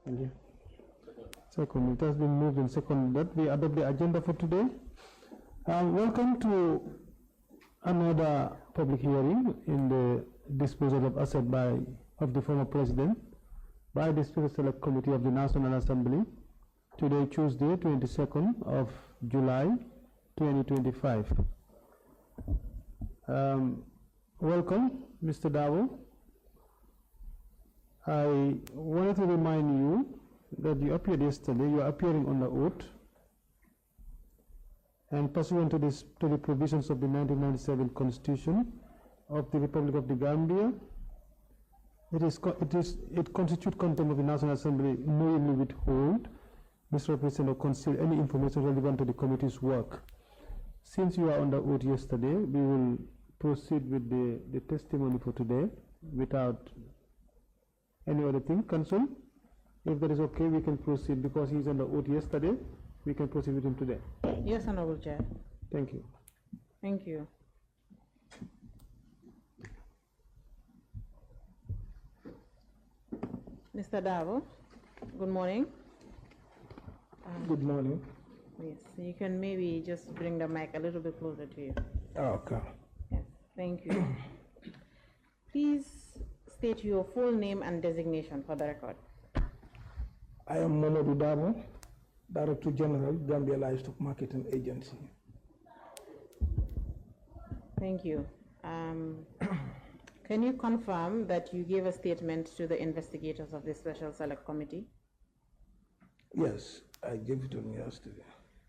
Thank you. Second, it has been moved and seconded that we adopt the agenda for today. Welcome to another public hearing in the disposal of asset of the former president by the Special Select Committee of the National Assembly today, Tuesday, 22nd of July, 2025. Welcome, Mr. Davo. I wanted to remind you that you appeared yesterday. You are appearing on the oath, and pursuant to the provisions of the 1997 Constitution of the Republic of the Gambia, it constitutes contempt of the National Assembly knowingly withhold, misrepresent, or conceal any information relevant to the committee's work. Since you are on the oath yesterday, we will proceed with the testimony for today without any other thing. Council, if that is okay, we can proceed because he's on the oath yesterday. We can proceed with him today. Yes, Honorable Chair. Thank you. Thank you. Mr. Davo, good morning. Good morning. Yes, you can maybe just bring the mic a little bit closer to you. Okay. Yes, thank you. Please state your full name and designation for the record. I am Mamadou Dabo, Director General, Gambia Livestock Marketing Agency. Thank you. Can you confirm that you gave a statement to the investigators of the Special Select Committee? Yes, I gave it to them yesterday.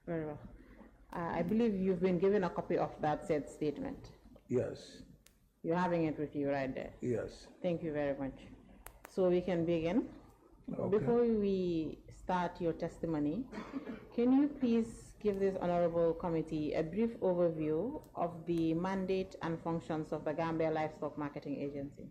Very well. I believe you've been given a copy of that said statement. Yes. You're having it with you right there? Yes. Thank you very much. So we can begin. Okay. Before we start your testimony, can you please give this honorable committee a brief overview of the mandate and functions of the Gambia Livestock Marketing Agency?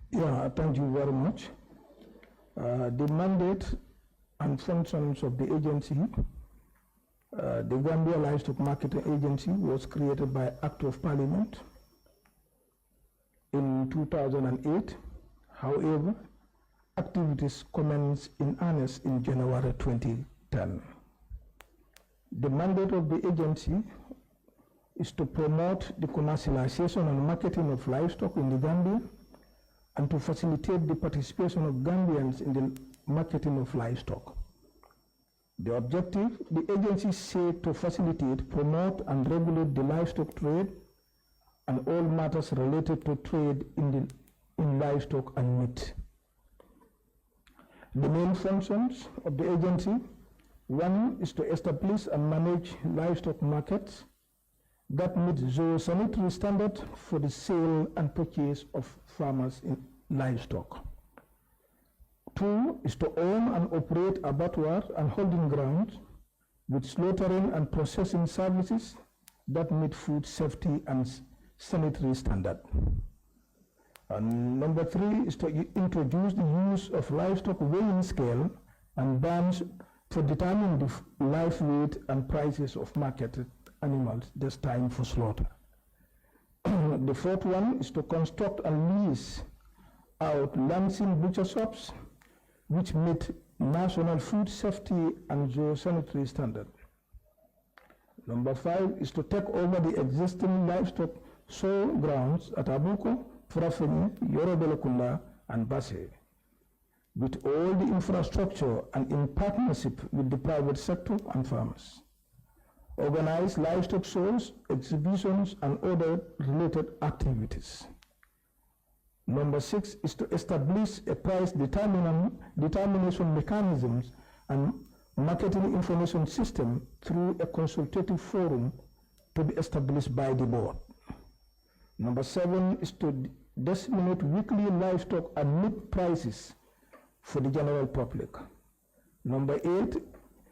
Yeah, thank you very much. The mandate and functions of the agency, the Gambia Livestock Marketing Agency was created by Act of Parliament in 2008. However, activities commenced in earnest in January 2010. The mandate of the agency is to promote the commercialization and marketing of livestock in the Gambia and to facilitate the participation of Gambians in the marketing of livestock. The objective, the agency set to facilitate, promote, and regulate the livestock trade and all matters related to trade in livestock and meat. The main functions of the agency: one is to establish and manage livestock markets that meet zoosanitary standards for the sale and purchase of farmers in livestock. Two is to own and operate abattoirs and holding grounds with slaughtering and processing services that meet food safety and sanitary standards. And number three is to introduce the use of livestock weighing scale and bands for determining the live weight and prices of marketed animals destined for slaughter. The fourth one is to construct and lease out Lansing butcher shops which meet national food safety and zoosanitary standards. Number five is to take over the existing livestock sow grounds at Abuko, Frafeni, Yorobelekunda, and Basse, with all the infrastructure and in partnership with the private sector and farmers. Organize livestock shows, exhibitions, and other related activities. Number six is to establish a price determination mechanisms and marketing information system through a consultative forum to be established by the board. Number 7 is to disseminate weekly livestock and meat prices for the general public. Number 8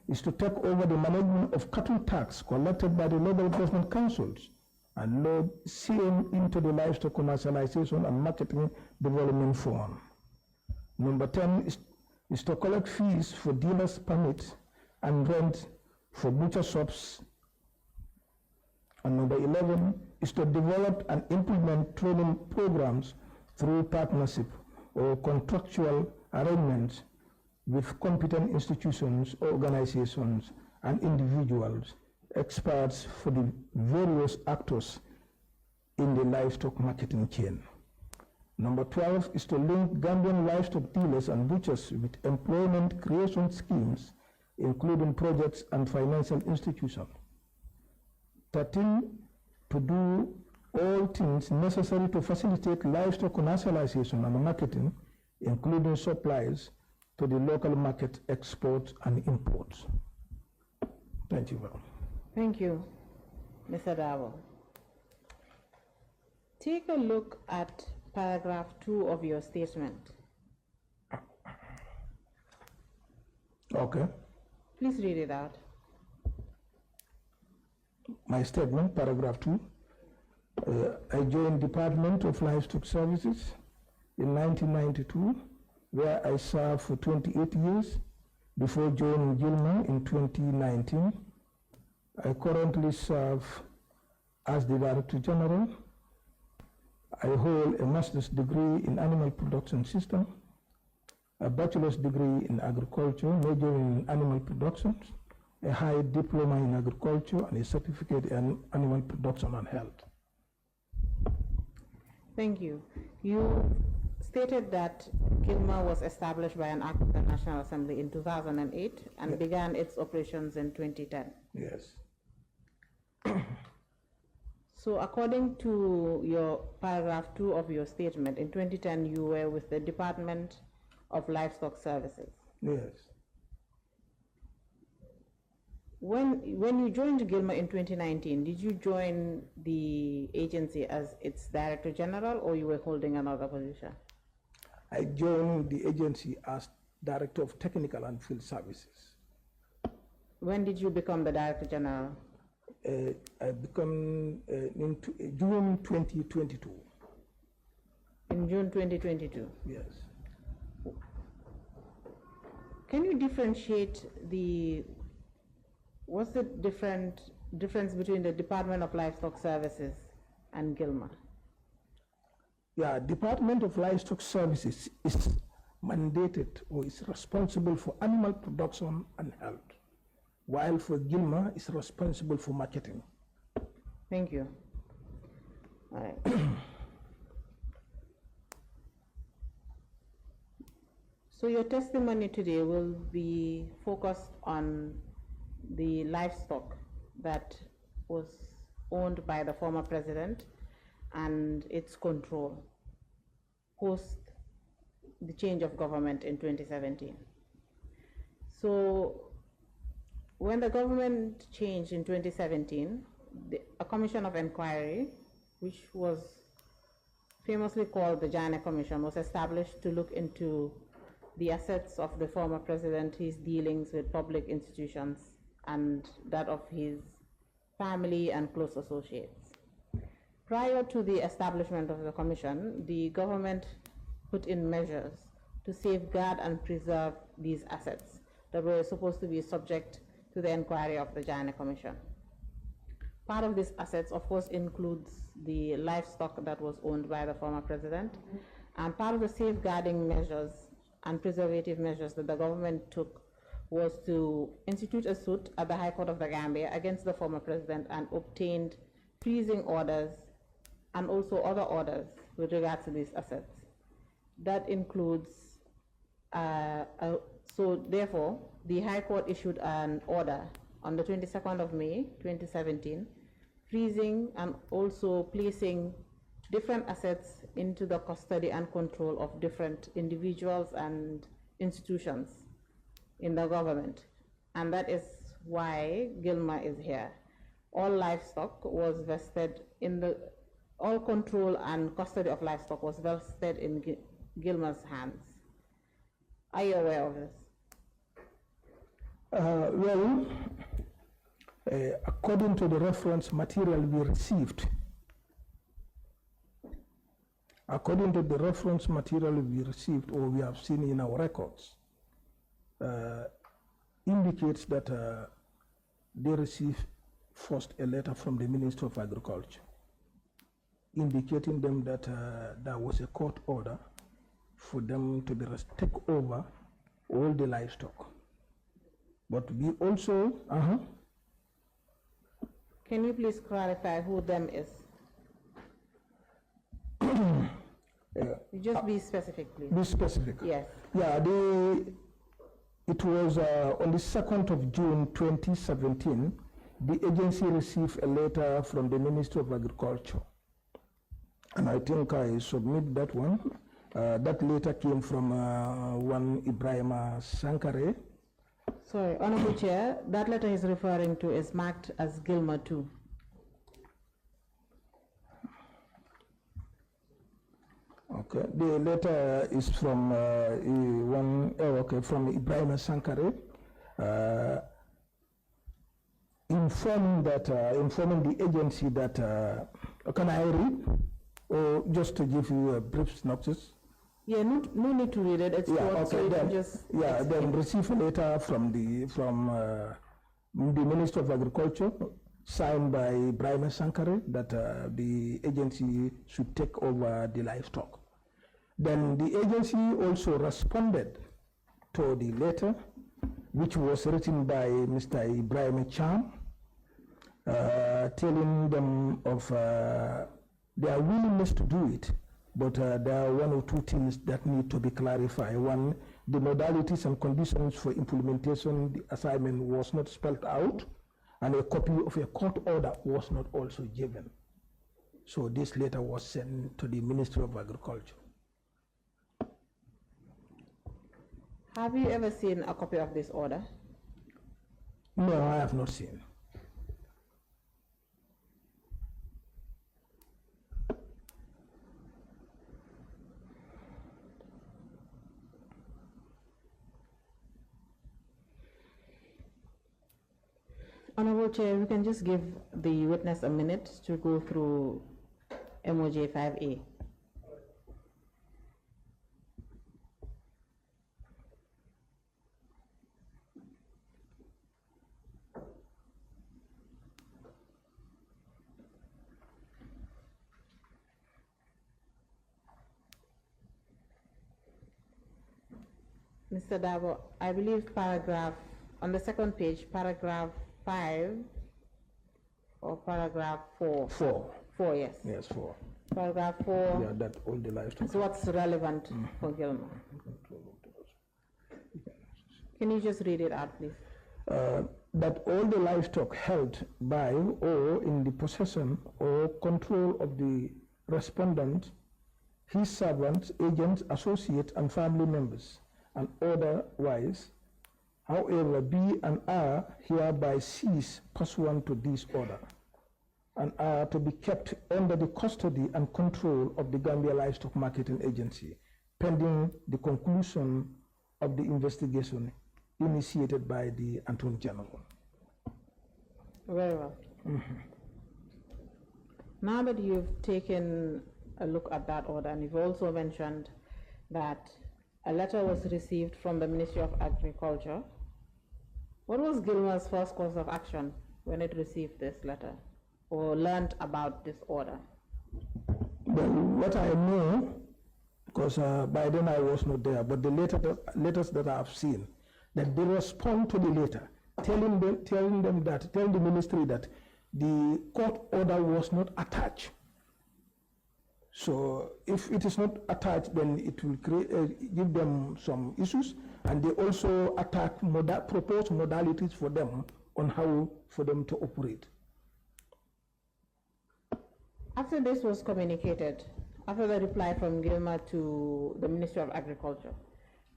is to take over the management of cattle tax collected by the local government councils and load same into the livestock commercialization and marketing development fund. Number 10 is to collect fees for dealers' permits and rent for butcher shops. And number 11 is to develop and implement training programs through partnership or contractual arrangements with competent institutions, organizations, and individuals, experts for the various actors in the livestock marketing chain. Number 12 is to link Gambian livestock dealers and butchers with employment creation schemes, including projects and financial institutions. 13, to do all things necessary to facilitate livestock commercialization and marketing, including supplies to the local market, exports and imports. Thank you very much. Thank you, Mr. Davo. Take a look at paragraph 2 of your statement. Okay. Please read it out. My statement, paragraph 2. I joined Department of Livestock Services in 1992, where I served for 28 years before joining Gilmer in 2019. I currently serve as the Director General. I hold a master's degree in animal production system, a bachelor's degree in agriculture, majoring in animal production, a high diploma in agriculture, and a certificate in animal production and health. Thank you. You stated that Gilmer was established by an act of the National Assembly in 2008 and began its operations in 2010. Yes. So according to your paragraph 2 of your statement, in 2010 you were with the Department of Livestock Services. Yes. When you joined Gilmer in 2019, did you join the agency as its Director General or you were holding another position? I joined the agency as Director of Technical and Field Services. When did you become the Director General? I became in June 2022. In June 2022? Yes. Can you differentiate what's the difference between the Department of Livestock Services and Gilmer? Yeah, Department of Livestock Services is mandated or is responsible for animal production and health, while for Gilmer is responsible for marketing. Thank you. All right. So your testimony today will be focused on the livestock that was owned by the former president and its control post the change of government in 2017. So when the government changed in 2017, a commission of inquiry, which was famously called the Janneh Commission, was established to look into the assets of the former president, his dealings with public institutions, and that of his family and close associates. Prior to the establishment of the commission, the government put in measures to safeguard and preserve these assets that were supposed to be subject to the inquiry of the Janneh Commission. Part of these assets, of course, includes the livestock that was owned by the former president, and part of the safeguarding measures and preservative measures that the government took was to institute a suit at the High Court of the Gambia against the former president and obtained freezing orders and also other orders with regards to these assets. That includes, so therefore, the High Court issued an order on the 22nd of May, 2017, freezing and also placing different assets into the custody and control of different individuals and institutions in the government. and that is why Gilmer is here. All livestock was vested in all control and custody of livestock was vested in Gilmer's hands. Are you aware of this? According to the reference material we received, or we have seen in our records, indicates that they received first a letter from the Minister of Agriculture indicating them that there was a court order for them to take over all the livestock. But we also, Can you please clarify who them is? Just be specific, please. Be specific. Yes. Yeah, it was on the 2nd of June 2017, the agency received a letter from the Ministry of Agriculture. And I think I submit that one. That letter came from one Ibrahim Sankare. Sorry, Honorable Chair, that letter he's referring to is marked as Gilmer 2. Okay, the letter is from from Ibrahim Sankare, informing the agency that, can I read? Or just to give you a brief synopsis? Yeah, no need to read it. It's short, okay, so then, you just then receive a letter from the Minister of Agriculture, signed by Ibrahim Sankare, that the agency should take over the livestock. Then the agency also responded to the letter, which was written by Mr. Ibrahim Cham, telling them of their willingness to do it, but there are one or two things that need to be clarified. One, the modalities and conditions for implementation, the assignment was not spelled out, and a copy of a court order was not also given. So this letter was sent to the Ministry of Agriculture. Have you ever seen a copy of this order? No, I have not seen. Honorable Chair, we can just give the witness a minute to go through MOJ 5A. Mr. Davo, I believe paragraph, on the second page, paragraph 5 or paragraph 4? 4. 4, yes. Yes, 4. Paragraph 4. Yeah, that all the livestock. So what's relevant for Gilmer? Can you just read it out, please? That all the livestock held by or in the possession or control of the respondent, his servants, agents, associates, and family members, and otherwise, however, be and are hereby seized pursuant to this order, and are to be kept under the custody and control of the Gambia Livestock Marketing Agency, pending the conclusion of the investigation initiated by the Attorney General. Very well. Now that you've taken a look at that order, and you've also mentioned that a letter was received from the Ministry of Agriculture, what was Gilmer's first course of action when it received this letter or learned about this order? Well, what I know, because by then I was not there, but the letters that I have seen, that they respond to the letter, telling the ministry that the court order was not attached. So if it is not attached, then it will give them some issues, and they also attack proposed modalities for them on how for them to operate. After this was communicated, after the reply from Gilmer to the Ministry of Agriculture,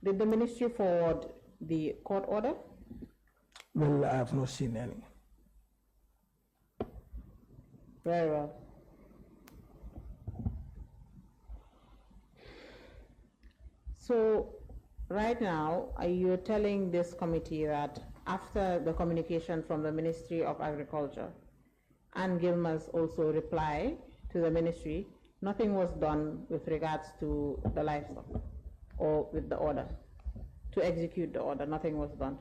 did the ministry forward the court order? Well, I have not seen any. Very well. So right now, you're telling this committee that after the communication from the Ministry of Agriculture and Gilmer's also reply to the ministry, nothing was done with regards to the livestock or with the order, to execute the order, nothing was done.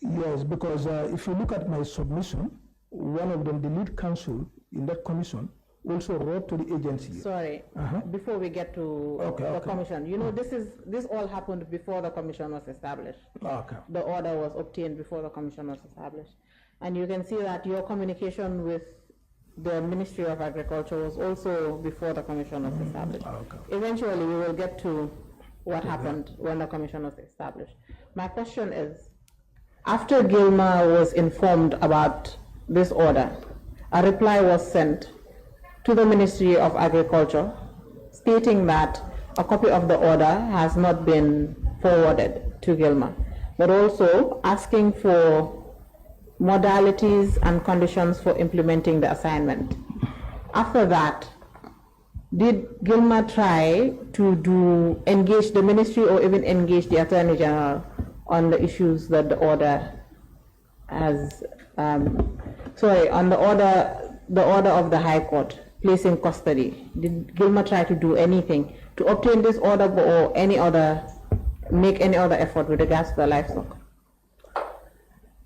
Yes, because if you look at my submission, one of them, the lead counsel in that commission, also wrote to the agency. Sorry, before we get to the commission, you know, this all happened before the commission was established. Okay. The order was obtained before the commission was established. And you can see that your communication with the Ministry of Agriculture was also before the commission was established. Okay. Eventually, we will get to what happened when the commission was established. My question is, after Gilmer was informed about this order, a reply was sent to the Ministry of Agriculture stating that a copy of the order has not been forwarded to Gilmer, but also asking for modalities and conditions for implementing the assignment. After that, did Gilmer try to engage the ministry or even engage the Attorney General on the issues that the order has, on the order of the High Court placing custody? Did Gilmer try to do anything to obtain this order or make any other effort with regards to the livestock?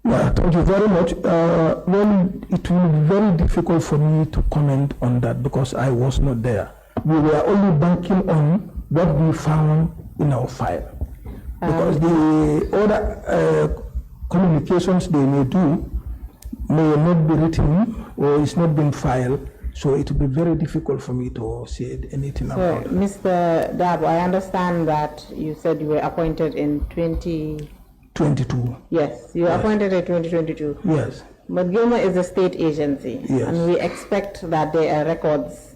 Yeah, thank you very much. Well, it will be very difficult for me to comment on that because I was not there. We were only banking on what we found in our file. Because the other communications they may do may not be written or it's not been filed, so it will be very difficult for me to say anything about it. Mr. Dabo, I understand that you said you were appointed in 2022. Yes, you were appointed in 2022. Yes. But Gilmer is a state agency, yes, and we expect that there are records.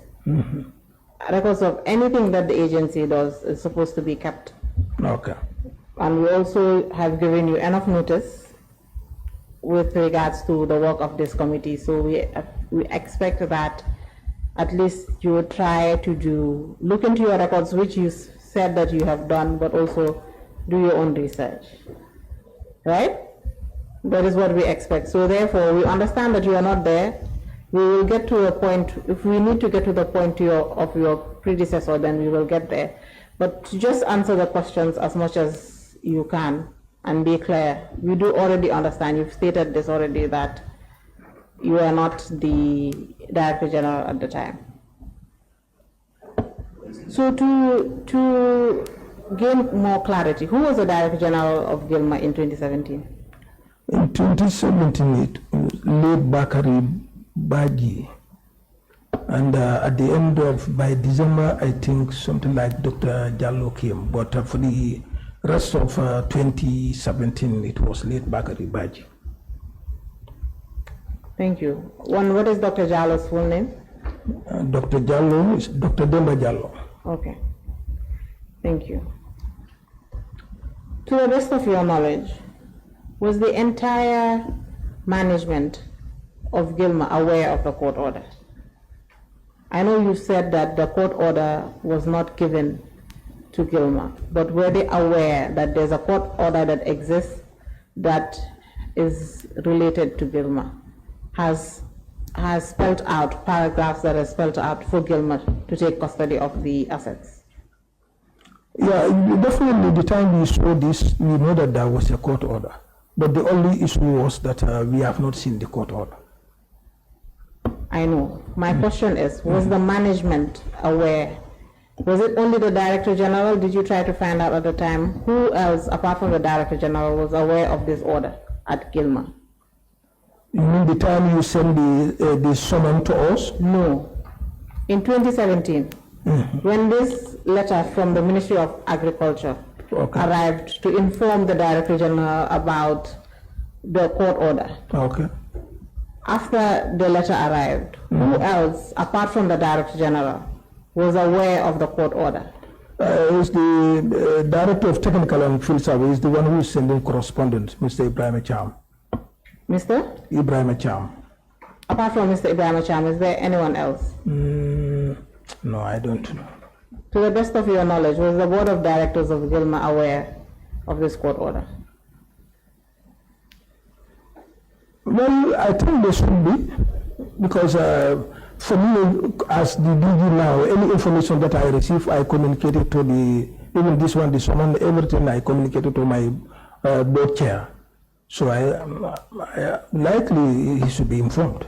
Records of anything that the agency does is supposed to be kept. Okay. And we also have given you enough notice with regards to the work of this committee. So we expect that at least you would try to look into your records, which you said that you have done, but also do your own research. Right? That is what we expect. So therefore, we understand that you are not there. We will get to a point, if we need to get to the point of your predecessor, then we will get there. But to just answer the questions as much as you can and be clear. We do already understand, you've stated this already, that you are not the Director General at the time. So to gain more clarity, who was the Director General of Gilmer in 2017? In 2017, it was late Bakari Baji. And at the end of, by December, I think something like Dr. Jallo came. But for the rest of 2017, it was late Bakari Baji. Thank you. What is Dr. Jallo's full name? Dr. Jallo is Dr. Demba Jallo. Okay. Thank you. To the best of your knowledge, was the entire management of Gilmer aware of the court order? I know you said that the court order was not given to Gilmer, but were they aware that there's a court order that exists that is related to Gilmer, has spelled out paragraphs that are spelled out for Gilmer to take custody of the assets? Yeah, definitely the time we saw this, we know that there was a court order. But the only issue was that we have not seen the court order. I know. My question is, was the management aware? Was it only the Director General? Did you try to find out at the time who else, apart from the Director General, was aware of this order at Gilmer? You mean the time you sent the summons to us? No. In 2017, when this letter from the Ministry of Agriculture arrived to inform the Director General about the court order. Okay. After the letter arrived, who else, apart from the Director General, was aware of the court order? It's the Director of Technical and Field Service, the one who is sending correspondence, Mr. Ibrahim Cham. Mr.? Ibrahim Cham. Apart from Mr. Ibrahim Cham, is there anyone else? No, I don't know. To the best of your knowledge, was the board of directors of Gilmer aware of this court order? Well, I think they should be, because for me, as the DG now, any information that I receive, I communicated to even this one, this one, everything I communicated to my board chair. So I likely he should be informed.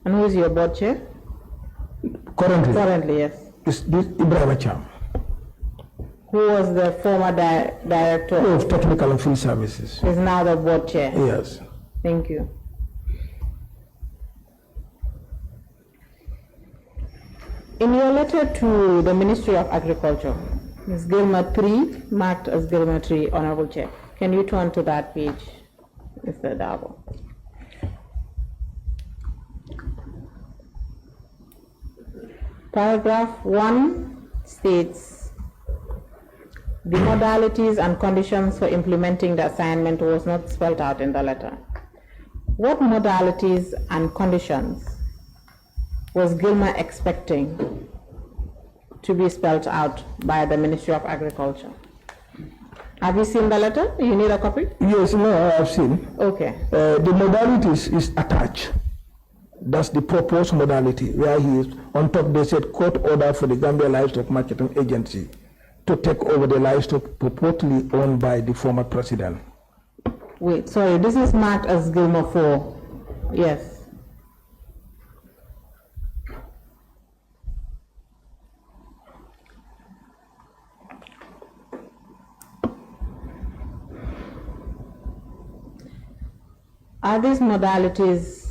And who is your board chair? Currently? Currently, yes. It's Ibrahim Cham. Who was the former director of Technical and Field Services. Is now the board chair? Yes. Thank you. In your letter to the Ministry of Agriculture, Ms. Gilmer 3, marked as Gilmer 3, Honorable Chair. Can you turn to that page, Mr. Dabo? Paragraph 1 states, the modalities and conditions for implementing the assignment was not spelled out in the letter. What modalities and conditions was Gilmer expecting to be spelled out by the Ministry of Agriculture? Have you seen the letter? You need a copy? Yes, no, I've seen. Okay. The modalities is attached. That's the proposed modality, where he is on top. They said court order for the Gambia Livestock Marketing Agency to take over the livestock purportedly owned by the former president. Wait, sorry, this is marked as Gilmer 4. Yes. Are these modalities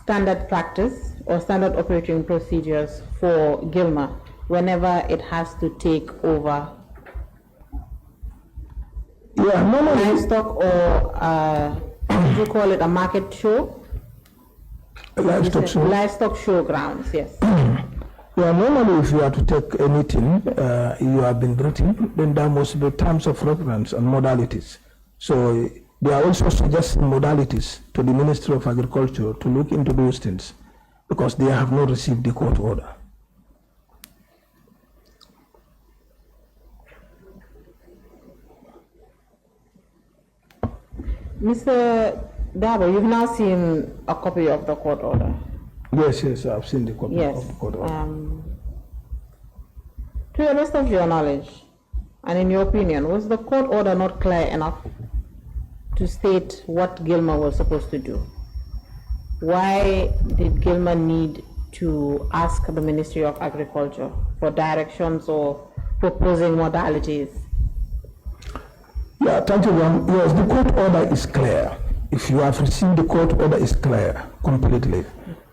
standard practice or standard operating procedures for Gilmer whenever it has to take over livestock, or did you call it a market show? Livestock show. Livestock show grounds, yes. Yeah, normally if you are to take anything you have been written, then there must be terms of reference and modalities. So they are also suggesting modalities to the Ministry of Agriculture to look into those things, because they have not received the court order. Mr. Dabo, you've now seen a copy of the court order. Yes, yes, I've seen the copy of the court order. To the best of your knowledge, and in your opinion, was the court order not clear enough to state what Gilmer was supposed to do? Why did Gilmer need to ask the Ministry of Agriculture for directions or proposing modalities? Yeah, thank you, Ram. Yes, the court order is clear. If you have received the court order, is clear completely.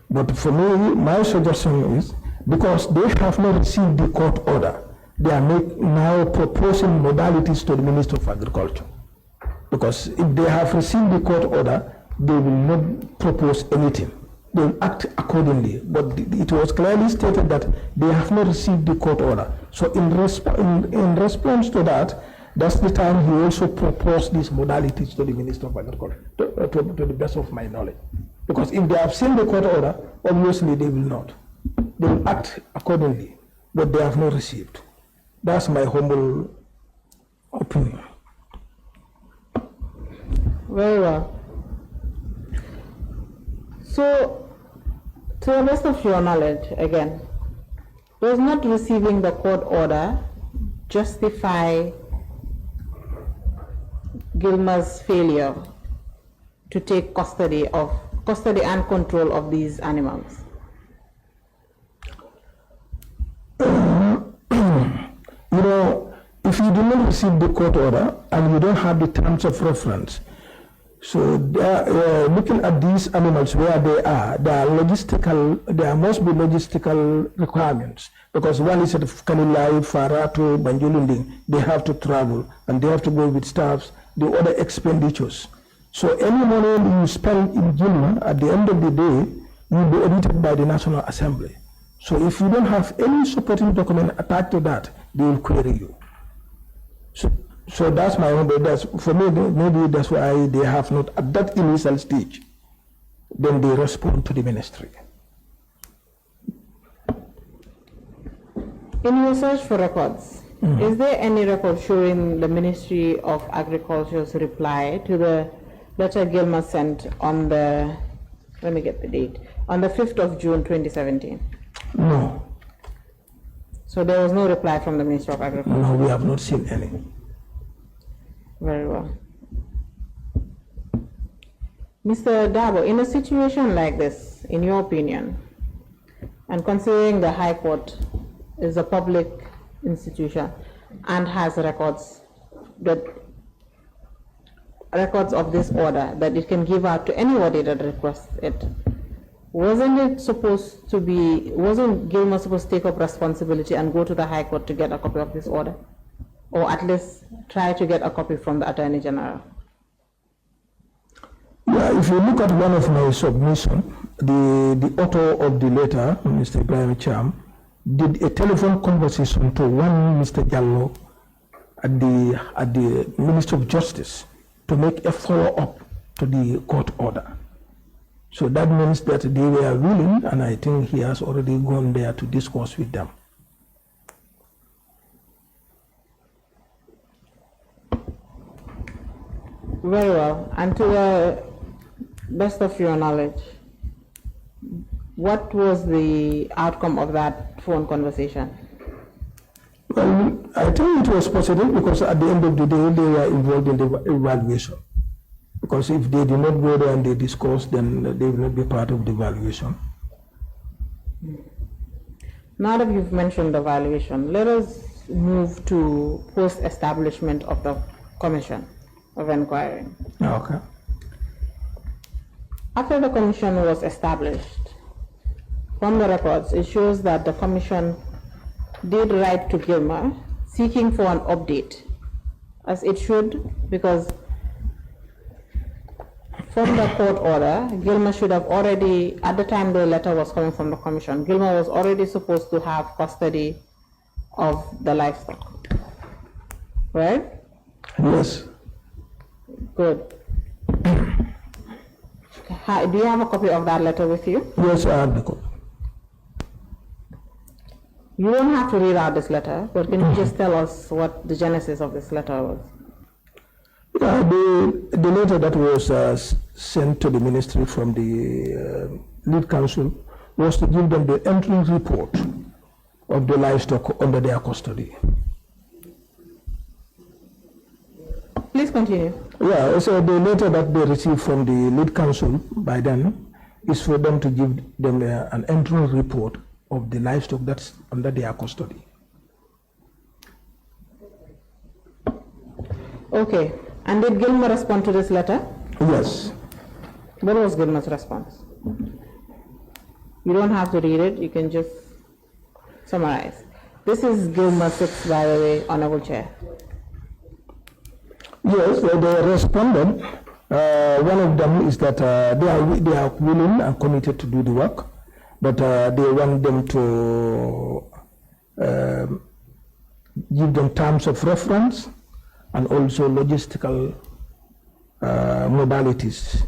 But for me, my suggestion is, because they have not received the court order, they are now proposing modalities to the Minister of Agriculture. Because if they have received the court order, they will not propose anything. They will act accordingly. But it was clearly stated that they have not received the court order. So in response to that, that's the time he also proposed these modalities to the Minister of Agriculture, to the best of my knowledge. Because if they have seen the court order, obviously they will not. They will act accordingly, but they have not received. That's my humble opinion. Very well. So, to the best of your knowledge, again, does not receiving the court order justify Gilmer's failure to take custody and control of these animals? You know, if you do not receive the court order and you don't have the terms of reference, so looking at these animals where they are, there must be logistical requirements, because one is at Kanilai, Farato, Banjulunding, they have to travel and they have to go with staffs, the other expenditures. So any money you spend in Gilmer, at the end of the day, will be audited by the National Assembly. So if you don't have any supporting document attached to that, they will query you. So that's my own, but for me, maybe that's why they have not, at that initial stage, then they respond to the ministry. In your search for records, is there any record showing the Ministry of Agriculture's reply to the letter Gilmer sent on the, let me get the date, on the 5th of June 2017? No. So there was no reply from the Ministry of Agriculture? No, we have not seen any. Very well. Mr. Dabo, in a situation like this, in your opinion, and considering the High Court is a public institution and has records of this order that it can give out to anybody that requests it, wasn't Gilmer supposed to take up responsibility and go to the High Court to get a copy of this order? Or at least try to get a copy from the Attorney General? Yeah, if you look at one of my submissions, the author of the letter, Mr. Ibrahim Cham, did a telephone conversation to one Mr. Jallo at the Ministry of Justice to make a follow-up to the court order. So that means that they were willing, and I think he has already gone there to discuss with them. Very well. And to the best of your knowledge, what was the outcome of that phone conversation? Well, I think it was positive because at the end of the day, they were involved in the evaluation. Because if they did not go there and they discuss, then they will not be part of the evaluation. Now that you've mentioned the evaluation, let us move to post-establishment of the Commission of Inquiry. Okay. After the Commission was established, from the records, it shows that the Commission did write to Gilmer seeking for an update, as it should, because from the court order, Gilmer should have already, at the time the letter was coming from the Commission, Gilmer was already supposed to have custody of the livestock, right? Yes. Good. Do you have a copy of that letter with you? Yes, I have the copy. You don't have to read out this letter, but can you just tell us what the genesis of this letter was? Yeah, the letter that was sent to the ministry from the lead counsel was to give them the entry report of the livestock under their custody. Please continue. Yeah, so the letter that they received from the lead counsel by then is for them to give them an entry report of the livestock that's under their custody. Okay, and did Gilmer respond to this letter? Yes. What was Gilmer's response? You don't have to read it, you can just summarize. This is Gilmer 6, by the way, Honorable Chair. Yes, they responded. One of them is that they are willing and committed to do the work, but they want them to give them terms of reference and also logistical modalities.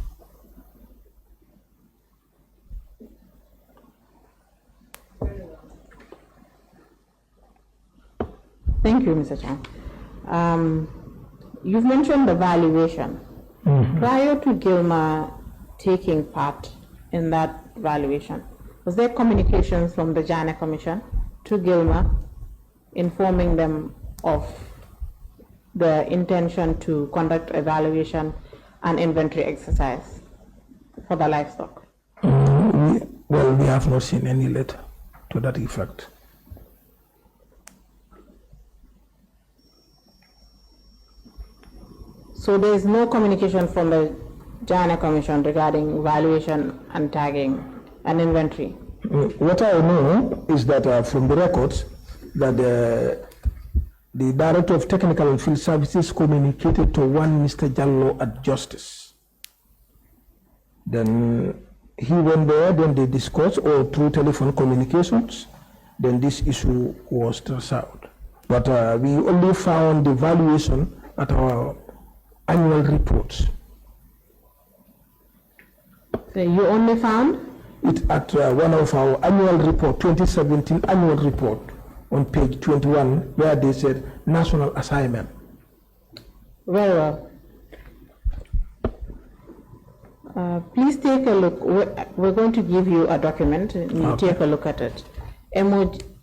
Thank you, Mr. Chan. You've mentioned the valuation. Prior to Gilmer taking part in that valuation, was there communications from the Janneh Commission to Gilmer informing them of the intention to conduct evaluation and inventory exercise for the livestock? Well, we have not seen any letter to that effect. So there is no communication from the Janneh Commission regarding valuation and tagging and inventory? What I know is that from the records that the Director of Technical and Field Services communicated to one Mr. Jallo at Justice. Then he went there, then they discussed, or through telephone communications, then this issue was traced out. But we only found the valuation at our annual reports. So you only found? It at one of our annual report, 2017 annual report, on page 21, where they said national assignment. Very well. Please take a look. We're going to give you a document. You Okay. take a look at it.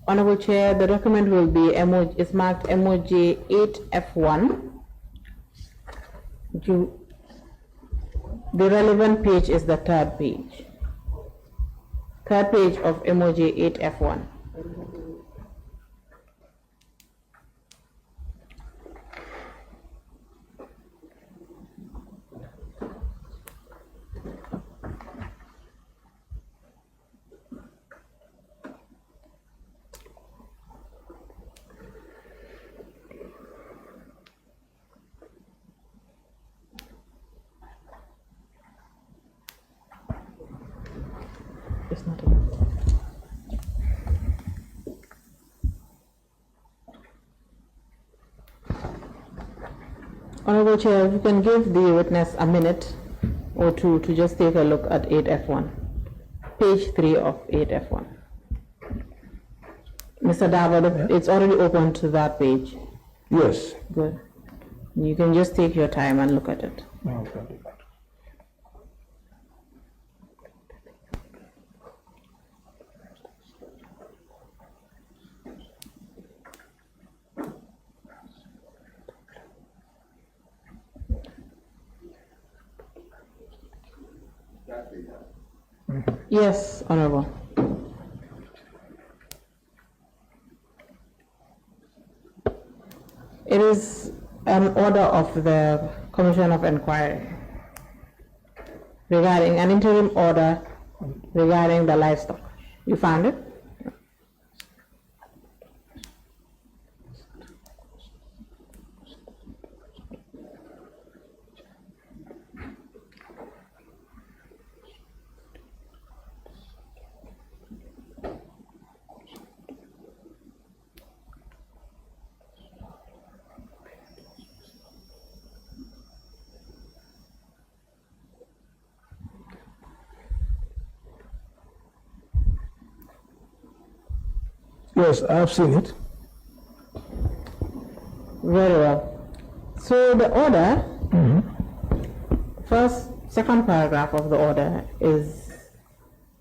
Honorable Chair, the document will be it's marked MOJ 8F1. The relevant page is the third page. Third page of MOJ 8F1. It's not enough. Honorable Chair, if you can give the witness a minute or two to just take a look at 8F1, page 3 of 8F1. Mr. Dava, it's already open to that page. Yes. Good. You can just take your time and look at it. Okay. Yes, Honorable. It is an order of the Commission of Inquiry regarding an interim order regarding the livestock. You found it? Yes, I have seen it. Very well. So the order, second paragraph of the order is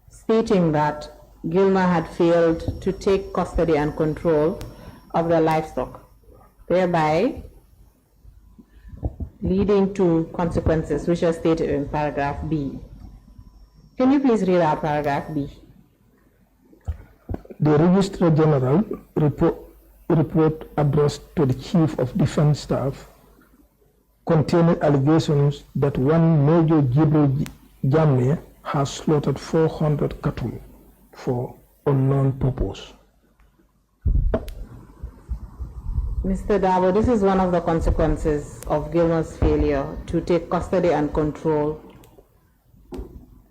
stating that Gilmer had failed to take custody and control of the livestock, thereby leading to consequences which are stated in paragraph B. Can you please read out paragraph B? The Registrar General report addressed to the Chief of Defense Staff containing allegations that one Major Janneh has slaughtered 400 cattle for unknown purpose. Mr. Dabo, this is one of the consequences of Gilmer's failure to take custody and control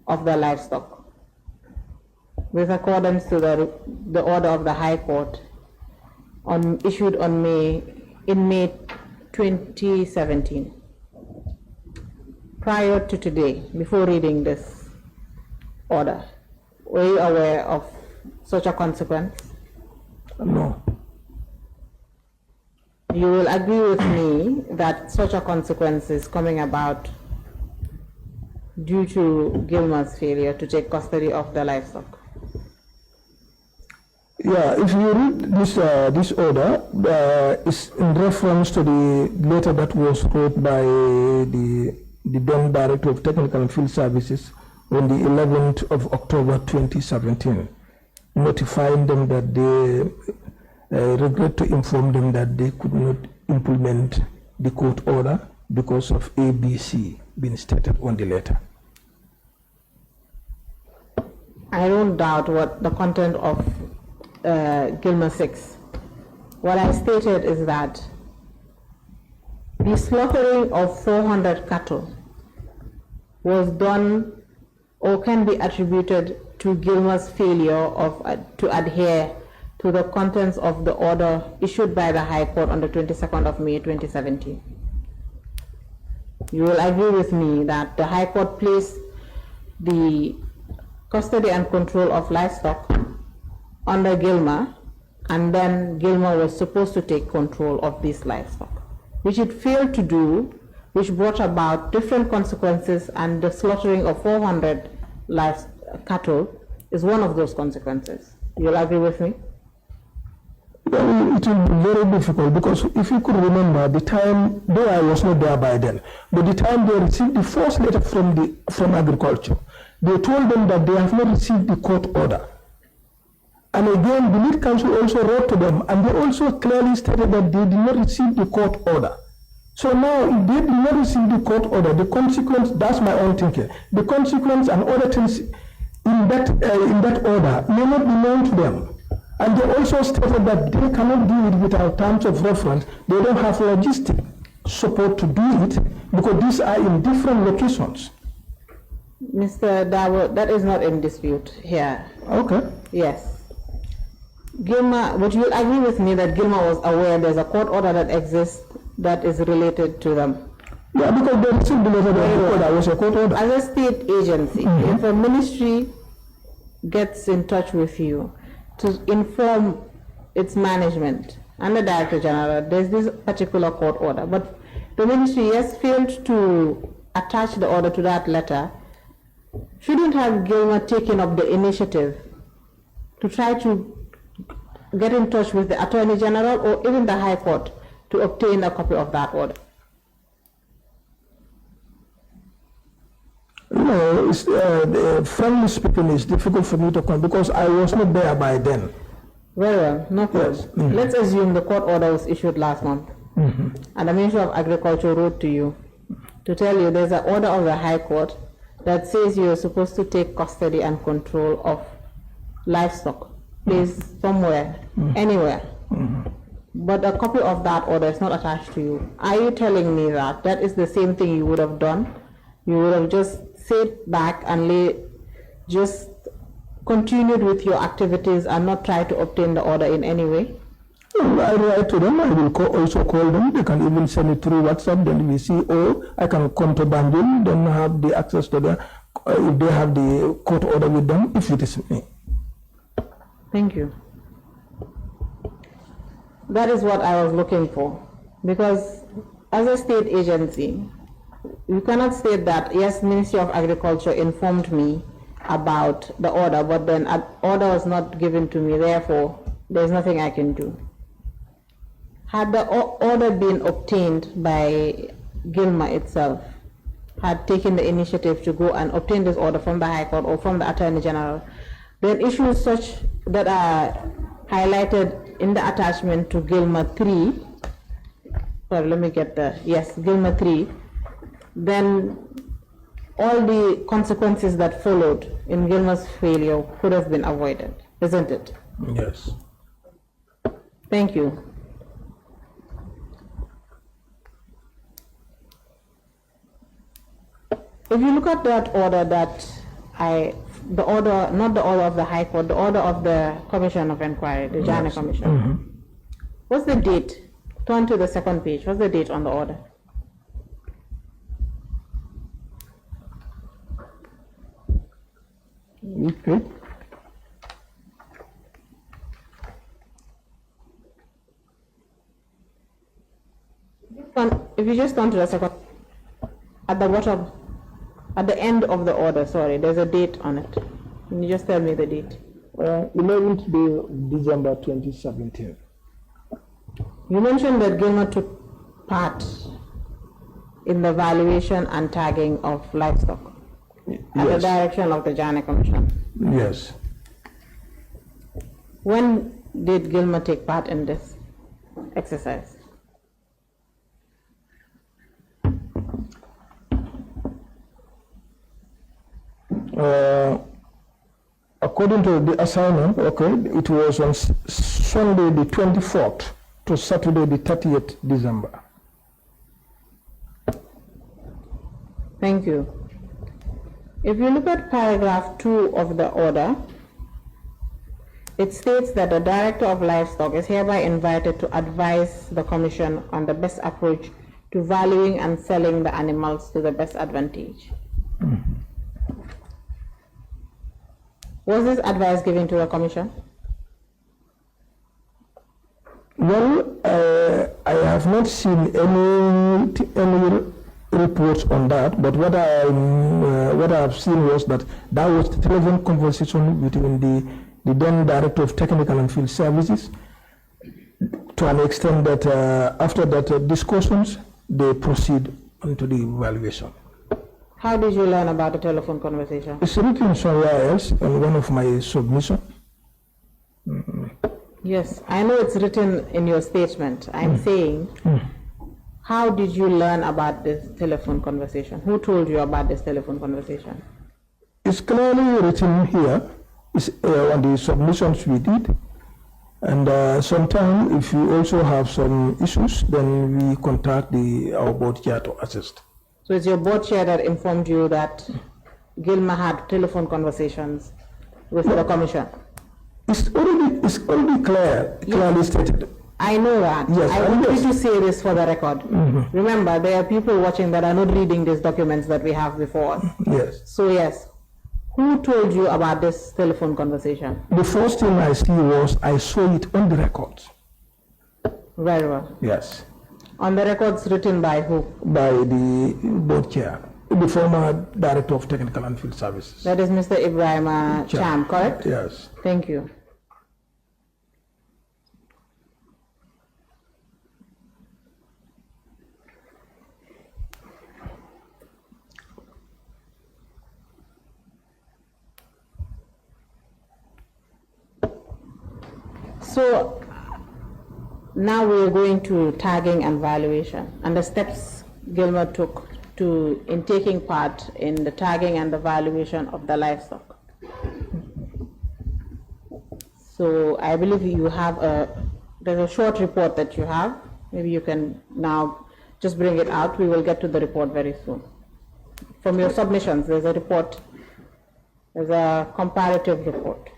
of the livestock. With accordance to the order of the High Court issued in May 2017. Prior to today, before reading this order, were you aware of such a consequence? No. You will agree with me that such a consequence is coming about due to Gilmer's failure to take custody of the livestock. Yeah, if you read this order, it's in reference to the letter that was wrote by the then Director of Technical and Field Services on the 11th of October 2017, notifying them that they regret to inform them that they could not implement the court order because of ABC being stated on the letter. I don't doubt what the content of Gilmer 6. What I stated is that the slaughtering of 400 cattle was done or can be attributed to Gilmer's failure to adhere to the contents of the order issued by the High Court on the 22nd of May 2017. You will agree with me that the High Court placed the custody and control of livestock under Gilmer, and then Gilmer was supposed to take control of these livestock, which it failed to do, which brought about different consequences, and the slaughtering of 400 cattle is one of those consequences. You'll agree with me? Well, it will be very difficult because if you could remember the time, though I was not there by then, but the time they received the first letter from agriculture, they told them that they have not received the court order. And again, the lead counsel also wrote to them, and they also clearly stated that they did not receive the court order. So now, if they did not receive the court order, the consequence, that's my own thinking, the consequence and other things in that order may not be known to them. And they also stated that they cannot do it without terms of reference. They don't have logistic support to do it because these are in different locations. Mr. Dawo, that is not in dispute here. Okay. Yes. Gilmer, but you will agree with me that Gilmer was aware there's a court order that exists that is related to them. Yeah, because they received the letter that was a court order. As a state agency, if a ministry gets in touch with you to inform its management and the Director General, there's this particular court order, but the ministry has failed to attach the order to that letter, shouldn't have Gilmer taken up the initiative to try to get in touch with the Attorney General or even the High Court to obtain a copy of that order? No, frankly speaking, it's difficult for me to come because I was not there by then. Very well, no problem. Yes. Let's assume the court order was issued last month, and the Ministry of Agriculture wrote to you to tell you there's an order of the High Court that says you're supposed to take custody and control of livestock, placed somewhere, anywhere. But a copy of that order is not attached to you. Are you telling me that that is the same thing you would have done? You would have just sat back and just continued with your activities and not try to obtain the order in any way? I write to them. I will also call them. They can even send it through WhatsApp. Then we see, oh, I can come to Banjul, then have the access to the, if they have the court order with them, if it is me. Thank you. That is what I was looking for. Because as a state agency, you cannot state that, yes, Ministry of Agriculture informed me about the order, but then an order was not given to me, therefore, there's nothing I can do. Had the order been obtained by Gilmer itself, had taken the initiative to go and obtain this order from the High Court or from the Attorney General, then issues such that are highlighted in the attachment to Gilmer 3, sorry, let me get the, yes, Gilmer 3, then all the consequences that followed in Gilmer's failure could have been avoided, isn't it? Yes. Thank you. If you look at that order the order, not the order of the High Court, the order of the Commission of Inquiry, the Janneh Commission. What's the date? Turn to the second page. What's the date on the order? Okay. If you just turn to the second, at the bottom, at the end of the order, sorry, there's a date on it. Can you just tell me the date? 11th day of December 2017. You mentioned that Gilmer took part in the valuation and tagging of livestock at the direction of the Janneh Commission. Yes. When did Gilmer take part in this exercise? According to the assignment, okay, it was on Sunday the 24th to Saturday the 30th December. Thank you. If you look at paragraph 2 of the order, it states that the Director of Livestock is hereby invited to advise the Commission on the best approach to valuing and selling the animals to the best advantage. Was this advice given to the commission? Well, I have not seen any reports on that, but what I have seen was that was the telephone conversation between the then Director of Technical and Field Services, to an extent that after that discussions, they proceed into the evaluation. How did you learn about the telephone conversation? It's written somewhere else on one of my submissions. Yes, I know it's written in your statement. I'm saying, how did you learn about this telephone conversation? Who told you about this telephone conversation? It's clearly written here. It's on the submissions we did. And sometimes, if you also have some issues, then we contact our board chair to assist. So it's your board chair that informed you that Gilma had telephone conversations with the commission? It's already clearly stated. I know that. Yes, I want you to say this for the record. Remember, there are people watching that are not reading these documents that we have before us. Yes. So yes, who told you about this telephone conversation? The first thing I see was I saw it on the records. Very well. Yes. On the records written by who? By the board chair, the former Director of Technical and Field Services. That is Mr. Ibrahim Cham, correct? Yes. Thank you. So now we're going to tagging and valuation and the steps Gilmer took in taking part in the tagging and the valuation of the livestock. So I believe you have there's a short report that you have. Maybe you can now just bring it out. We will get to the report very soon. From your submissions, there's a report, there's a comparative report.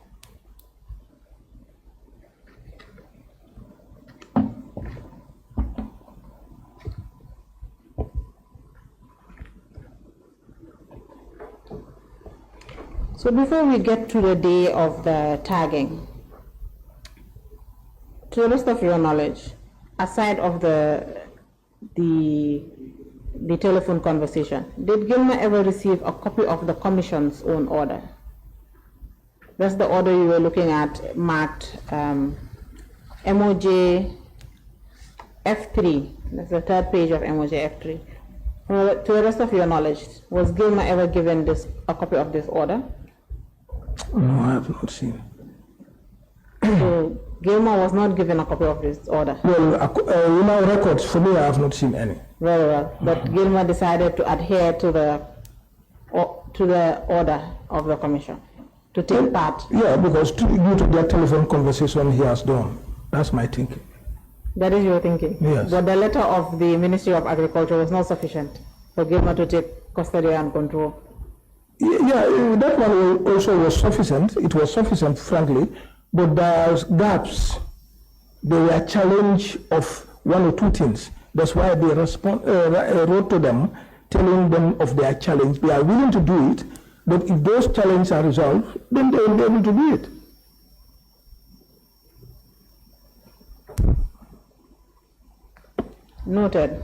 So before we get to the day of the tagging, to the best of your knowledge, aside of the telephone conversation, did Gilmer ever receive a copy of the commission's own order? That's the order you were looking at, marked MOJ F3. That's the third page of MOJ F3. To the rest of your knowledge, was Gilmer ever given a copy of this order? No, I have not seen. So Gilmer was not given a copy of this order? Well, in our records, for me, I have not seen any. Very well. But Gilmer decided to adhere to the order of the commission, to take part. Yeah, because due to that telephone conversation he has done. That's my thinking. That is your thinking? Yes. But the letter of the Ministry of Agriculture was not sufficient for Gilmer to take custody and control? Yeah, that one also was sufficient. It was sufficient, frankly, but there's gaps. They were a challenge of one or two things. That's why they wrote to them, telling them of their challenge. They are willing to do it, but if those challenges are resolved, then they will be able to do it. Noted.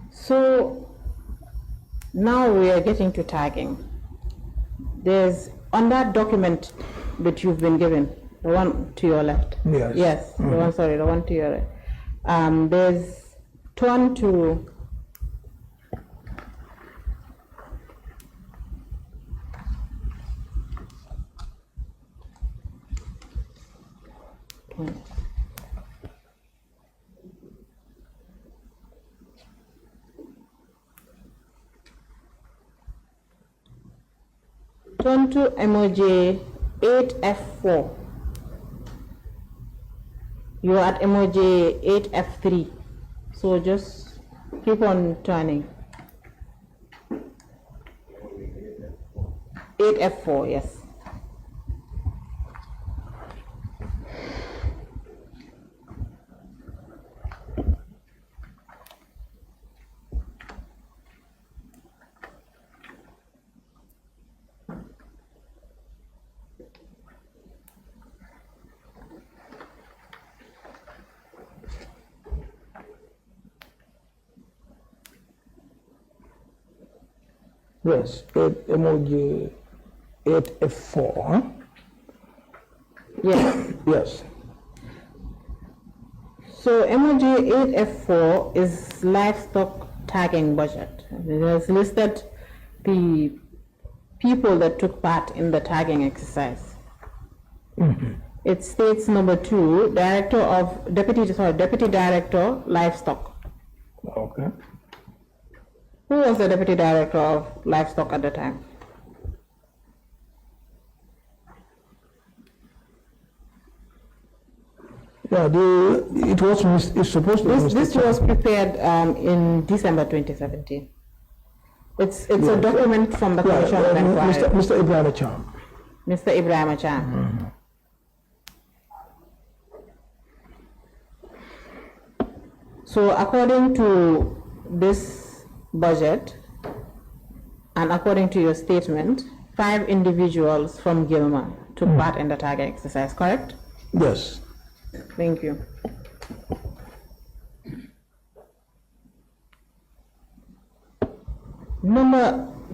So now we are getting to tagging. There's, on that document that you've been given, the one to your left. Yes. Yes, the one to your right. There's turn to turn to MOJ 8F4. You're at MOJ 8F3. So just keep on turning. 8F4, yes. Yes, emoji 8F4, huh? Yes. Yes. So emoji 8F4 is livestock tagging budget. It has listed the people that took part in the tagging exercise. It states number 2, deputy director, livestock. Okay. Who was the deputy director of livestock at the time? Yeah, it's supposed to be This was prepared in December 2017. It's a document from the Commission of Inquiry. Mr. Ibrahim Acham. Mr. Ibrahim Acham. So according to this budget and according to your statement, 5 individuals from Gilmer took part in the tagging exercise, correct? Yes. Thank you.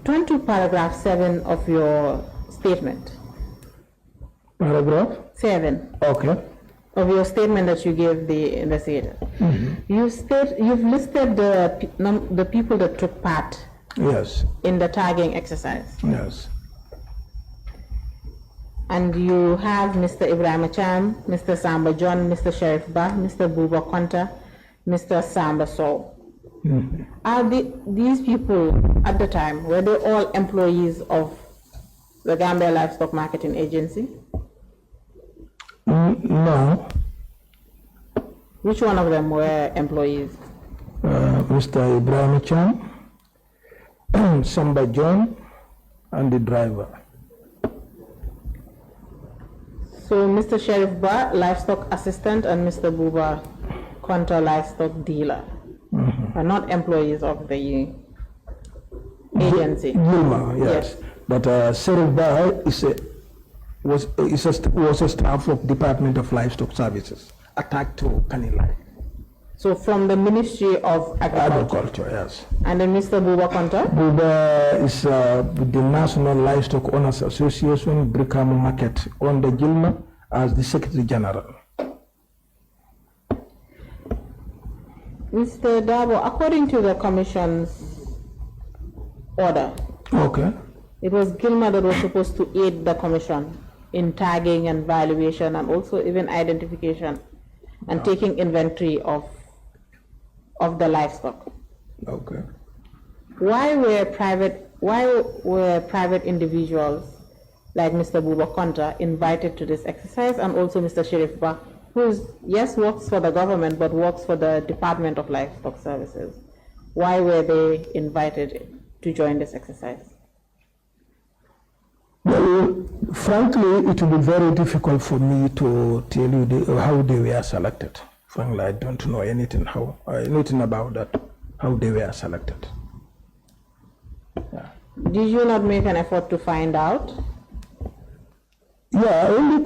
Turn to paragraph 7 of your statement. Paragraph? 7. Okay. Of your statement that you gave the investigator. You've listed the people that took part. Yes. In the tagging exercise. Yes. And you have Mr. Ibrahim Acham, Mr. Samba John, Mr. Sheriff Bah, Mr. Buba Konta, Mr. Samba Sow. Are these people at the time, were they all employees of the Gambia Livestock Marketing Agency? No. Which one of them were employees? Mr. Ibrahim Chan, Samba John, and the driver. So Mr. Sheriff Ba, livestock assistant, and Mr. Buba Konta, livestock dealer, are not employees of the agency. Gilma, yes. But Sheriff Ba was a staff of Department of Livestock Services attached to Kanilai. So from the Ministry of Agriculture, yes. And then Mr. Buba Konta? Buba is with the National Livestock Owners Association, Brickham Market, on the Gilma as the Secretary General. Mr. Dabo, according to the Commission's order, okay, it was Gilma that was supposed to aid the Commission in tagging and valuation and also even identification and taking inventory of the livestock. Okay. Why were private individuals like Mr. Buba Konta invited to this exercise, and also Mr. Sheriff Ba, who yes works for the government but works for the Department of Livestock Services? Why were they invited to join this exercise? Well, frankly, it will be very difficult for me to tell you how they were selected. Frankly, I don't know anything about that, how they were selected. Yeah. Did you not make an effort to find out? Yeah, in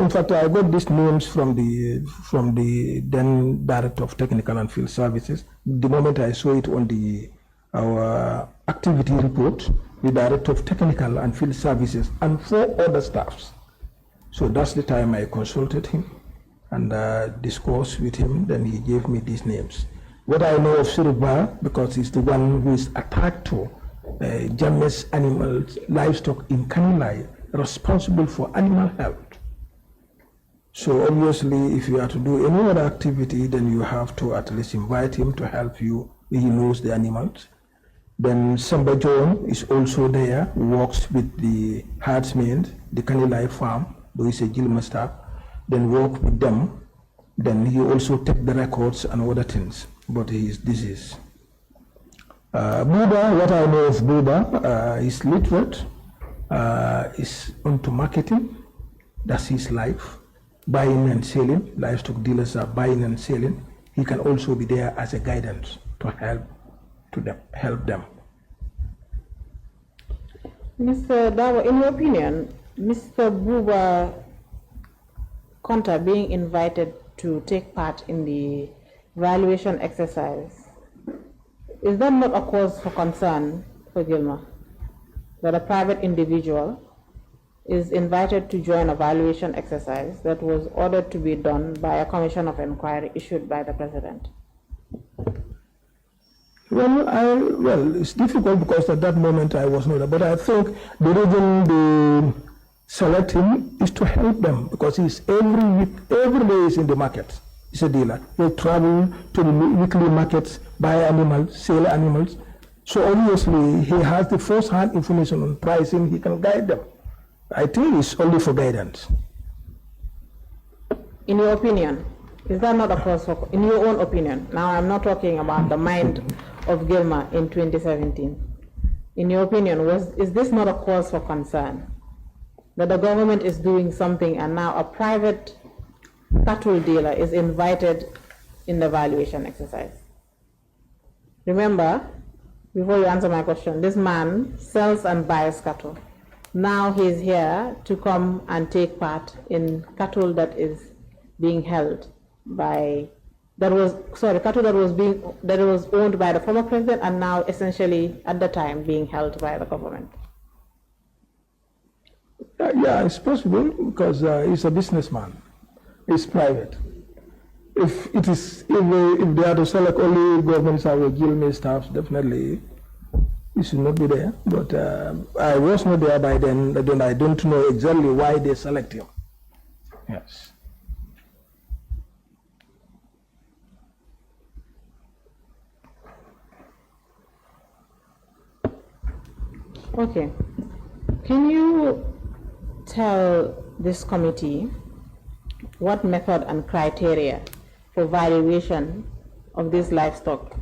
fact, I got these names from the then Director of Technical and Field Services. The moment I saw it on our activity report, the Director of Technical and Field Services, and 4 other staffs. So that's the time I consulted him and discussed with him. Then he gave me these names. What I know of Siriba, because he's the one who is attached to Janneh's animals, livestock in Kanilai, responsible for animal health. So obviously, if you are to do any other activity, then you have to at least invite him to help you. He knows the animals. Then Samba John is also there, who works with the herdsmen, the Kanilai farm, though he's a Gilma staff, then work with them. Then he also take the records and other things, but he is diseased. Buba, what I know of Buba, is literate, is into marketing, that's his life, buying and selling, livestock dealers are buying and selling. He can also be there as a guidance to help them. Mr. Dawa, in your opinion, Mr. Buba Konta being invited to take part in the valuation exercise, is that not a cause for concern for Gilmer, that a private individual is invited to join a valuation exercise that was ordered to be done by a commission of inquiry issued by the president? Well, it's difficult because at that moment I was not there, but I think the reason they select him is to help them because he's every week, every day is in the market. He's a dealer. He'll travel to the weekly markets, buy animals, sell animals. So obviously he has the first-hand information on pricing. He can guide them. I think it's only for guidance. In your opinion, is that not a cause for, in your own opinion, now I'm not talking about the mind of Gilmer in 2017. In your opinion, is this not a cause for concern? That the government is doing something and now a private cattle dealer is invited in the valuation exercise? Remember, before you answer my question, this man sells and buys cattle. Now he's here to come and take part in cattle that is being held by, cattle that was owned by the former president and now essentially at the time being held by the government. Yeah, it's possible because he's a businessman. It's private. If they are to select only governments or Gilmer staff, definitely he should not be there. But I was not there by then. I don't know exactly why they select him. Yes. Okay. Can you tell this committee what method and criteria for valuation of this livestock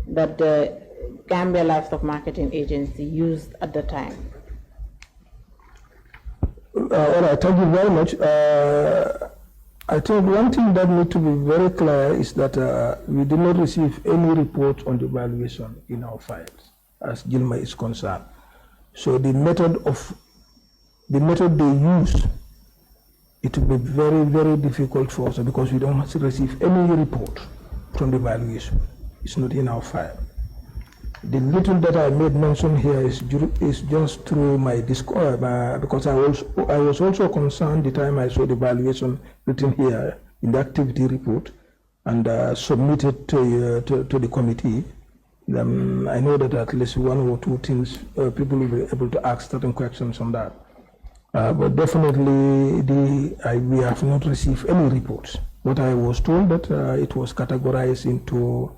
that the Gambia Livestock Marketing Agency used at the time? All right, thank you very much. I think one thing that needs to be very clear is that we did not receive any report on the valuation in our files as Gilmer is concerned. So the method they use, it will be very, very difficult for us because we don't receive any report from the valuation. It's not in our file. The little that I made mention here is just through my Discord, because I was also concerned the time I saw the valuation written here in the activity report and submitted to the committee. I know that at least one or two things people will be able to ask certain questions on that. But definitely we have not received any reports. What I was told that it was categorized into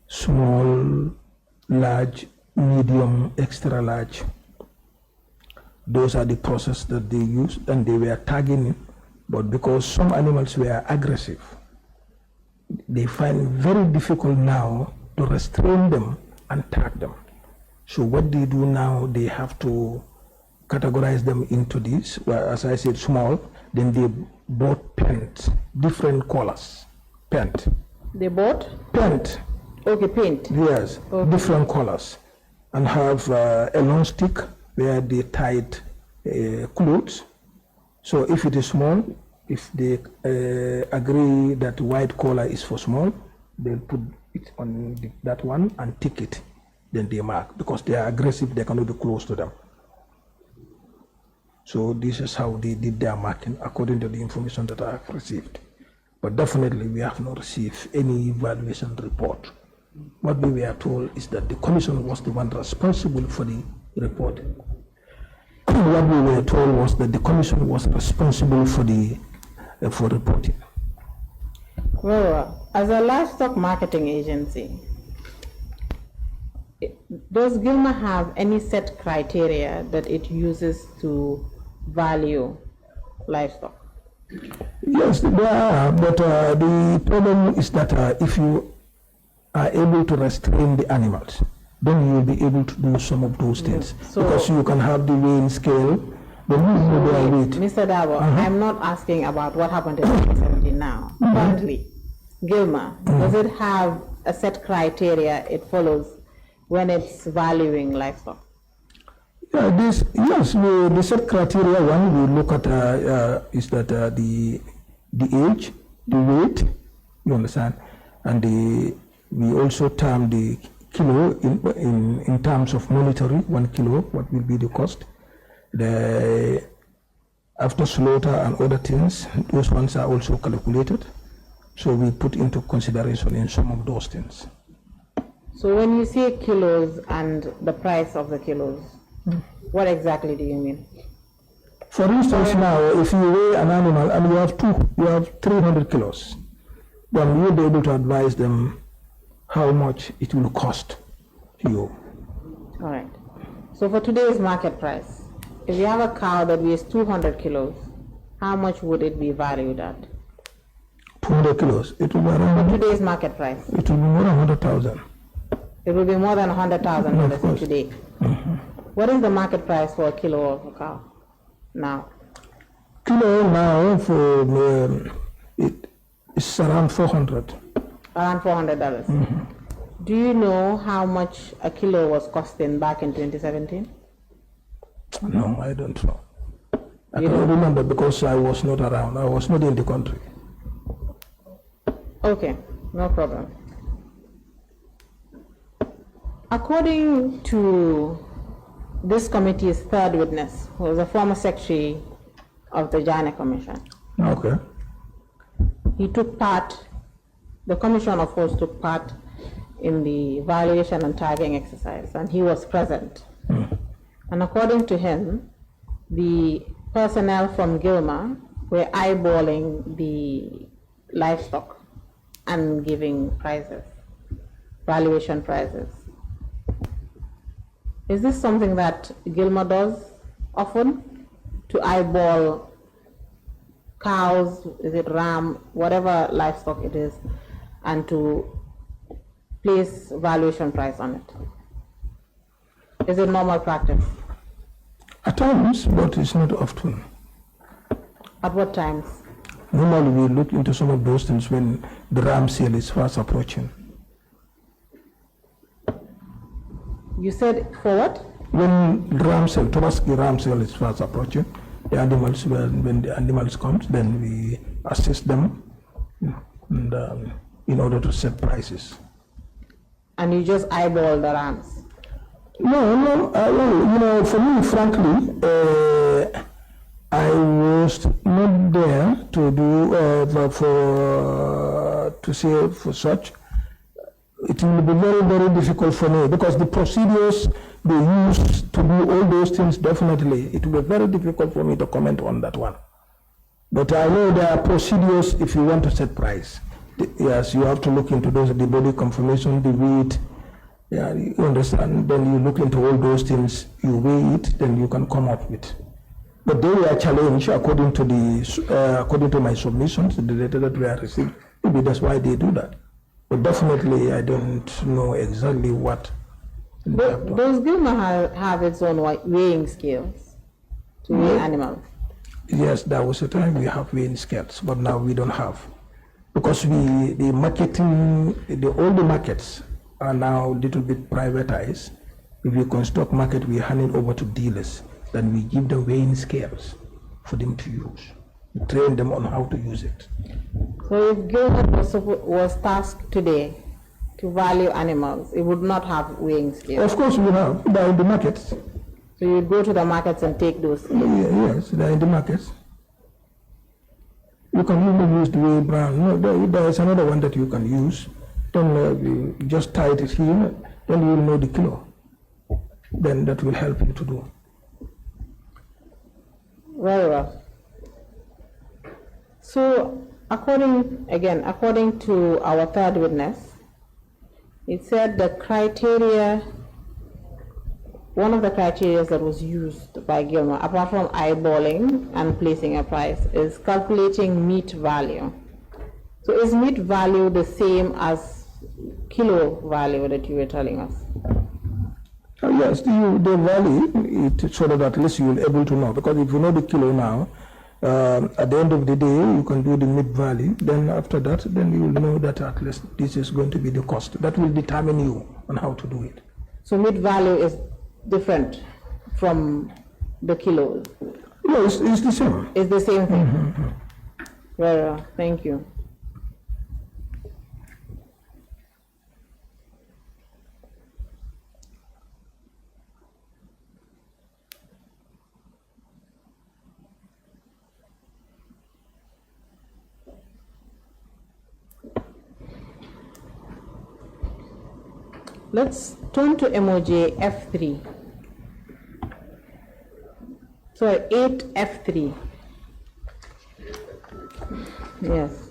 small, large, medium, extra large. Those are the process that they used and they were tagging, but because some animals were aggressive, they find it very difficult now to restrain them and tag them. So what they do now, they have to categorize them into these, well, as I said, small, then they bought paint, different colors, paint. They bought? Paint. Okay, paint. Yes, okay. Different colors. And have a long stick where they tied clothes. So if it is small, if they agree that white collar is for small, they'll put it on that one and tick it. Then they mark. Because they are aggressive, they cannot be close to them. So this is how they did their marking according to the information that I have received. But definitely we have not received any evaluation report. What we were told is that the commission was the one responsible for the report. What we were told was that the commission was responsible for the for reporting. Well, as a livestock marketing agency, does Gilmer have any set criteria that it uses to value livestock? Yes, there are, but the problem is that if you are able to restrain the animals, then you will be able to do some of those things. So, because you can have the weighing scale, then you know their weight. Mr. Dabo, I'm not asking about what happened in 1970 now. Currently, Gilmer, does it have a set criteria it follows when it's valuing livestock? Yeah, yes, the set criteria one we look at is that the age, the weight, you understand, and we also term the kilo in terms of monetary, 1 kilo, what will be the cost. After slaughter and other things, those ones are also calculated. So we put into consideration in some of those things. So when you say kilos and the price of the kilos, what exactly do you mean? For instance, now, if you weigh an animal and you have 300 kilos, then you'll be able to advise them how much it will cost you. All right. So for today's market price, if you have a cow that weighs 200 kilos, how much would it be valued at? 200 kilos. It will be around. For today's market price? It will be more than 100,000. It will be more than $100,000 today. Mm-hmm. What is the market price for a kilo of a cow now? Kilo now for it's around 400. Around $400. Mm-hmm. Do you know how much a kilo was costing back in 2017? No, I don't know. I don't remember because I was not around. I was not in the country. Okay, no problem. According to this committee's third witness, who was a former secretary of the Janneh Commission, Okay. he took part, the commission of course took part in the evaluation and tagging exercise, and he was present. And according to him, the personnel from Gilmer were eyeballing the livestock and giving prizes, valuation prizes. Is this something that Gilmer does often, to eyeball cows, is it ram, whatever livestock it is, and to place valuation price on it? Is it normal practice? At times, but it's not often. At what times? Normally, we look into some of those things when the ram sale is fast approaching. You said for what? When ram sale, Tobaski ram sale is fast approaching, the animals, when the animals comes, then we assist them and, in order to set prices. And you just eyeball the rams? No, well, for me, frankly, I was not there to do, to say for such. It will be very, very difficult for me because the procedures they use to do all those things, definitely, it will be very difficult for me to comment on that one. But I know there are procedures if you want to set price. Yes, you have to look into those, the body conformation, the weight, yeah, you understand, then you look into all those things, you weigh it, then you can come up with. But they were challenged according to my submissions, the data that we have received. Maybe that's why they do that. But definitely, I don't know exactly what. Does Gilmer have its own weighing scales to weigh animals? Yes, there was a time we have weighing scales, but now we don't have. Because all the markets are now a little bit privatized. If we construct market, we hand it over to dealers. Then we give them weighing scales for them to use. We train them on how to use it. So if Gilmer was tasked today to value animals, it would not have weighing scales? Of course we have, they're in the markets. So you go to the markets and take those scales? Yes, they're in the markets. You can even use the weight brand. No, there is another one that you can use. Then you just tie it here, then you will know the kilo. Then that will help you to do. Very well. So according to our third witness, it said the criteria, one of the criteria that was used by Gilmer, apart from eyeballing and placing a price, is calculating meat value. So is meat value the same as kilo value that you were telling us? Yes, the value, it, so that at least you'll be able to know. Because if you know the kilo now, at the end of the day, you can do the meat value. Then after that, then you will know that at least this is going to be the cost. That will determine you on how to do it. So meat value is different from the kilos? No, it's the same. It's the same thing? Mm-hmm. Very well, thank you. Let's turn to emoji F3. Sorry, 8F3. Yes.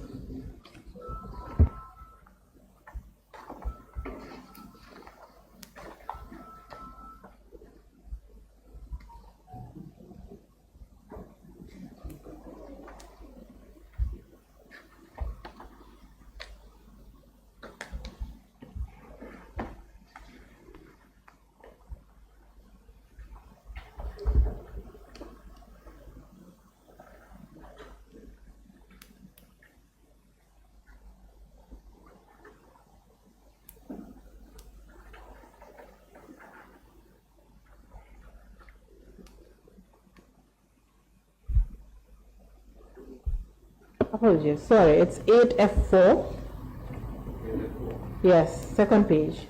Apologies, sorry, it's 8F4. Yes, second page.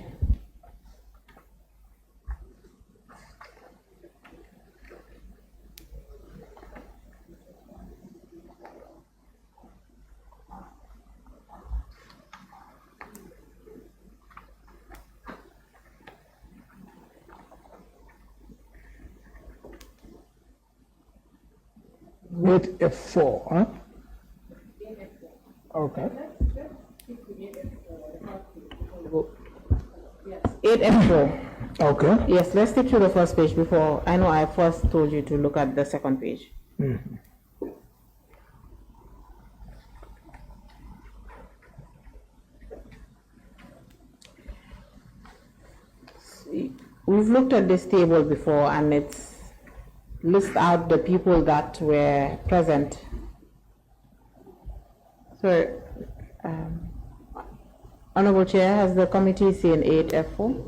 With F4, huh? Okay. 8F4. Okay. Yes, let's stick to the first page before. I know I first told you to look at the second page. We've looked at this table before, and it's list out the people that were present. So, Honorable Chair, has the committee seen 8F4?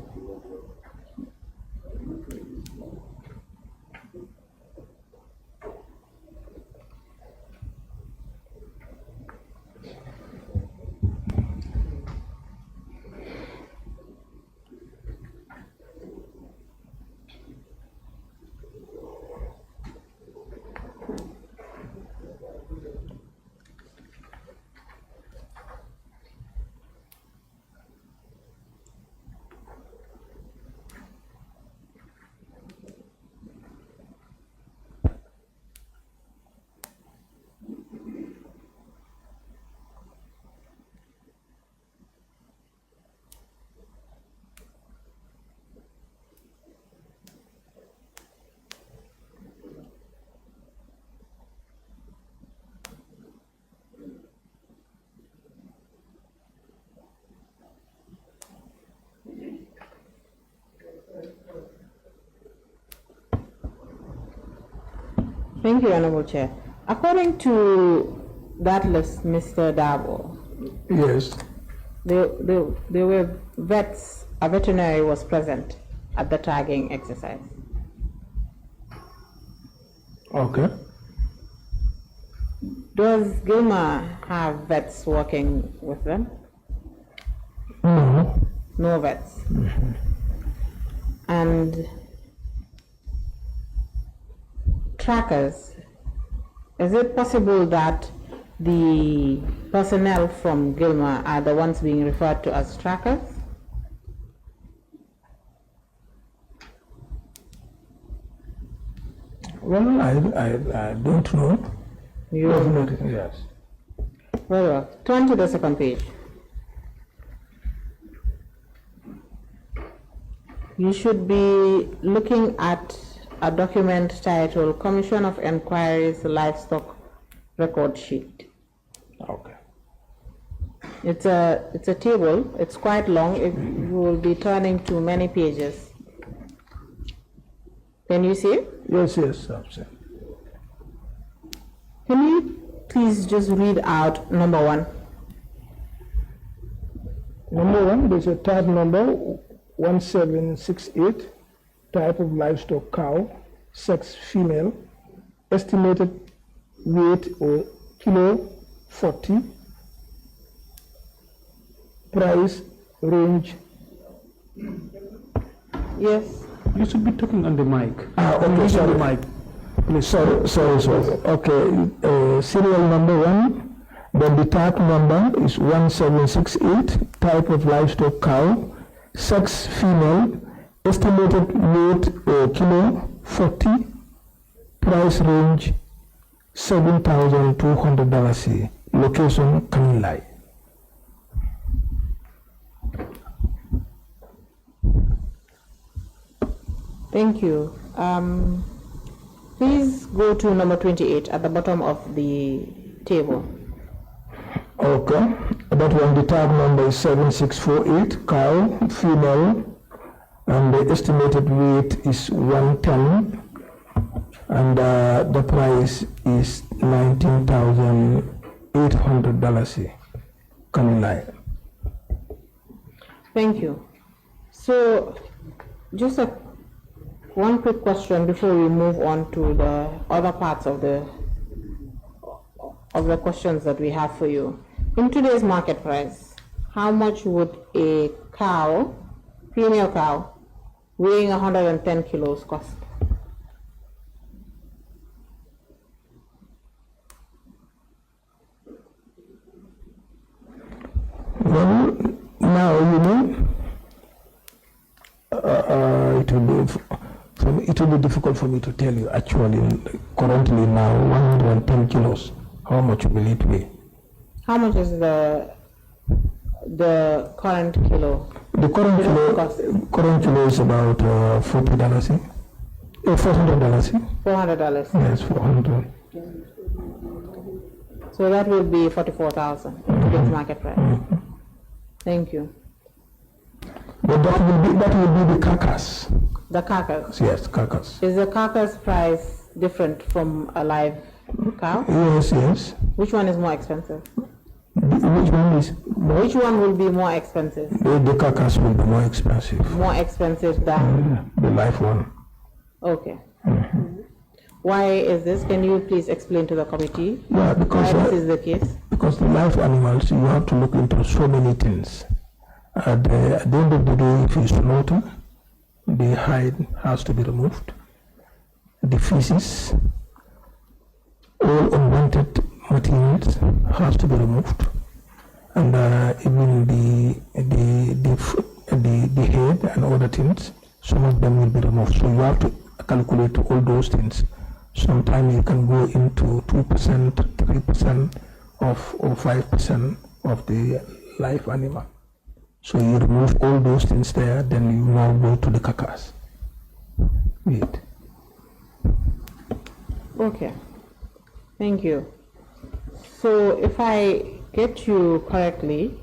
Thank you, Honorable Chair. According to that list, Mr. Dabo, Yes. there were vets, a veterinary was present at the tagging exercise. Okay. Does Gilmer have vets working with them? No. No vets. And trackers, is it possible that the personnel from Gilmer are the ones being referred to as trackers? Well, I don't know. You don't know. Yes. Very well. Turn to the second page. You should be looking at a document titled Commission of Inquiries Livestock Record Sheet. Okay. It's a table. It's quite long. You will be turning to many pages. Can you see it? Yes, yes, I'm saying. Can you please just read out number 1? Number 1, there's a tag number 1768, type of livestock cow, sex female, estimated weight or kilo 40, price range. Yes. You should be talking on the mic. Okay, sorry. The mic. Please, sorry. Okay, serial number 1, then the tag number is 1768, type of livestock cow, Sex female, estimated weight kilo 40, price range $7,200, location Kanilai. Thank you. Please go to number 28 at the bottom of the table. Okay, that one, the tag number is 7648, cow, female, and the estimated weight is 110, and the price is $19,800. Kanilai. Thank you. So, just one quick question before we move on to the other parts of the questions that we have for you. In today's market price, how much would a cow, female cow, weighing 110 kilos cost? Well, now you know, it will be difficult for me to tell you actually. Currently now, 110 kilos. How much will it weigh? How much is the current kilo? The current kilo is about $40. $400. $400. Yes, $400. So that will be 44,000 in today's market price. Thank you. But that will be the carcass. The carcass? Yes, carcass. Is the carcass price different from a live cow? Yes, yes. Which one is more expensive? Which one is? Which one will be more expensive? The carcass will be more expensive. More expensive than? The live one. Okay. Why is this? Can you please explain to the committee why this is the case? Because the live animals, you have to look into so many things. At the end of the day, if you slaughter, the hide has to be removed. The feces, all unwanted materials has to be removed, and even the head and other things, some of them will be removed. So you have to calculate all those things. Sometimes you can go into 2%, 3% or 5% of the live animal. So you remove all those things there, then you now go to the carcass. Wait. Okay. Thank you. So if I get you correctly,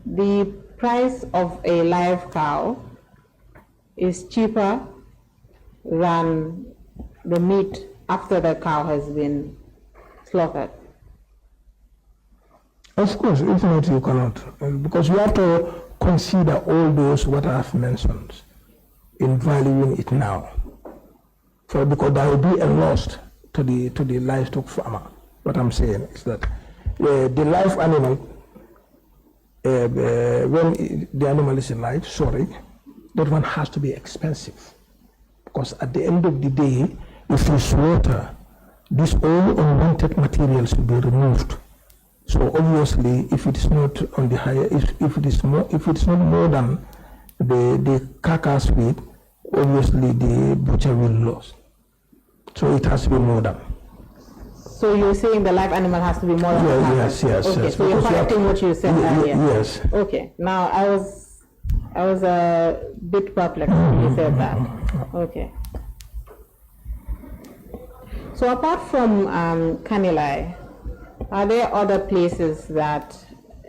the price of a live cow is cheaper than the meat after the cow has been slaughtered. Of course, if not, you cannot. Because you have to consider all those what I have mentioned in valuing it now. Because there will be a loss to the livestock farmer. What I'm saying is that the live animal, when the animal is alive, that one has to be expensive. Because at the end of the day, if you slaughter, these all unwanted materials will be removed. So obviously, if it is not on the higher, if it is not more than the carcass weight, obviously the butcher will lose. So it has to be more than. So you're saying the live animal has to be more than the carcass? Yes. Okay, so you're correcting what you said earlier. Yes. Okay. Now I was a bit perplexed when you said that. Okay. So apart from Kanilai, are there other places that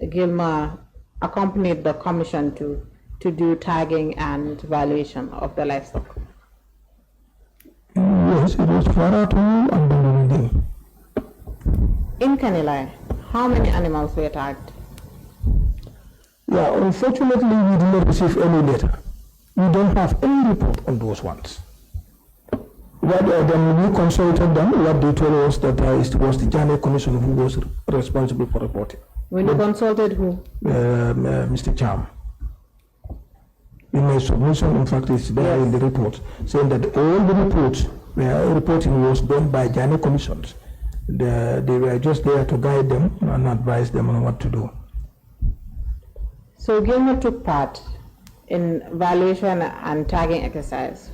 Gilmer accompanied the commission to do tagging and valuation of the livestock? Yes, it was Faratu and Bendundi. In Kanilai, how many animals were tagged? Yeah, unfortunately, we did not receive any letter. We don't have any report on those ones. Then we consulted them. What they told us that it was the Janneh Commission who was responsible for reporting. When you consulted who? Mr. Cham. In my submission, in fact, it's there in the report, saying that all the reports, reporting was done by Janneh Commissions. They were just there to guide them and advise them on what to do. So Gilmer took part in valuation and tagging exercise,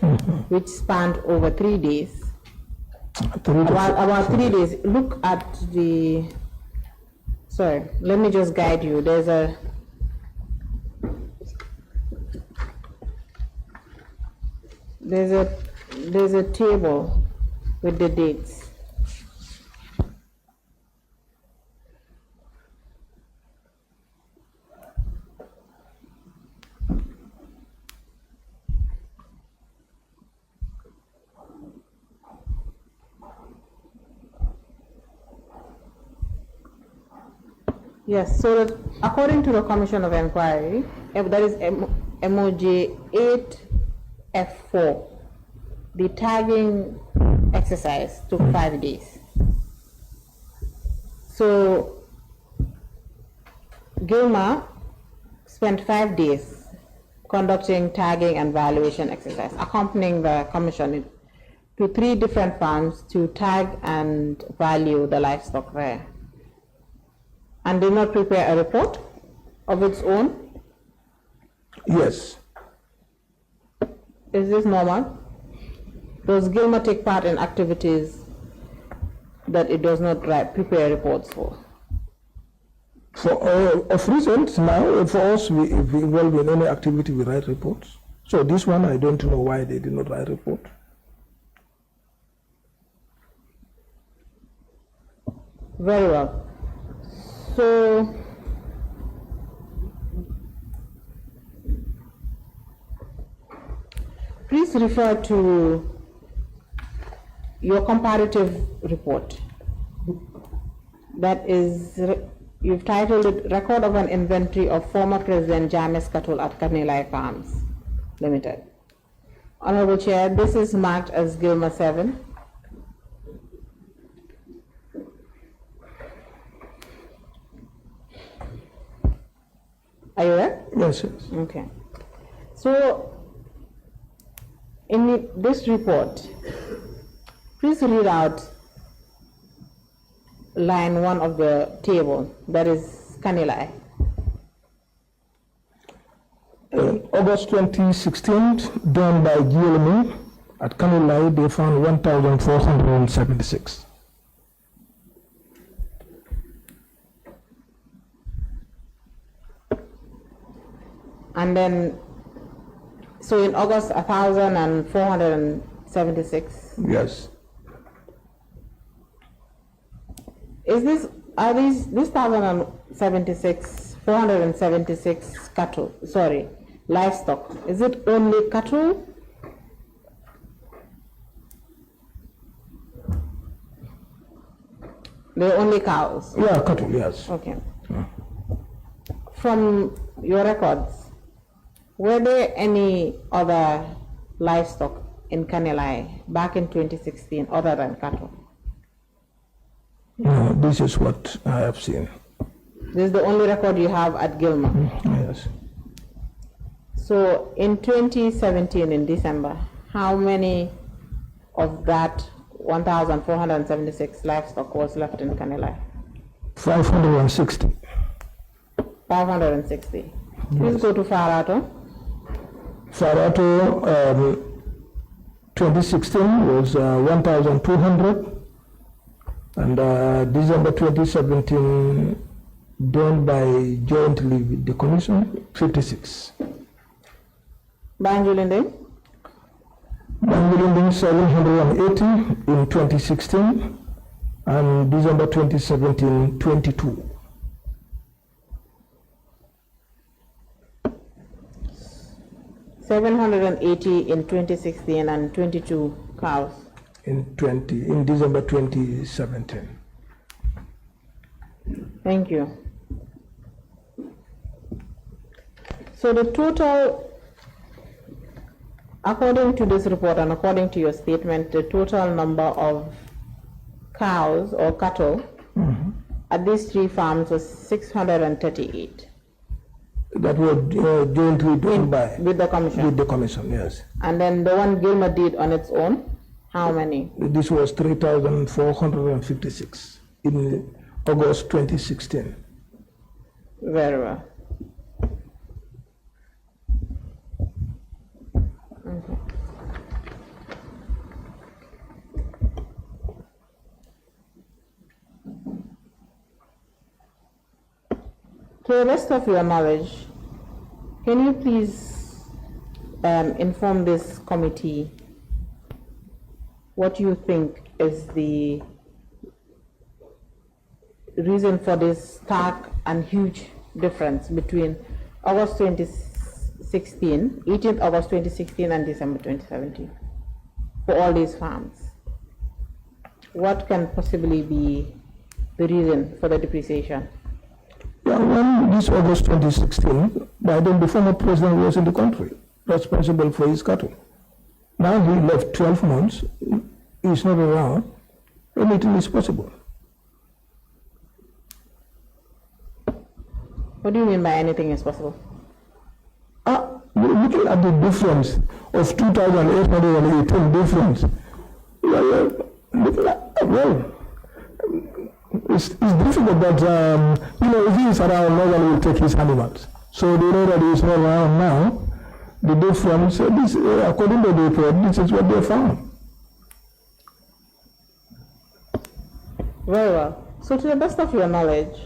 which spanned over 3 days. About 3 days. Look at the, sorry, let me just guide you. There's a table with the dates. Yes, so that according to the Commission of Inquiry, that is MOJ 8F4, the tagging exercise took 5 days. So Gilmer spent 5 days conducting tagging and valuation exercise, accompanying the commission to 3 different farms to tag and value the livestock there, and did not prepare a report of its own? Yes. Is this normal? Does Gilmer take part in activities that it does not prepare reports for? Of recent now, for us, if we involve in any activity, we write reports. So this one, I don't know why they did not write report. Very well. So please refer to your comparative report. That is, you've titled it Record of an Inventory of Former President Janneh's Cattle at Kanilai Farms Limited. Honorable Chair, this is marked as Gilmer 7. Are you there? Yes, yes. Okay. So, in this report, please read out line 1 of the table, that is Kanilai. August 2016, done by GLME at Kanilai, they found 1,476. And then, so in August, 1,476. Yes. Are these 476 cattle, sorry, livestock, is it only cattle? They're only cows? Yeah, cattle, yes. Okay. From your records, were there any other livestock in Kanilai back in 2016 other than cattle? No, this is what I have seen. This is the only record you have at Gilmer? Yes. So in 2017, in December, how many of that 1,476 livestock was left in Kanilai? 560. 560. Please go to Farato. Farato, 2016 was 1,200, and December 2017, done by jointly with the Commission, 56. Banjulinding? Banjulinding 780 in 2016, and December 2017, 22. $780 in 2016 and 22 cows. In December 2017. Thank you. So the total, according to this report and according to your statement, the total number of cows or cattle at these 3 farms was 638. That was jointly done by with the commission. With the commission, yes. And then the one Gilmer did on its own? How many? This was 3,456 in August 2016. Very well. Okay. To the best of your knowledge, can you please inform this committee what you think is the reason for this stark and huge difference between August 2016, 18th August 2016 and December 2017 for all these farms? What can possibly be the reason for the depreciation? Well, when this August 2016, Biden, the former president, was in the country, responsible for his cattle. Now he left 12 months, he's not around, anything is possible. What do you mean by anything is possible? Looking at the difference of 2,818 difference, well, it's difficult, but if he is around, no one will take his animals. So they know that he is not around now. The difference, according to the report, this is what they found. Very well. So to the best of your knowledge,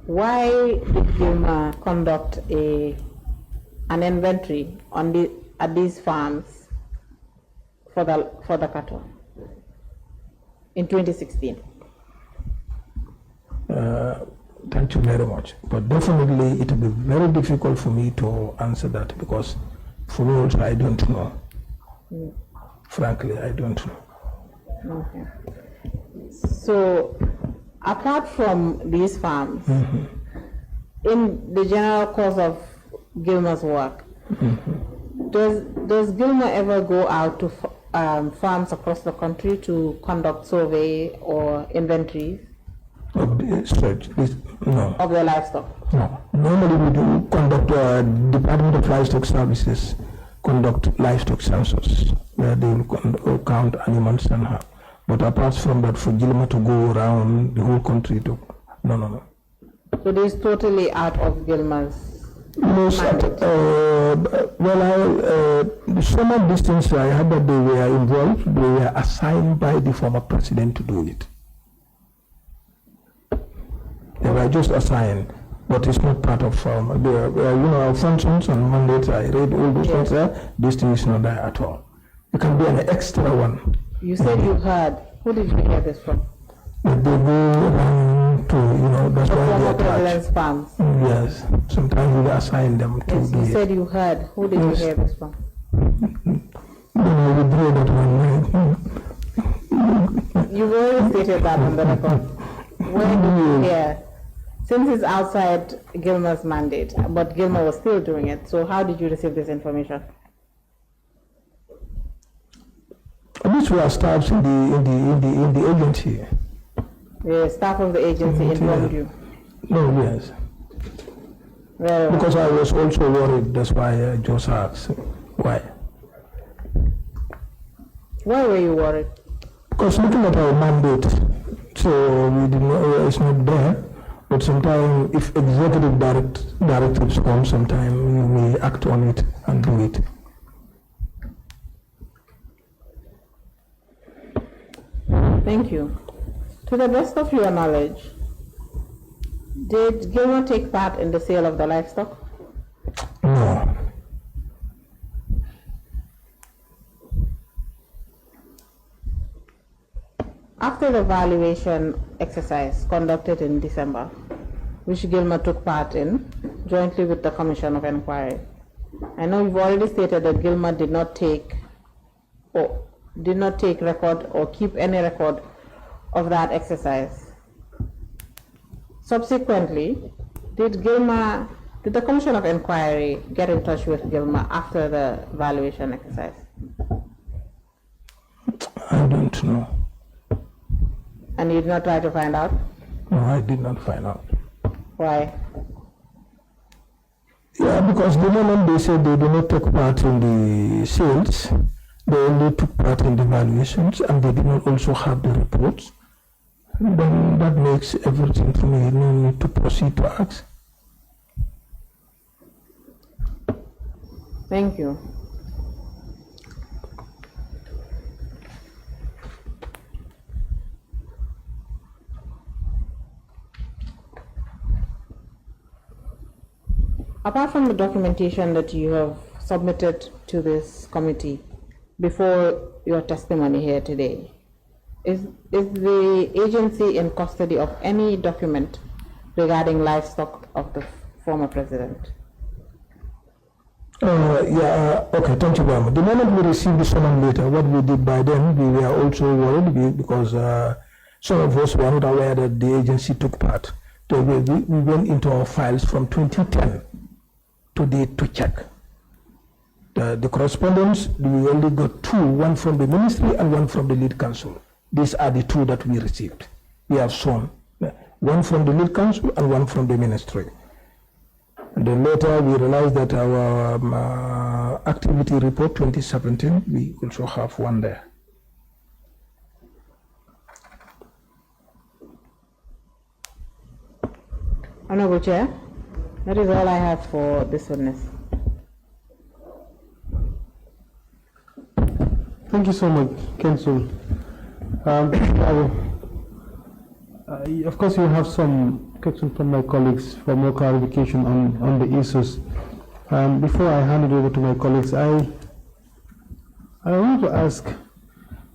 why did Gilmer conduct an inventory at these farms for the cattle in 2016? Thank you very much. But definitely it will be very difficult for me to answer that because for me also I don't know. Frankly, I don't know. Okay. So apart from these farms, in the general course of Gilmer's work, does Gilmer ever go out to farms across the country to conduct survey or inventories Of the livestock? No. Normally we do conduct, Department of Livestock Services conduct livestock census where they will count animals and have. But apart from that, for Gilmer to go around the whole country to, no. So this is totally out of Gilmer's mandate? Some of these things I heard that they were involved, they were assigned by the former president to do it. They were just assigned, but it's not part of our functions and mandates. I read all those things there. This thing is not there at all. It can be an extra one. You said you heard. Who did you hear this from? They go around to, that's why they are president's farms. Yes. Sometimes we assign them to do You it. said you heard. Who did you hear this from? We withdraw that one. You've already stated that on the record. Where did you hear? Since it's outside Gilmer's mandate, but Gilmer was still doing it, so how did you receive this information? These were staffs in the agency. The staff of the agency informed you? No, yes. Well, because I was also worried, that's why I just asked. Why? Why were you worried? Because looking at our mandate, so we did not, it's not there. But sometimes, if executive directives come, sometimes we may act on it and do it. Thank you. To the best of your knowledge, did Gilmer take part in the sale of the livestock? No. After the valuation exercise conducted in December, which Gilmer took part in, jointly with the Commission of Inquiry, I know you've already stated that Gilmer did not take record or keep any record of that exercise. Subsequently, did the Commission of Inquiry get in touch with Gilmer after the valuation exercise? I don't know. And you did not try to find out? No, I did not find out. Why? Yeah, because the moment they said they do not take part in the sales, they only took part in the evaluations and they did not also have the reports, then that makes everything for me no need to proceed to ask. Thank you. Apart from the documentation that you have submitted to this committee before your testimony here today, is the agency in custody of any document regarding livestock of the former president? Okay, thank you very much. The moment we received the summons letter, what we did by then, we were also worried because some of us were not aware that the agency took part. So we went into our files from 2010 to date to check. The correspondence, we only got two, one from the ministry and one from the lead council. These are the two that we received. We have shown one from the lead council and one from the ministry. And then later we realized that our activity report 2017, we also have one there. Honorable Chair, that is all I have for this witness. Thank you so much, Council. Of course, you have some questions from my colleagues for more clarification on the issues. Before I hand it over to my colleagues, I want to ask,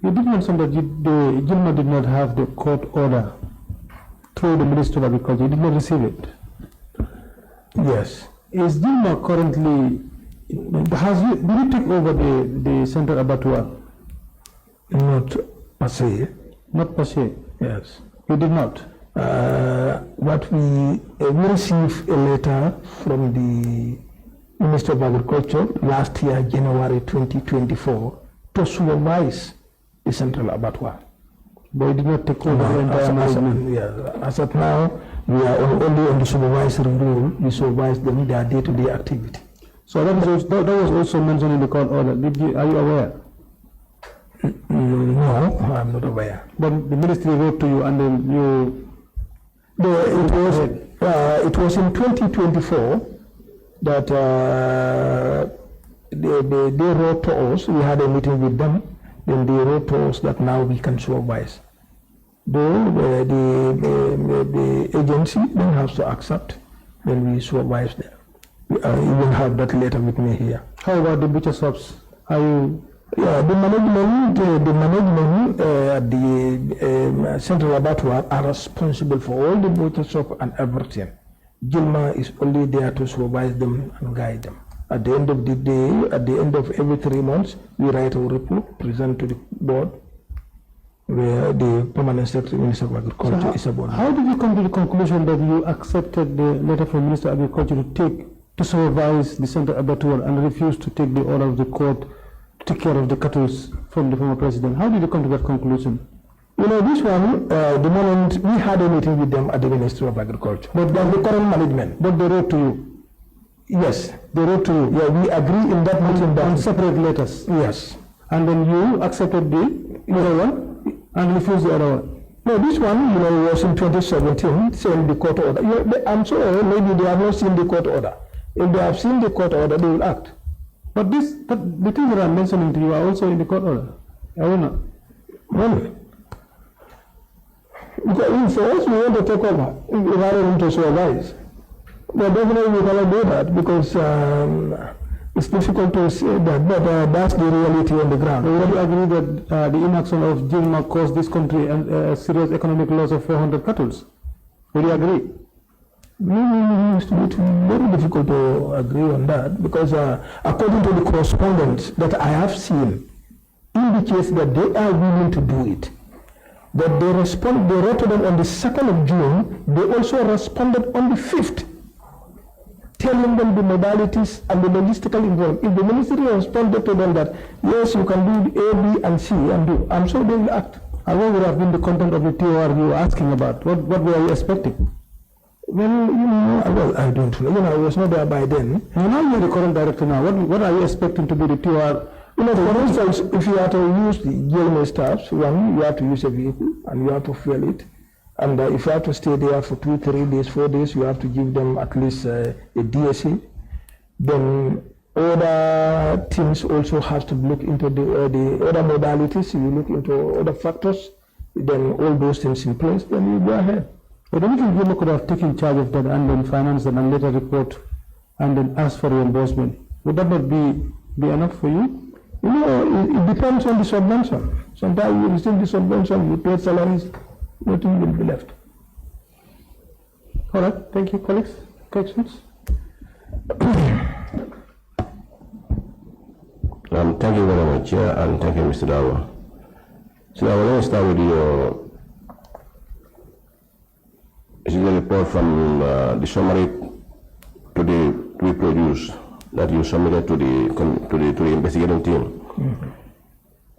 you did mention that Janneh did not have the court order through the Ministry of Agriculture. You did not receive it? Yes. Is Janneh currently, did you take over the central abattoir? Not per se. Not per se? Yes. You did not? What we received a letter from the Minister of Agriculture last year, January 2024, to supervise the central abattoir. But you did not take over the entire management? As of now, we are only on the supervisory role. We supervise them, their day-to-day activity. So that was also mentioned in the court order. Are you aware? No, I'm not aware. But the ministry wrote to you and then you... It was in 2024 that they wrote to us. We had a meeting with them. Then they wrote to us that now we can supervise. Though the agency then has to accept, then we supervise them. You will have that letter with me here. How about the butcher shops? Are you... Yeah, the management at the central abattoir are responsible for all the butcher shop and everything. Janneh is only there to supervise them and guide them. At the end of the day, at the end of every 3 months, we write a report, present to the board, where the permanent secretary, Minister of Agriculture, is about. How did you come to the conclusion that you accepted the letter from Minister of Agriculture to supervise the central abattoir and refused to take the order of the court to take care of the cattle from the former president? How did you come to that conclusion? You know, this one, the moment we had a meeting with them at the Ministry of Agriculture, but the current management. But they wrote to you? Yes. They wrote to you? Yeah, we agree in that meeting. On separate letters? Yes. And then you accepted the other one and refused the other one? No, this one, you know, was in 2017, saying the court order. I'm sure maybe they have not seen the court order. If they have seen the court order, they will act. But the things that I'm mentioning to you are also in the court order. Are you not? Well, because for us, we want to take over rather than to supervise. But definitely we cannot do that because it's difficult to say that, but that's the reality on the ground. Would you agree that the inaction of Janneh caused this country a serious economic loss of 400 cattle? Would you agree? It's very difficult to agree on that because according to the correspondence that I have seen, indicates that they are willing to do it. That they wrote to them on the 2nd of June, they also responded on the 5th, telling them the modalities and the logistical involved. If the ministry responded to them that, yes, you can do A, B, and C, and do, I'm sure they will act. And what would have been the content of the TOR you were asking about? What were you expecting? Well, you know, I don't know. You know, I was not there by then. Now you're the current director now. What are you expecting to be the TOR For instance, if you are to use the GMA staffs, one, you have to use a vehicle and you have to fuel it. And if you have to stay there for 2, 3 days, 4 days, you have to give them at least a DSA. Then other teams also have to look into the other modalities. You look into other factors, then all those things in place, then you go ahead. But don't you think you could have taken charge of that and then finance them and later report and then ask for reimbursement? Would that not be enough for you? It depends on the subvention. Sometimes you receive the subvention, you pay salaries, nothing will be left. All right, thank you, colleagues. Questions? Thank you very much, Chair, and thank you, Mr. Dawa. So I will start with your report from the summary to be produced that you submitted to the investigating team.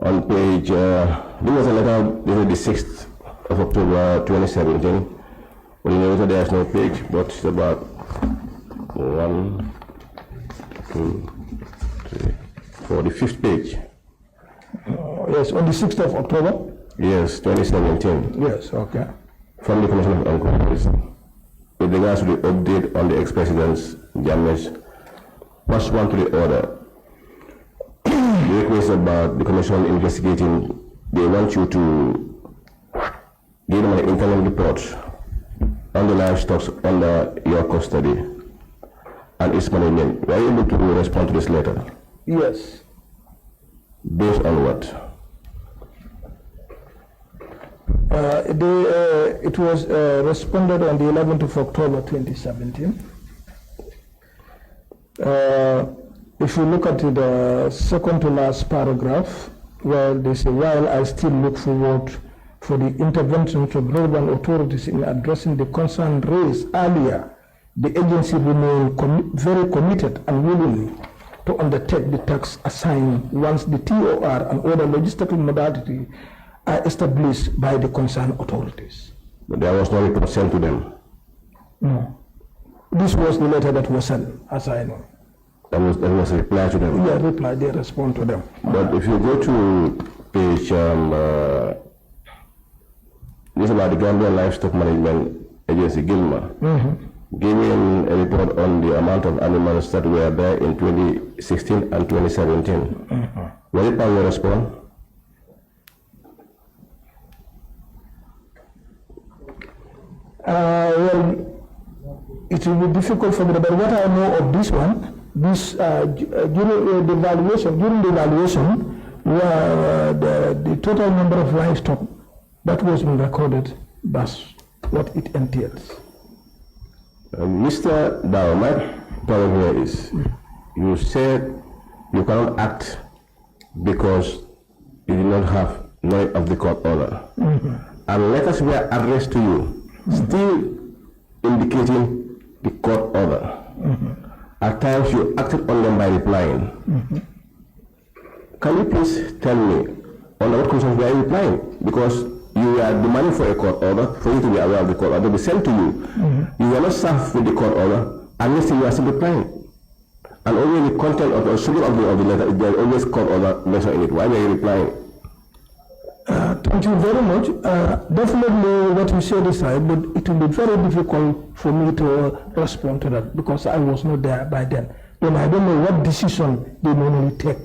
On page, this was a letter dated the 6th of October 2017. Well, in the letter there is no page, but it's about 1, 2, 3, 4, the 5th page. Yes, on the 6th of October? Yes, 2017. Yes, okay. From the Commission of Inquiries, with regards to the update on the ex-president's Janneh's pursuant to the order, the request about the Commission investigating, they want you to give them an internal report on the livestock under your custody and its management. Were you able to respond to this letter? Yes. Based on what? It was responded on the 11th of October 2017. If you look at the second to last paragraph, where they say, while I still look forward for the intervention of relevant authorities in addressing the concern raised earlier, the agency remains very committed and willing to undertake the task assigned once the TOR and other logistical modalities are established by the concerned authorities. But there was no report sent to them? No. This was the letter that was sent, as I know. That was a reply to them? Yeah, reply, they respond to them. But if you go to page, this is about the Gambia Livestock Management Agency, GILMA, giving a report on the amount of animals that were there in 2016 and 2017. Was it on your response? Well, it will be difficult for me, but what I know of this one, during the evaluation, the total number of livestock that was been recorded, that's what it entails. Mr. Dow, my problem here is, you said you cannot act because you did not have knowledge of the court order. And letters were addressed to you, still indicating the court order. At times you acted on them by replying. Can you please tell me on what conditions were you replying? Because you are demanding for a court order, for you to be aware of the court order, be sent to you. You were not served with the court order, unless you are still replying. And only the content of the subject of the letter, there is always court order mentioned in it. Why were you replying? Thank you very much. Definitely what you said is right, but it will be very difficult for me to respond to that because I was not there by then. Then I don't know what decision they normally take.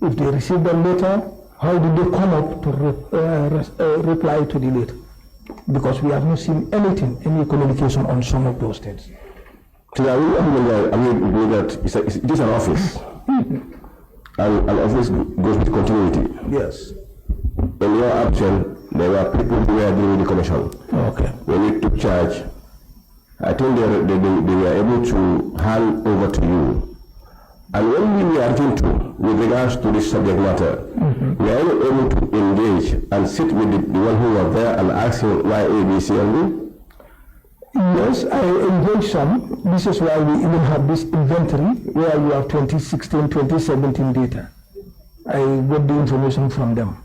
If they receive the letter, how did they come up to reply to the letter? Because we have not seen anything, any communication on some of those things. So I mean that it is an office, and an office goes with continuity. Yes. In your absence, there were people who were dealing with the commission. Okay. When you took charge, I think they were able to hand over to you. And when we were into, with regards to this subject matter, we are able to engage and sit with the one who was there and ask him why A, B, C, and D? Yes, I engaged some. This is why we even have this inventory where you have 2016, 2017 data. I got the information from them.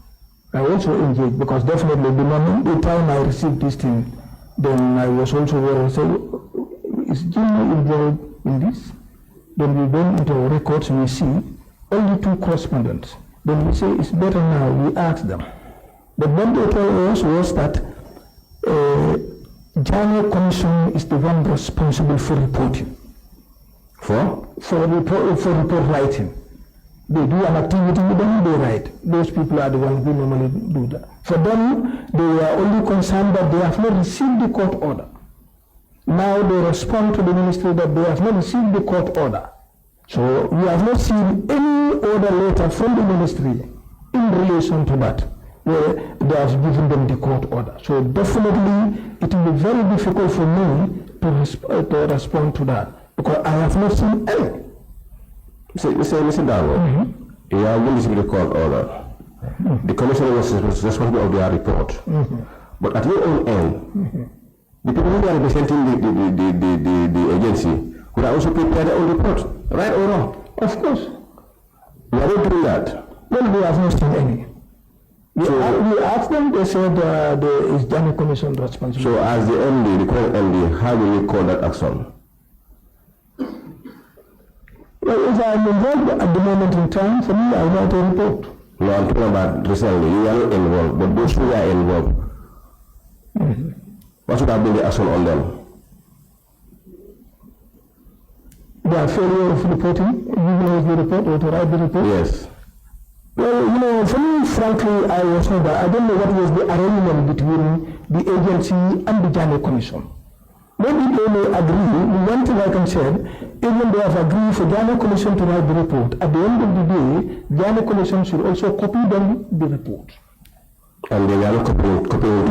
I also engaged because definitely the time I received this thing, then I was also worried. So, is Janneh involved in this? Then we went into records and we see only 2 correspondents. Then we say it's better now, we ask them. But what they told us was that Janneh Commission is the one responsible for reporting. For report writing. They do an activity with them, they write. Those people are the ones who normally do that. For them, they were only concerned that they have not received the court order. Now they respond to the ministry that they have not received the court order. So we have not seen any order letter from the ministry in relation to that, where they have given them the court order. So definitely it will be very difficult for me to respond to that, because I have not seen any. Mr. Dawo, you have not received the court order. The commissioner was responsible of their report. But at your own end, the people who are representing the agency would also prepare their own report, right or wrong? Of course. We are not doing that. Well, we have not seen any. We asked them, they said there is Janneh Commission responsible. So as the MD, the current MD, how will you call that action? Well, if I am involved at the moment in time, for me, I will not report. No, I'm talking about recently. You are not involved, but those who are involved, what should have been the action on them? Their failure of reporting, giving us the report or to write the report? Yes. Well, for me, frankly, I was not there. I don't know what was the arrangement between the agency and the Janneh Commission. Maybe they may agree. One thing I can say, even they have agreed for Janneh Commission to write the report, at the end of the day, Janneh Commission should also copy them the report. And they are not copying.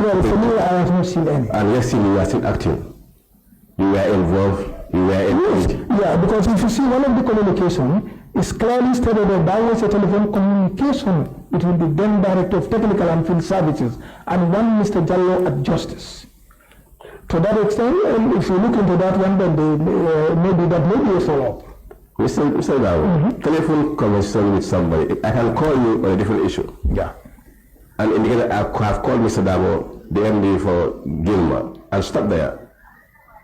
Well, for me, I have not seen any. And let's see, you are still active. You were involved. You were engaged. Yes. Yeah, because if you see one of the communication, it's clearly stated that there was a telephone communication between the then Director of Technical and Field Services and one Mr. Jallo at Justice. To that extent, if you look into that one, then maybe that may be a follow-up. Mr. Dawo, telephone conversation with somebody, I can call you on a different issue. Yeah. And indicate I have called Mr. Dawo, the MD for Gilmer, and stop there.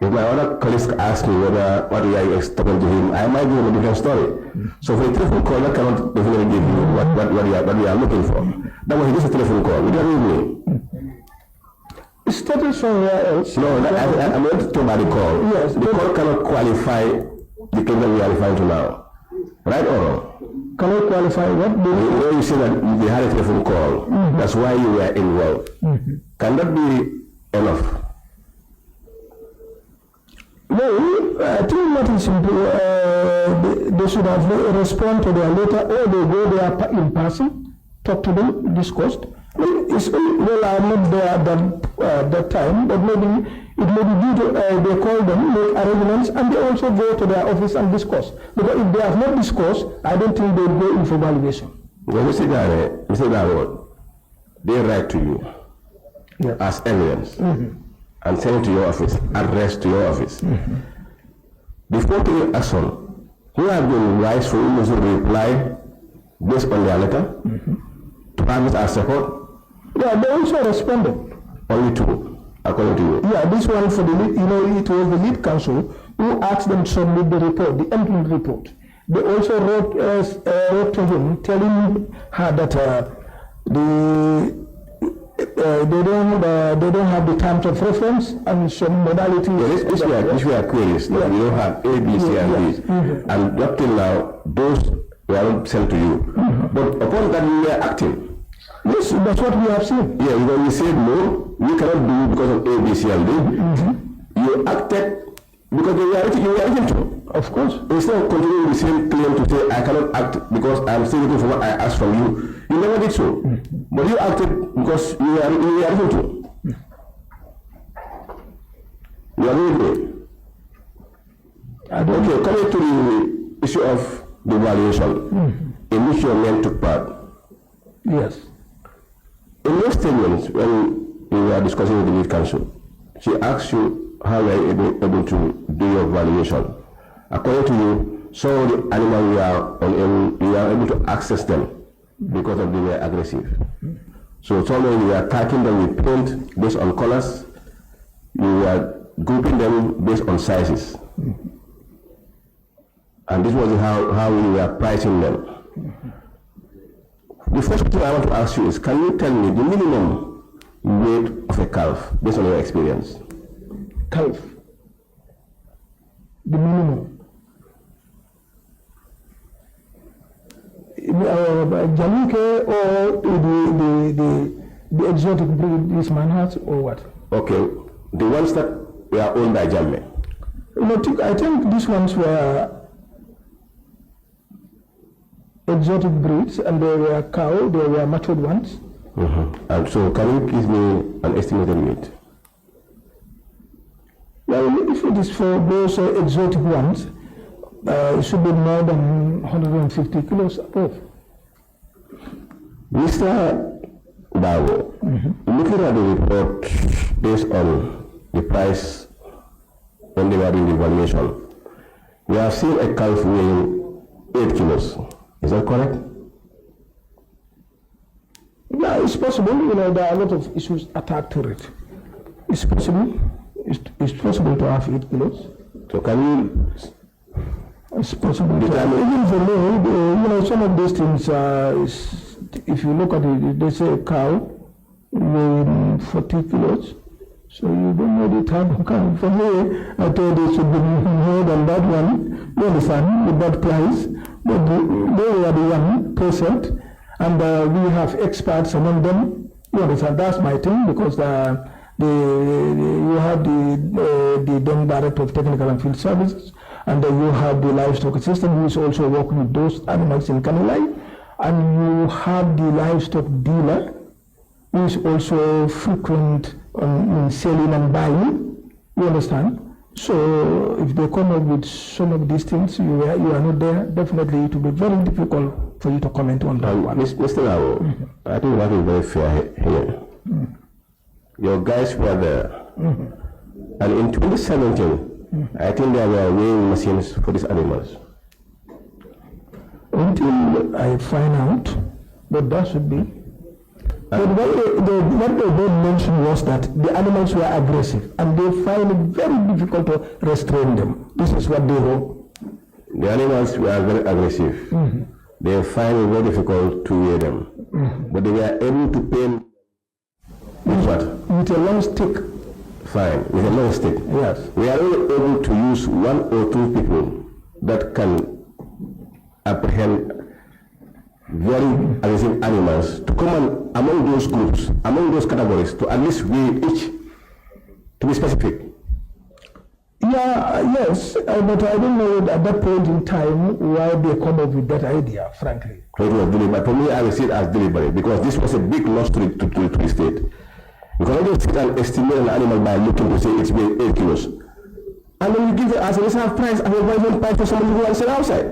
If my other colleagues ask me what are you talking to him, I might give him a different story. So for a telephone call, I cannot definitely give you what we are looking for. That was just a telephone call. What do you mean? It's started somewhere else. No, I'm not talking about the call. Yes. The call cannot qualify the claim that we are referring to now. Right or wrong? Cannot qualify what? When you say that they had a telephone call, that's why you were involved. Can that be enough? Well, I think what is they should have responded to their letter, or they go there in person, talk to them, discussed. Well, I'm not there at that time, but maybe it may be due to they call them, make arrangements, and they also go to their office and discuss. Because if they have not discussed, I don't think they will go in for valuation. When Mr. Dawo, they write to you as evidence and send it to your office, address to your office. Before taking action, who have been wise for you to reply based on their letter to promise our support? Yeah, they also responded. Only 2, according to you. Yeah, this one for the lead, it was the lead counsel who asked them to submit the report, the end report. They also wrote to him telling her that they don't have the terms of reference and some modalities. This we are queries. No, we don't have A, B, C, and D. And up till now, those were not sent to you. But upon that, you were active. Yes, that's what we have seen. Yeah, when you said no, we cannot do because of A, B, C, and D. You acted because you were written to. Of course. Instead of continuing the same claim to say, I cannot act because I'm still looking for what I asked from you, you never did so. But you acted because you were written to. You are with me? Okay, coming to the issue of the valuation, in which your men took part. Yes. In your statements, when you were discussing with the lead counsel, she asked you how you are able to do your valuation. According to you, so the animal you are able to access them because of they were aggressive. So somewhere you are attacking them with paint based on colors, you are grouping them based on sizes. And this was how we were pricing them. The first thing I want to ask you is, can you tell me the minimum weight of a calf based on your experience? Calf. The minimum. Jalike or the exotic breed this man has, or what? Okay, the ones that were owned by Janneh. I think these ones were exotic breeds, and they were cow, they were matured ones. And so, can you give me an estimated weight? Well, if it is for those exotic ones, it should be more than 150 kilos above. Mr. Dawo, looking at the report based on the price when they were doing the valuation, we have seen a calf weighing 8 kilos. Is that correct? Yeah, it's possible. There are a lot of issues attached to it. It's possible. It's possible to have 8 kilos. So can you? It's possible. Even for me, some of these things, if you look at it, they say a cow weighing 40 kilos. So you don't know the type of cow. For me, I thought it should be more than that one. You understand, with that price. But they were the 1%, and we have experts among them. You understand, that's my thing, because you have the then Director of Technical and Field Services, and then you have the livestock assistant who is also working with those animals in Kanilai, and you have the livestock dealer who is also frequent in selling and buying. You understand? So if they come up with some of these things, you are not there, definitely it will be very difficult for you to comment on that one. Mr. Lao, I think that is very fair here. Your guys were there. And in 2017, I think there were weighing machines for these animals. Until I find out, but that should be. But what they did mention was that the animals were aggressive, and they find it very difficult to restrain them. This is what they wrote. The animals were very aggressive. They find it very difficult to weigh them. But they were able to pay with what? With a long stick. Fine, with a long stick. Yes. We are only able to use 1 or 2 people that can apprehend very aggressive animals to come on among those groups, among those categories, to at least weigh each, to be specific. Yeah, yes, but I don't know at that point in time why they come up with that idea, frankly. So it was deliberate. For me, I will see it as deliberate, because this was a big loss to the state. You can only sit and estimate an animal by looking to say it's weighing 8 kilos. And then you give it as a reserve price, and a reserve price for somebody who wants to sell outside.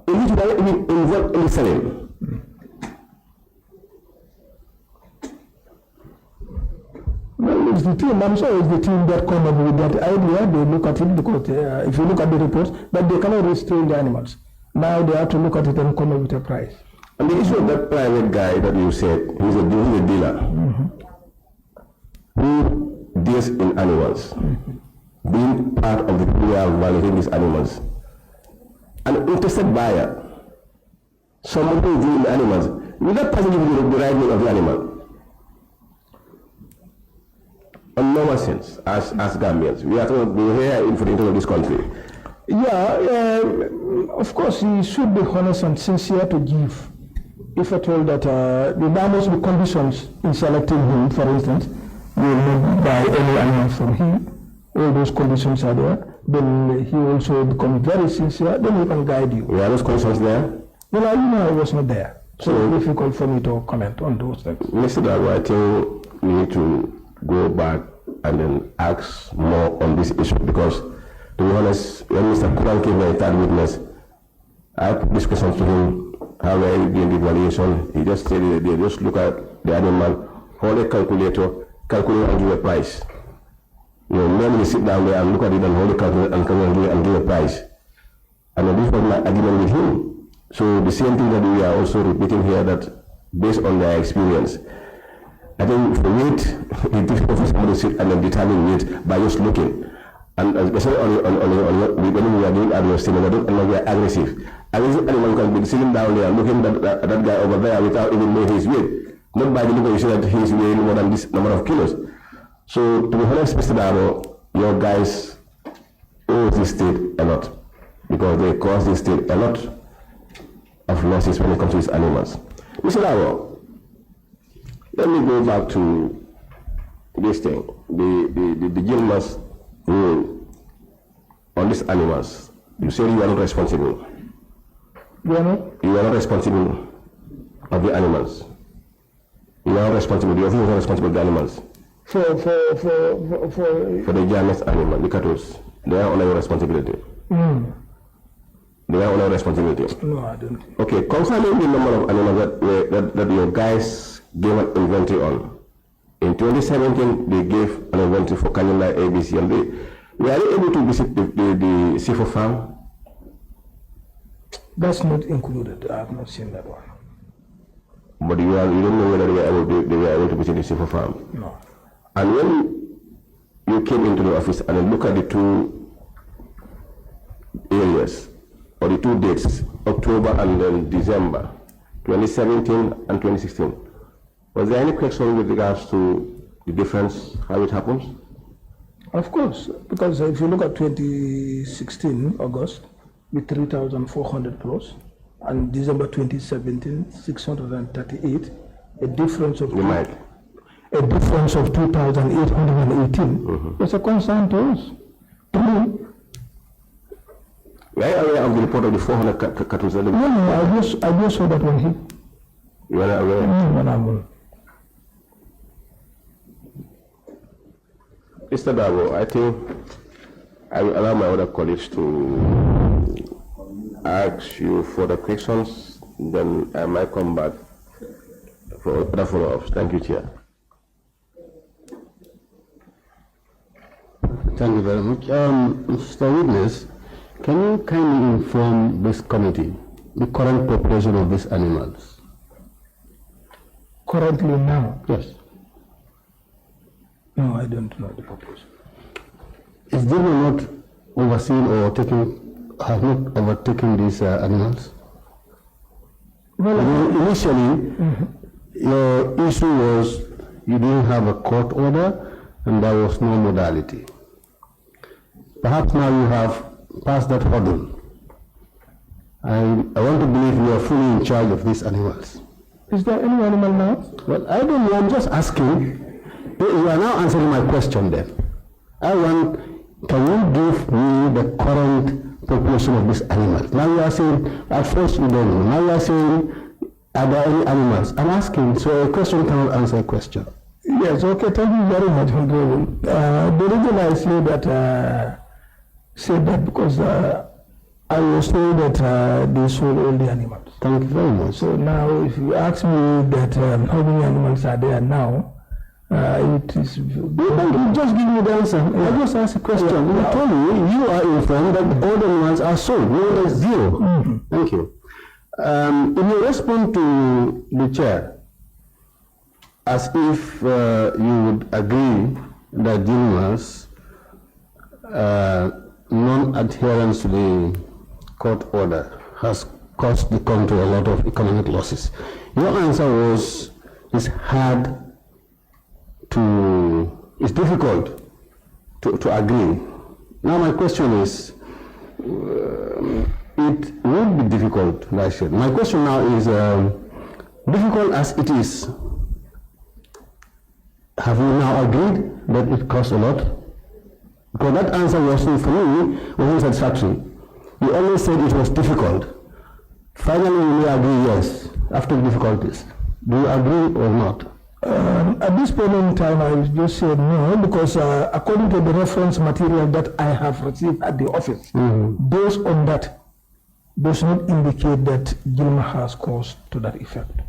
In which way we involve in the selling. Well, it's the team, I'm sure it's the team that come up with that idea. They look at it, because if you look at the reports, but they cannot restrain the animals. Now they have to look at it and come up with a price. And the issue of that private guy that you said, he's a dealer, who deals in animals, being part of the people who are valuing these animals. An interested buyer, someone who is dealing in animals, will that person give you the right name of the animal? On normal sense, as Gambians, we are here for the interest of this country. Yeah, of course, he should be honest and sincere to give. If at all that there must be conditions in selecting him, for instance, we will not buy any animal from him. All those conditions are there. Then he also becomes very sincere. Then he can guide you. Were those conditions there? Well, I was not there, so it's difficult for me to comment on those things. Mr. Dago, I think we need to go back and then ask more on this issue, because, to be honest, when Mr. Kuran came my third witness, I put this question to him, how are you doing the valuation? He just said they just look at the animal, hold a calculator, calculate and give a price. Normally sit down there and look at it and hold a calculator and give a price. And this was my argument with him. So the same thing that we are also repeating here, that based on their experience, I think for weight, it's difficult for somebody to sit and then determine weight by just looking. and especially when we are doing animal stealing, and we are aggressive. Aggressive animal can be sitting down there looking at that guy over there without even knowing his weight. Not by the look, you see that he's weighing more than this number of kilos. So to be honest, Mr. Dabo, your guys owe the state a lot because they cause the state a lot of losses when it comes to these animals. Mr. Dabo, let me go back to this thing, the gentleman's rule on these animals. You say you are not responsible. You are not? You are not responsible of the animals. You are not responsible. The officer is not responsible of the animals. For the Janneh's animal, the cattle, they are under your responsibility. They are under your responsibility. No, I don't. Okay, concerning the number of animals that your guys gave an inventory on. In 2017, they gave an inventory for Canada, ABC, and they were they able to visit the seafood farm? That's not included. I have not seen that one. But you don't know whether they were able to visit the seafood farm? No. And when you came into the office and look at the two areas, or the two dates, October and then December, 2017 and 2016, was there any question with regards to the difference, how it happens? Of course, because if you look at 2016, August, with 3,400 plus, and December 2017, 638, a difference of... A difference of 2,818. It's a concern to us. To me. Were you aware of the report of the 400 cattle? No, I just saw that one here. You are not aware? No. Mr. Dabo, I think I will allow my other colleagues to ask you further questions, then I might come back for other follow-ups. Thank you, Chair. Thank you very much. Mr. Witness, can you kindly inform this committee the current population of these animals? Currently now? Yes. No, I don't know the population. Is there not overseen or have not overtaken these animals? Well, initially, your issue was you didn't have a court order and there was no modality. Perhaps now you have passed that hurdle. I want to believe you are fully in charge of these animals. Is there any animal now? Well, I don't know, I'm just asking. You are now answering my question then. Can you give me the current population of these animals? Now you are saying, at first you don't know. Now you are saying, are there any animals? I'm asking, so a question cannot answer a question. Yes, okay, thank you very much, Honorable. The reason I say that because I was told that they sold all the animals. Thank you very much. So now, if you ask me that how many animals are there now, it is... You just give me the answer. I just asked a question. You told me you are informed that all the animals are sold. No, there's zero. Thank you. In your response to the chair, as if you would agree that Dilma's non-adherence to the court order has cost the country a lot of economic losses. Your answer was, it's difficult to agree. Now my question is, it would be difficult, I said. My question now is, difficult as it is, have you now agreed that it costs a lot? Because that answer wasn't, for me, wasn't satisfactory. You always said it was difficult. Finally, you may agree, yes, after difficulties. Do you agree or not? At this point in time, I just said no, because according to the reference material that I have received at the office, based on that, does not indicate that Gilma has caused to that effect.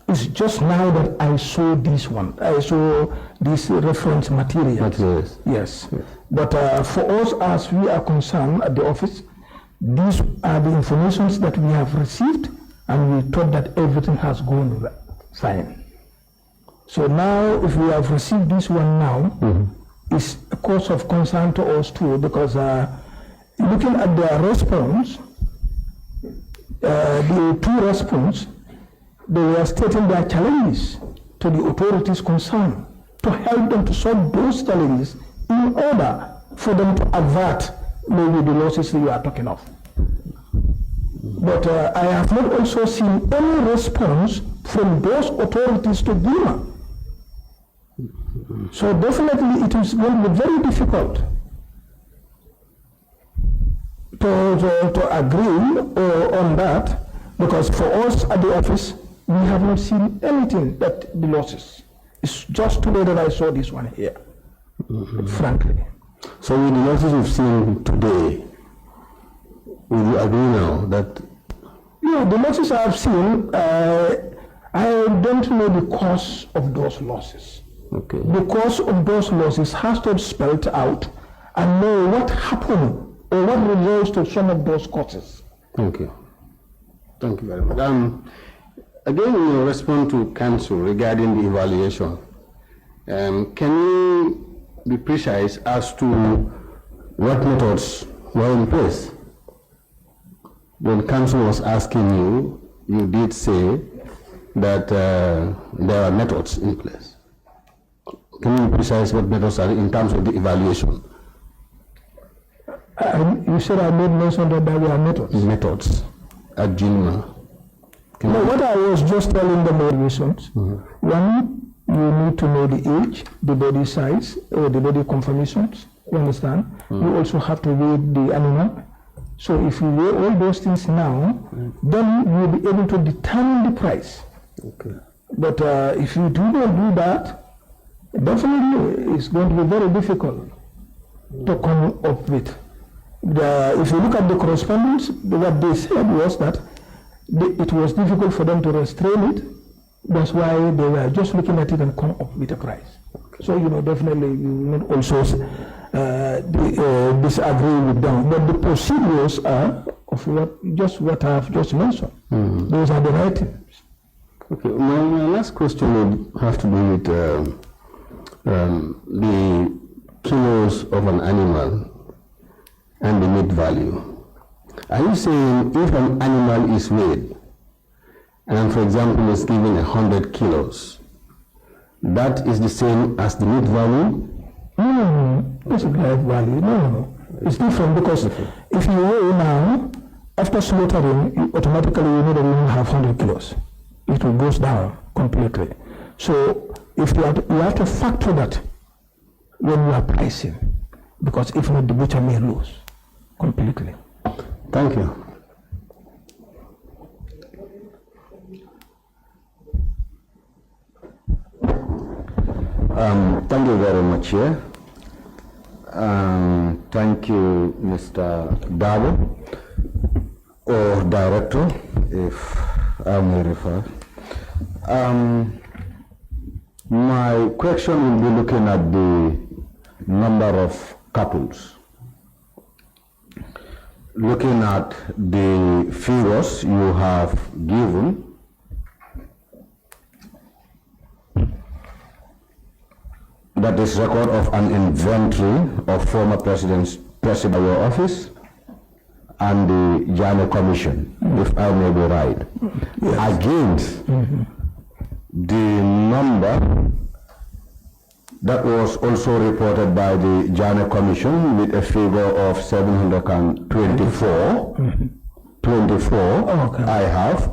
It's just now that I saw this one. I saw this reference material. Yes. But for us, as we are concerned at the office, these are the informations that we have received, and we thought that everything has gone fine. So now, if we have received this one now, is a cause of concern to us too, because looking at their response, the two response, they were stating their challenges to the authorities concerned to help them to solve those challenges in order for them to avert maybe the losses that you are talking of. But I have not also seen any response from those authorities to Gima. So definitely it is going to be very difficult to agree on that, because for us at the office, we have not seen anything that the losses. It's just today that I saw this one here, frankly. So with the losses you've seen today, would you agree now that? Yeah, the losses I have seen, I don't know the cause of those losses. Okay. The cause of those losses has to be spelled out and know what happened or what relates to some of those causes. Thank you. Thank you very much. Again, in your response to council regarding the evaluation, can you be precise as to what methods were in place? When council was asking you, you did say that there are methods in place. Can you be precise what methods are in terms of the evaluation? You said I made mention that there were methods. Methods at Janneh. No, what I was just telling them the reasons. One, you need to know the age, the body size, or the body conformations. You understand? You also have to weigh the animal. So if you weigh all those things now, then you'll be able to determine the price. Okay. But if you do not do that, definitely it's going to be very difficult to come up with. If you look at the correspondence, what they said was that it was difficult for them to restrain it. That's why they were just looking at it and come up with a price. Okay. So, definitely you will not also disagree with them. But the procedures are of what I have just mentioned. Those are the right things. Okay, my last question would have to do with the kilos of an animal and the meat value. Are you saying if an animal is weighed, and for example is given 100 kilos, that is the same as the meat value? No, it's a live value. No. It's different because if you weigh now, after slaughtering, automatically you know that you will have 100 kilos. It will goes down completely. So if you have to factor that when you are pricing, because if not, the butcher may lose completely. Thank you. Thank you very much, Chair. Thank you, Mr. Dabo, or Director, if I may refer. My question will be looking at the number of couples. Looking at the figures you have given, that is record of an inventory of former presidents present by your office and the Janneh Commission, if I may be right, against the number that was also reported by the Janneh Commission with a figure of 724, 24 I have,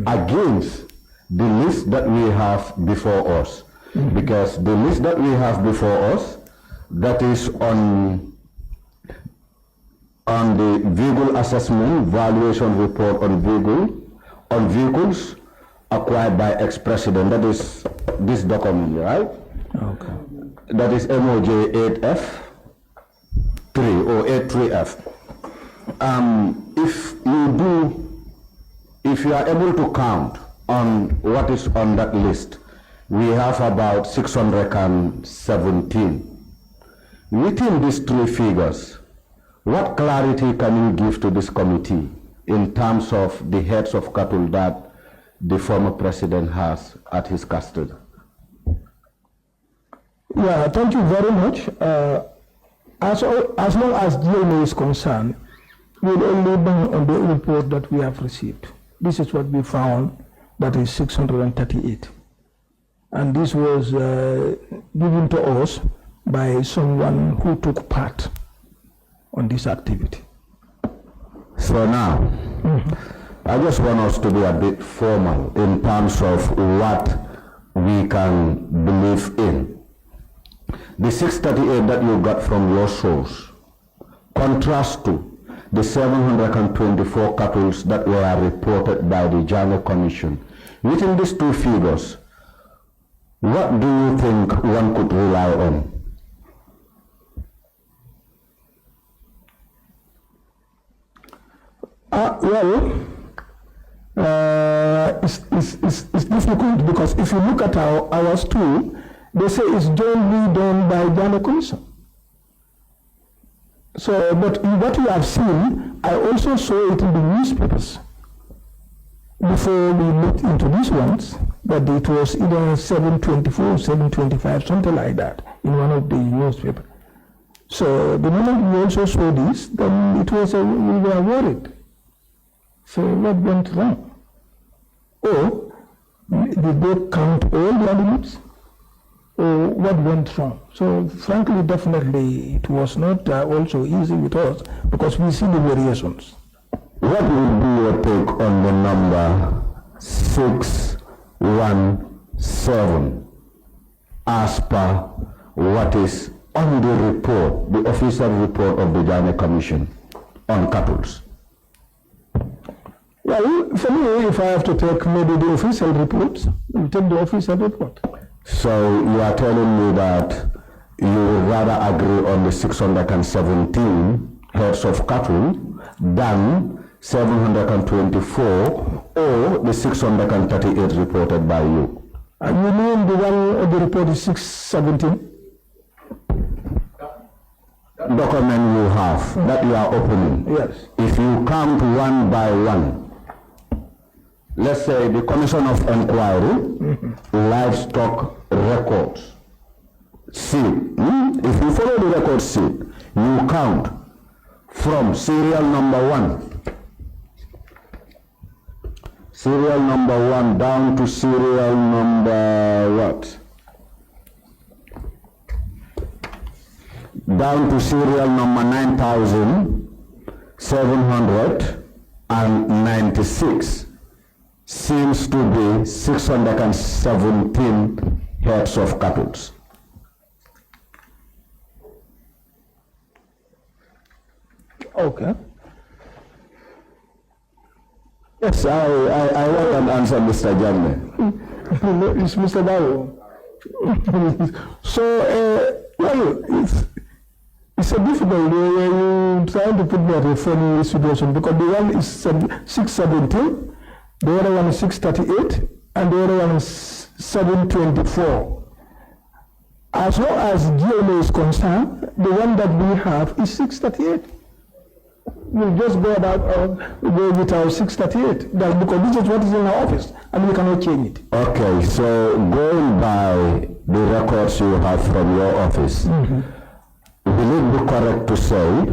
against the list that we have before us. Because the list that we have before us, that is on the vehicle assessment valuation report on vehicles acquired by ex-president, that is this document, right? Okay. That is MOJ 8F3 or 83F. If you are able to count on what is on that list, we have about 617. Within these three figures, what clarity can you give to this committee in terms of the heads of cattle that the former president has at his custody? Yeah, thank you very much. As long as GMA is concerned, we'll only bring on the report that we have received. This is what we found, that is 638. And this was given to us by someone who took part on this activity. So now, I just want us to be a bit formal in terms of what we can believe in. The 638 that you got from your source contrast to the 724 cattle that were reported by the Janneh Commission. Within these two figures, what do you think one could rely on? It's difficult because if you look at ours too, they say it's jointly done by Janneh Commission. So, but what you have seen, I also saw it in the newspapers before we looked into these ones, that it was either 724, 725, something like that, in one of the newspapers. So the moment we also saw this, then it was we were worried. So what went wrong? Or did they count all the animals? Or what went wrong? So frankly, definitely, it was not also easy with us because we see the variations. What would be your take on the number 617 as per what is on the report, the official report of the Janneh Commission on cattle? Well, for me, if I have to take maybe the official report, we'll take the official report. So you are telling me that you would rather agree on the 617 heads of cattle than 724 or the 638 reported by you? And you mean the one of the report is 617? Document you have that you are opening. Yes. If you count one by one, let's say the Commission of Inquiry, livestock records, C. If you follow the record C, you count from serial number 1 down to serial number what? Down to serial number 9796 seems to be 617 heads of cattle. Okay. Yes, I want an answer, Mr. Janneh. It's Mr. Bawo. So, well, it's a difficult way when you're trying to put me at a funny situation because the one is 617, the other one is 638, and the other one is 724. As far as GMA is concerned, the one that we have is 638. We'll just go with our 638. That's because this is what is in our office, and we cannot change it. Okay, so going by the records you have from your office, will it be correct to say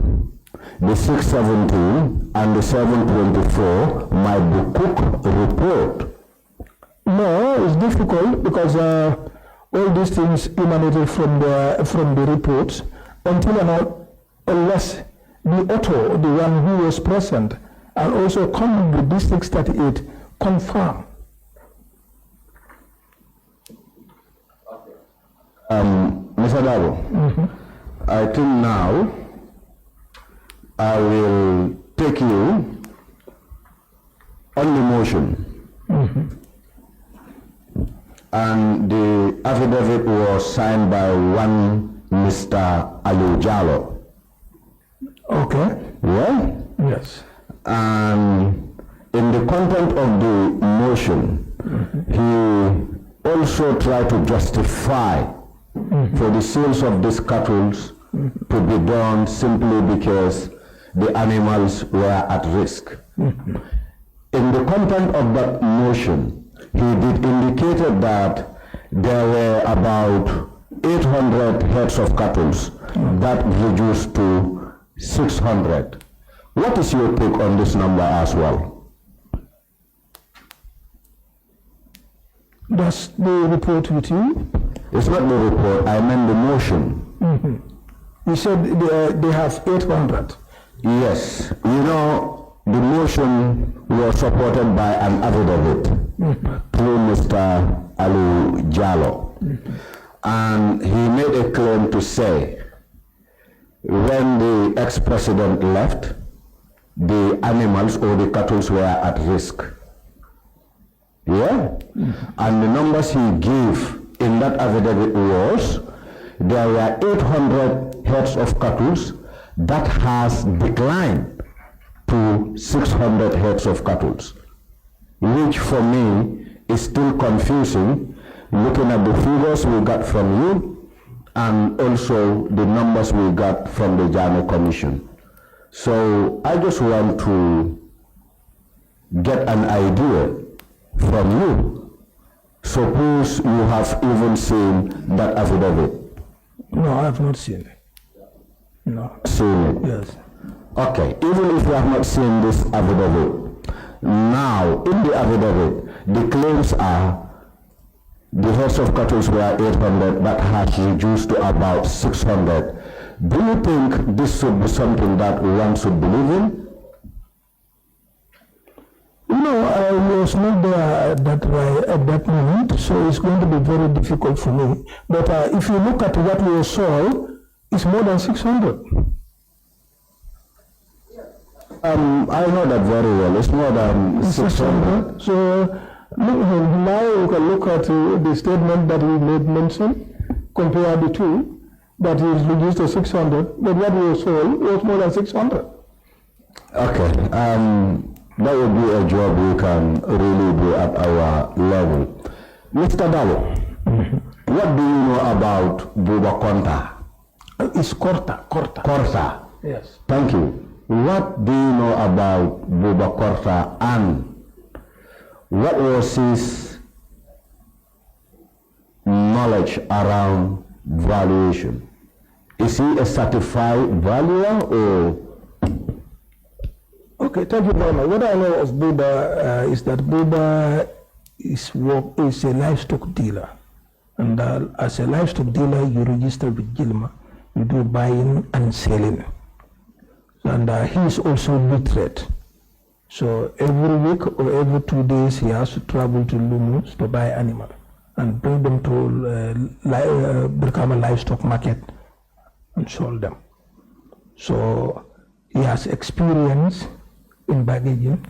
the 617 and the 724 might be cooked report? No, it's difficult because all these things emanated from the reports unless the author, the one who was present, and also come with this 638 confirm. Mr. Dabo, I think now I will take you on the motion. And the affidavit was signed by one Mr. Aliu Jallo. Okay. Yeah? Yes. And in the content of the motion, he also tried to justify for the sales of these cattle to be done simply because the animals were at risk. In the content of that motion, he did indicate that there were about 800 heads of cattle that reduced to 600. What is your take on this number as well? Does the report with you? It's not the report, I meant the motion. You said they have 800. Yes. You know, the motion was supported by an affidavit through Mr. Ali Jallo. And he made a claim to say, when the ex-president left, the animals or the cattle were at risk. Yeah? And the numbers he gave in that affidavit was, there were 800 heads of cattle that has declined to 600 heads of cattle, which for me is still confusing, looking at the figures we got from you and also the numbers we got from the Janneh Commission. So I just want to get an idea from you. Suppose you have even seen that affidavit. No, I have not seen it. No. Seen it? Yes. Okay, even if you have not seen this affidavit, now in the affidavit, the claims are the heads of cattle were 800, that has reduced to about 600. Do you think this should be something that one should believe in? No, I was not there at that moment, so it's going to be very difficult for me. But if you look at what we saw, it's more than 600. I know that very well. It's more than 600. So now you can look at the statement that we made mention, compare the two, that is reduced to 600, but what we saw was more than 600. Okay. That would be a job we can really do at our level. Mr. Dalo, what do you know about Buba Konta? It's Korta. Korta. Yes. Thank you. What do you know about Buba Korta and what was his knowledge around valuation? Is he a certified valuer or? Okay, thank you very much. What I know of Buba is that Buba is a livestock dealer. And as a livestock dealer, you register with Gilma. You do buying and selling. And he is also literate. So every week or every 2 days, he has to travel to Lumus to buy animal and bring them to Brikama livestock market and sell them. So he has experience in baggaging,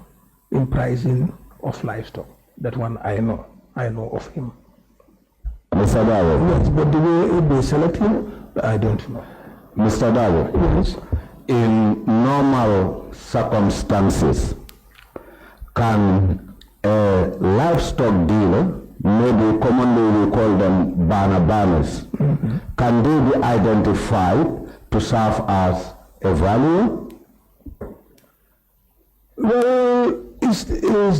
in pricing of livestock. That one I know of him. Mr. Davo. Yes, but the way they select him, I don't know. Mr. Davo. Yes. In normal circumstances, can a livestock dealer, maybe commonly we call them banners, can they be identified to serve as a valuer? Well, it's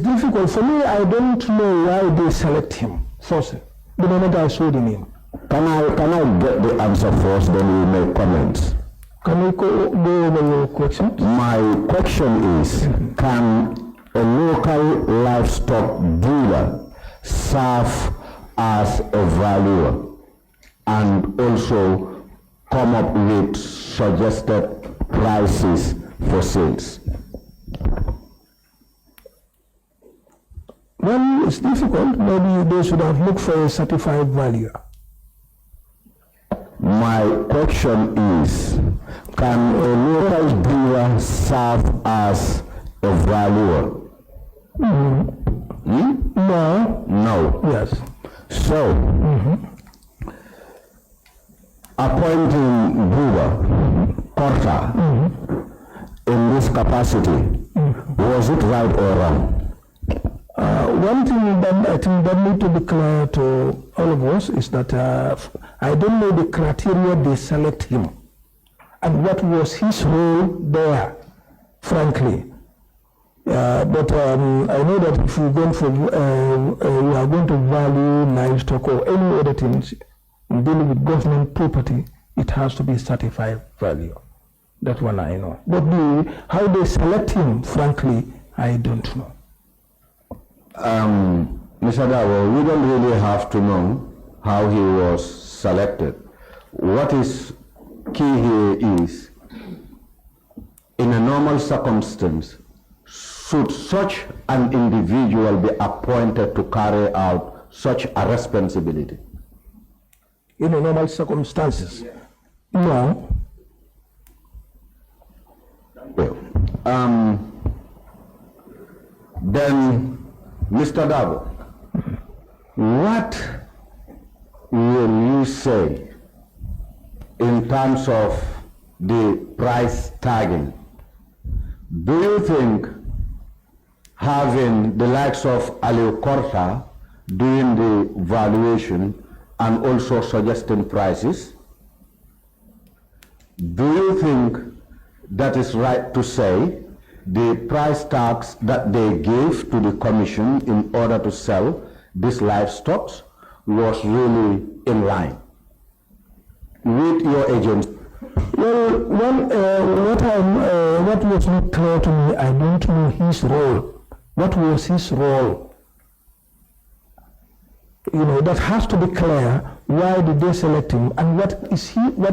difficult. For me, I don't know why they select him first. The moment I saw the name. Can I get the answer first, then we make comments? Can we go over your question? My question is, can a local livestock dealer serve as a valuer and also come up with suggested prices for sales? Well, it's difficult. Maybe they should have looked for a certified valuer. My question is, can a local dealer serve as a valuer? No. No. Yes. So, appointing Buba Korta in this capacity, was it right or wrong? One thing that I think that need to be clear to all of us is that I don't know the criteria they select him and what was his role there, frankly. But I know that if we're going for, we are going to value livestock or any other things, in dealing with government property, it has to be certified value. That one I know. But how they select him, frankly, I don't know. Mr. Dawo, we don't really have to know how he was selected. What is key here is, in a normal circumstance, should such an individual be appointed to carry out such a responsibility? In a normal circumstances? No. Well, then, Mr. Dabo, what will you say in terms of the price tagging? Do you think having the likes of Ali Korta doing the valuation and also suggesting prices, do you think that is right to say the price tags that they gave to the commission in order to sell these livestock was really in line with your agency? Well, what was not clear to me, I don't know his role. What was his role? You know, that has to be clear. Why did they select him, and what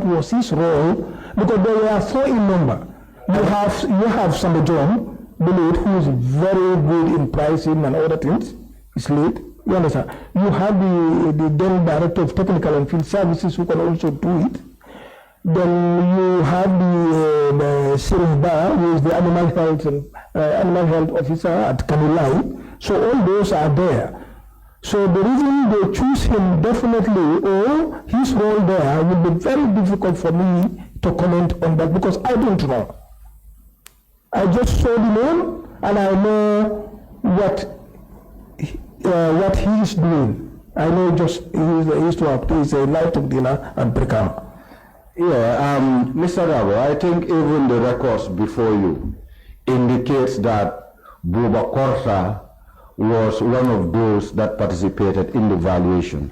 was his role? Because there were 4 in number. You have Samba John, the lead, who is very good in pricing and other things. He's lead. You understand? You have the then director of technical and field services who can also do it. Then you have the Sheriff Bar, who is the animal health officer at Kamilai. So all those are there. So the reason they choose him definitely, or his role there, will be very difficult for me to comment on that because I don't know. I just saw the name and I know what he is doing. I know just he's a light dealer and breaker. Yeah, Mr. Dabo, I think even the records before you indicates that Buba Korsa was one of those that participated in the valuation.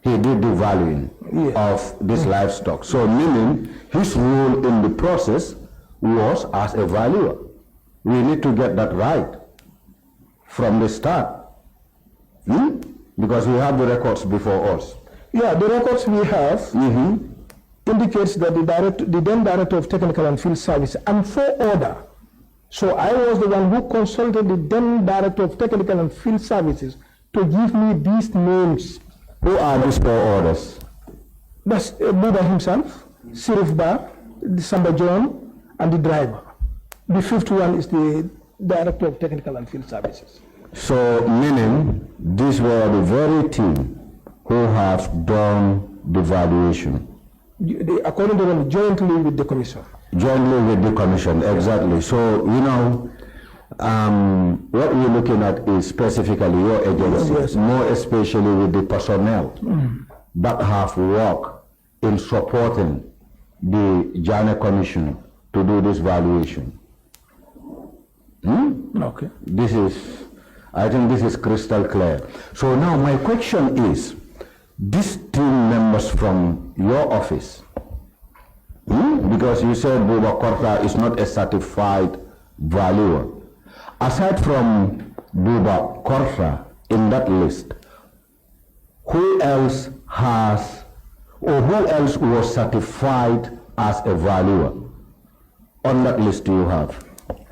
He did the valuing of this livestock. So meaning his role in the process was as a valuer. We need to get that right from the start. Because we have the records before us. Yeah, the records we have indicates that the then director of technical and field service and for order. So I was the one who consulted the then director of technical and field services to give me these names. Who are these 4 orders? That's Buba himself, Sheriff Bar, the Samba John, and the driver. The 5th one is the director of technical and field services. So meaning these were the very team who have done the valuation? According to them, jointly with the commission. Jointly with the commission, exactly. So, you know, what we're looking at is specifically your agency, more especially with the personnel that have worked in supporting the Janneh Commission to do this valuation. Okay. I think this is crystal clear. So now my question is, these team members from your office, because you said Buba Korta is not a certified valuer. Aside from Buba Korta in that list, who else was certified as a valuer on that list you have?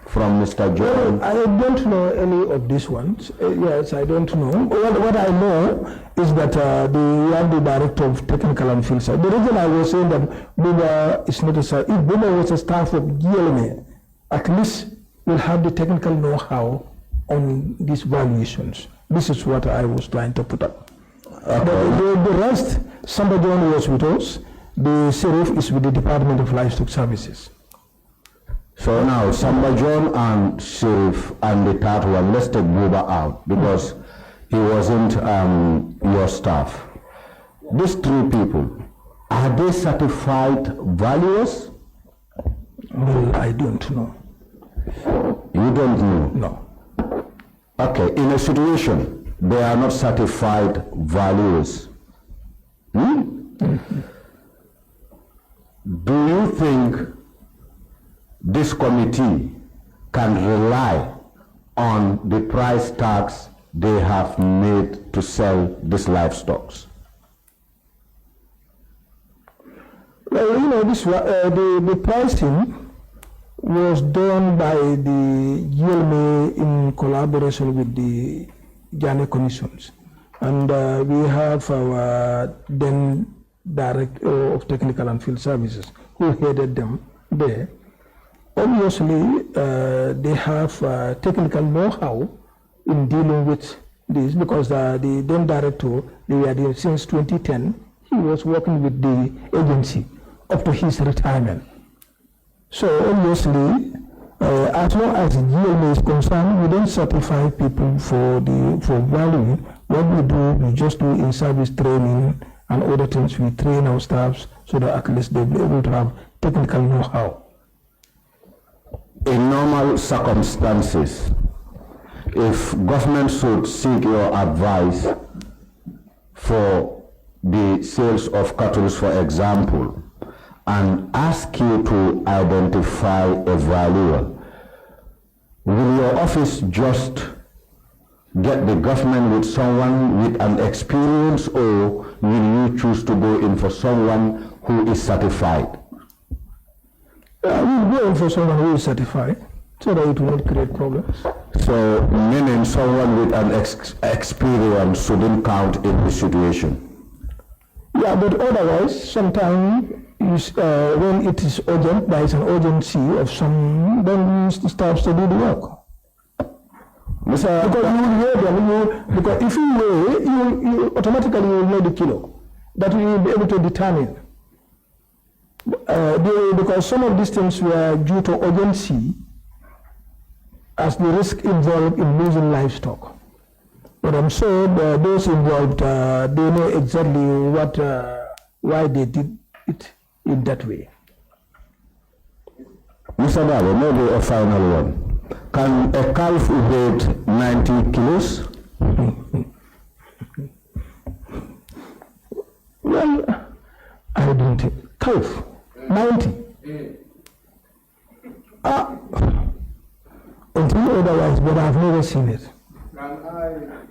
From Mr. John? I don't know any of these ones. Yes, I don't know. What I know is that we have the director of technical and field service. The reason I was saying that Buba is not a staff, if Buba was a staff of GLMA, at least we'll have the technical know-how on these valuations. This is what I was trying to put up. The rest, Samba John was with us. The sheriff is with the Department of Livestock Services. So now, Samba John and Sheriff and the third one, let's take Buba out because he wasn't your staff. These 3 people, are they certified valuers? Well, I don't know. You don't know? No. Okay, in a situation, they are not certified valuers. this committee can rely on the price tags they have made to sell these livestock? Well, you know, the pricing was done by the GLMA in collaboration with the Janneh commissions. And we have our then Director of Technical and Field Services who headed them there. Obviously, they have technical know-how in dealing with this because the then director, they were there since 2010, he was working with the agency up to his retirement. So obviously, as long as the GLMA is concerned, we don't certify people for valuing. What we do, we just do in-service training and other things. We train our staffs so that at least they'll be able to have technical know-how. In normal circumstances, if government should seek your advice for the sales of cattle, for example, and ask you to identify a valuer, will your office just get the government with someone with an experience, or will you choose to go in for someone who is certified? We'll go in for someone who is certified so that it will not create problems. So, meaning someone with an experience shouldn't count in this situation? Yeah, but otherwise, sometimes when it is urgent, there is an urgency of some, then we start to do the work. Because you will weigh them, because if you weigh, you automatically will know the kilo that you will be able to determine. Because some of these things were due to urgency as the risk involved in losing livestock. But I'm sure those involved, they know exactly why they did it in that way. Mr. Dabo, maybe a final one. Can a calf weigh 90 kilos? Well, I don't think. Calf, 90. Until otherwise, but I've never seen it.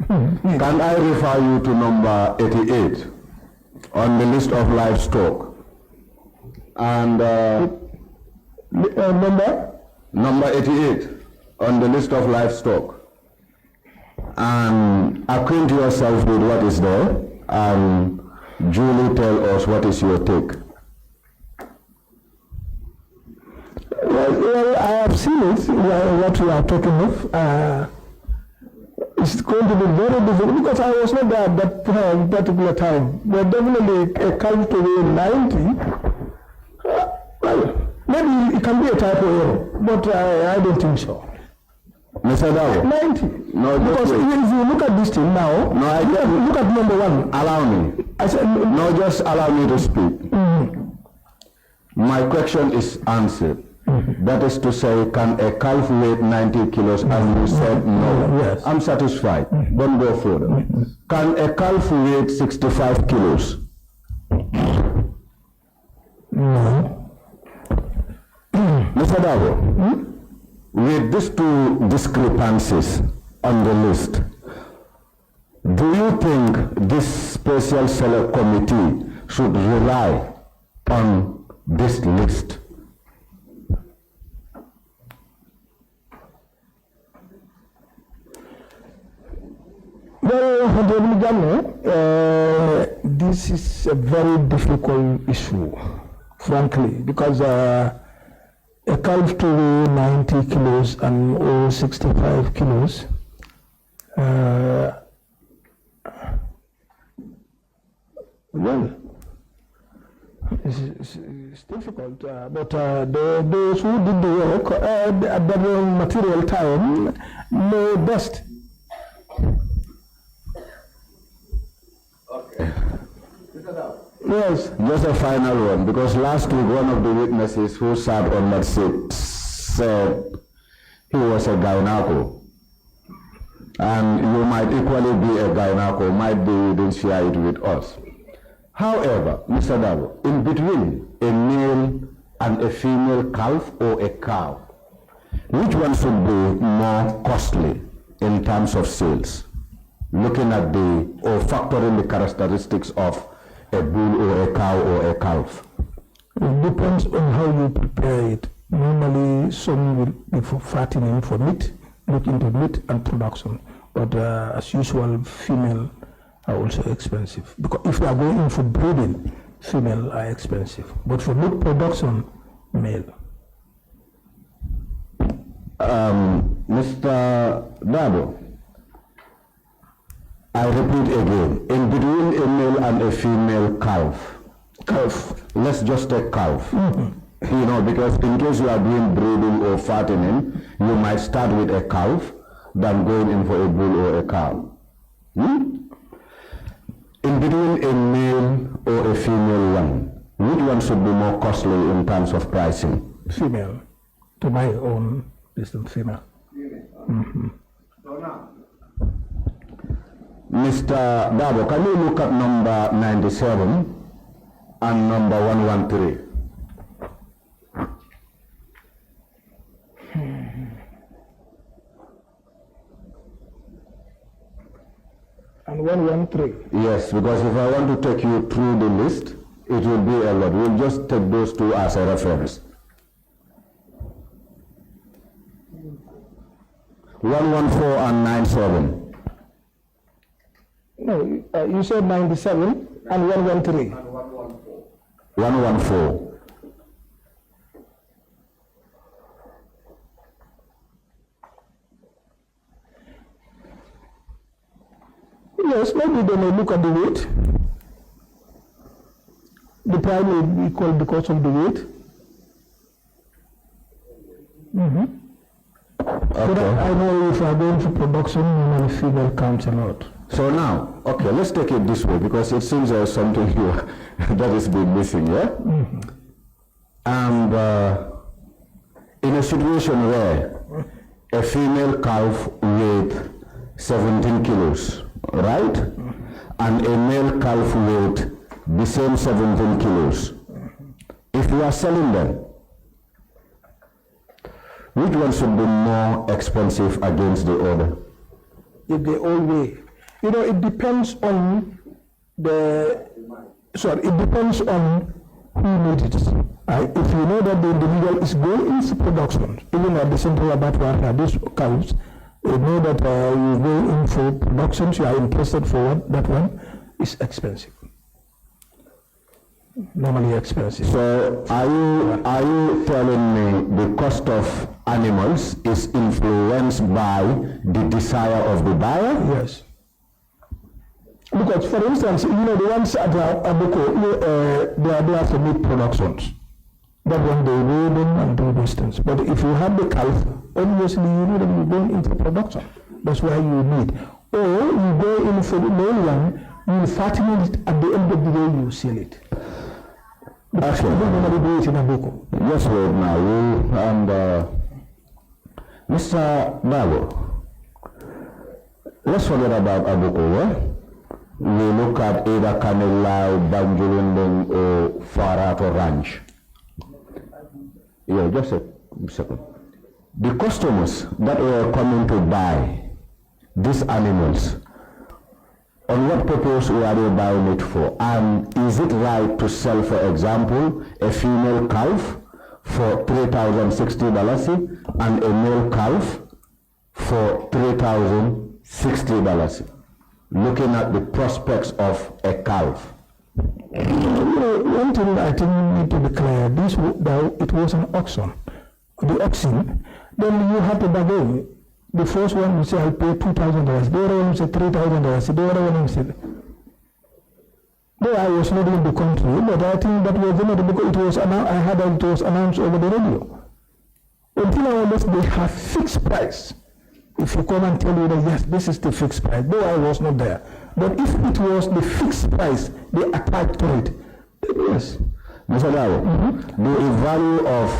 Can I refer you to number 88 on the list of livestock? And number 88 on the list of livestock. And acquaint yourself with what is there and duly tell us what is your take. Well, I have seen it, what we are talking of. It's going to be very difficult because I was not there at that particular time. But definitely a calf to weigh 90, well, maybe it can be a type of error, but I don't think so. Mr. Dao. 90. No, because if you look at this thing now, no, look at number one. Allow me. I said, no, just allow me to speak. My question is answered. That is to say, can a calf weigh 90 kilos? And you said no. Yes. I'm satisfied. Don't go further. Can a calf weigh 65 kilos? No. Mr. Davo, with these two discrepancies on the list, do you think this special select committee should rely on this list? Well, Honorable Janneh, this is a very difficult issue, frankly, because a calf to weigh 90 kilos and 65 kilos, well, it's difficult, but those who did the work at the material time know best. Yes, just a final one, because last week one of the witnesses who sat on that seat said he was a gynaco. And you might equally be a gynaco, might be you didn't share it with us. However, Mr. Davo, in between a male and a female calf or a cow? Which one should be more costly in terms of sales? Looking at or factoring the characteristics of a bull or a cow or a calf? It depends on how you prepare it. Normally, some will be for fattening for meat, look into meat and production. But as usual, female are also expensive. Because if you are going for breeding, female are expensive. But for meat production, male. Mr. Dabo, I repeat again, in between a male and a female calf, let's just take calf. You know, because in case you are doing breeding or fattening, you might start with a calf than going in for a bull or a cow. In between a male or a female one, which one should be more costly in terms of pricing? Female. To my own wisdom, female. Mr. Dabo, can you look at number 97 and number 113? And 113. Yes, because if I want to take you through the list, it will be a lot. We'll just take those two as a reference. 114 and 97. No, you said 97 and 113. 114. Yes, maybe they may look at the weight. The price may be equal because of the weight. But I know if I go into production, normally female counts a lot. So now, okay, let's take it this way because it seems there's something here that is being missing, yeah? And in a situation where a female calf weighs 17 kilos, right? And a male calf weight the same 17 kilos. If you are selling them, which one should be more expensive against the other? If they all weigh. You know, it depends on it depends on who needs it. If you know that the individual is going into production, even at the central abattoir, these cows, you know that you go in for production, so you are interested for that one is expensive. Normally expensive. So are you telling me the cost of animals is influenced by the desire of the buyer? Yes. Because for instance, you know, the ones at Aboko, they are there for meat productions. That one they weigh them and do those things. But if you have the calf, obviously you know that you're going into production. That's why you need. Or you go in for the male one, you fatten it at the end of the day, you sell it. Actually, you don't normally do it in Aboko. Yes, wait now. And Mr. Dabo, let's forget about Aboko, eh? We look at either Kanilai, Banjulunding, or Farato Ranch. Yeah, just a second. The customers that were coming to buy these animals, on what purpose were they buying it for? And is it right to sell, for example, a female calf for $3,060 and a male calf for $3,060? Looking at the prospects of a calf. One thing I think we need to be clear, it was an auction. The auction, then you have to bargain. The first one will say, I'll pay $2,000. The other one will say $3,000. The other one will say, though I was not in the country, but I think that was not because it was announced, I heard that it was announced over the radio. Until nowadays, they have fixed price. If you come and tell you that, yes, this is the fixed price, though I was not there. But if it was the fixed price, they attached to it, yes. Mr. Dabo, the value of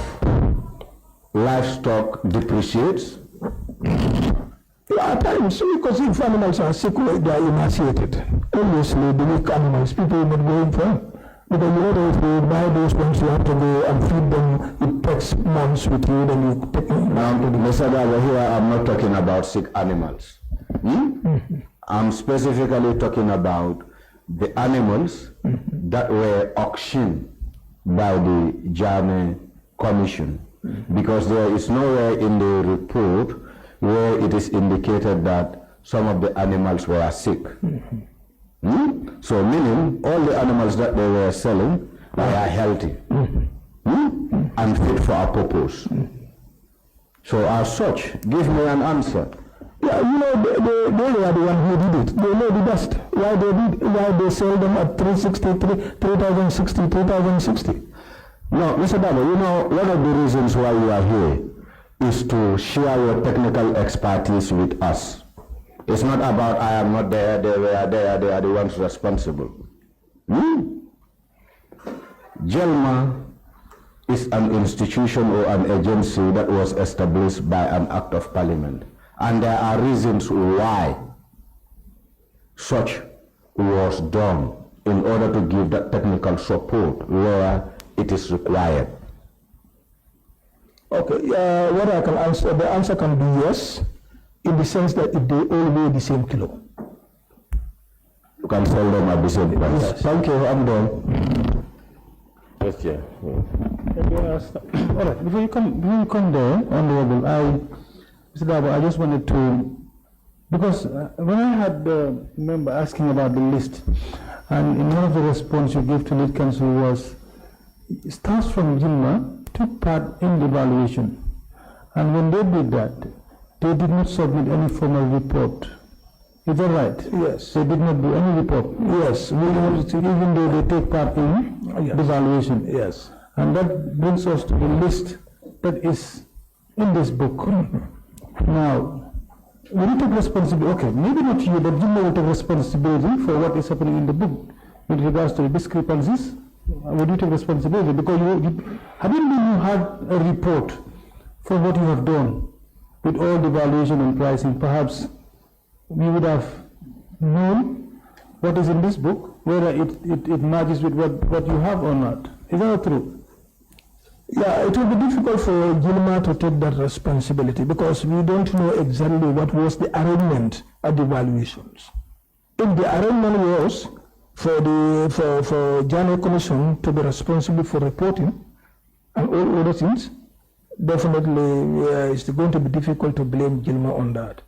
livestock depreciates? Yeah, at times, because if animals are sick, they are emaciated. Obviously, the weak animals, people will not go in for them. Because you know that if you buy those ones, you have to go and feed them. It takes months with you, then you take them down to the... Mr. Dabo, here I'm not talking about sick animals. I'm specifically talking about the animals that were auctioned by the Janneh Commission. Because there is nowhere in the report where it is indicated that some of the animals were sick. So meaning all the animals that they were selling were healthy and fit for a purpose. So as such, give me an answer. Yeah, you know, they are the one who did it. They know the best. Why they sell them at 3,060, 3,060. No, Mr. Dabo, you know, one of the reasons why you are here is to share your technical expertise with us. It's not about I am not there, they were there, they are the ones responsible. JELMA is an institution or an agency that was established by an act of parliament. And there are reasons why such was done in order to give that technical support where it is required. Okay, what I can answer, the answer can be yes, in the sense that if they all weigh the same kilo. You can sell them at the same price. Yes. Thank you, I'm done. Yes, Chair. All right, before you come there, Honorable, Mr. Dabo, I just wanted to, because when I had the member asking about the list, and in one of the response you gave to lead council was, staff from Jilma took part in the evaluation, and when they did that, they did not submit any formal report. Is that right? Yes. They did not do any report. Yes. Even though they take part in the evaluation. Yes. And that brings us to the list that is in this book. Now, will you take responsibility? Okay, maybe not you, but you will take responsibility for what is happening in the book with regards to the discrepancies. Would you take responsibility? Because haven't you had a report for what you have done with all the valuation and pricing? Perhaps we would have known what is in this book, whether it matches with what you have or not. Is that true? Yeah, it will be difficult for Jilma to take that responsibility because we don't know exactly what was the arrangement at the valuations. If the arrangement was for Janneh Commission to be responsible for reporting and all other things, definitely it's going to be difficult to blame Jilma on that.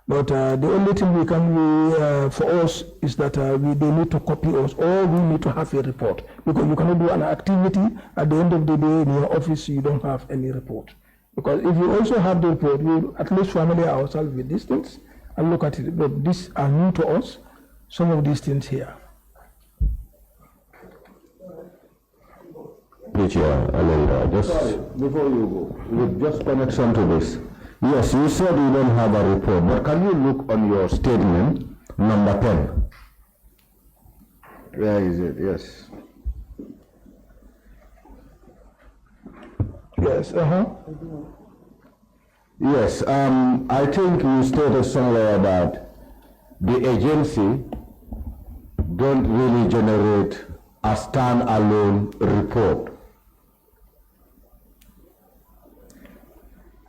But the only thing we can do for us is that they need to copy us, or we need to have a report. Because you cannot do an activity, at the end of the day in your office you don't have any report. Because if you also have the report, we'll at least familiarize ourselves with these things and look at it. But these are new to us, some of these things here. Just before you go, with just connection to this. Yes, you said you don't have a report, but can you look on your statement, number 10? Where is it? Yes. Yes, Yes, I think you stated somewhere that the agency don't really generate a stand-alone report.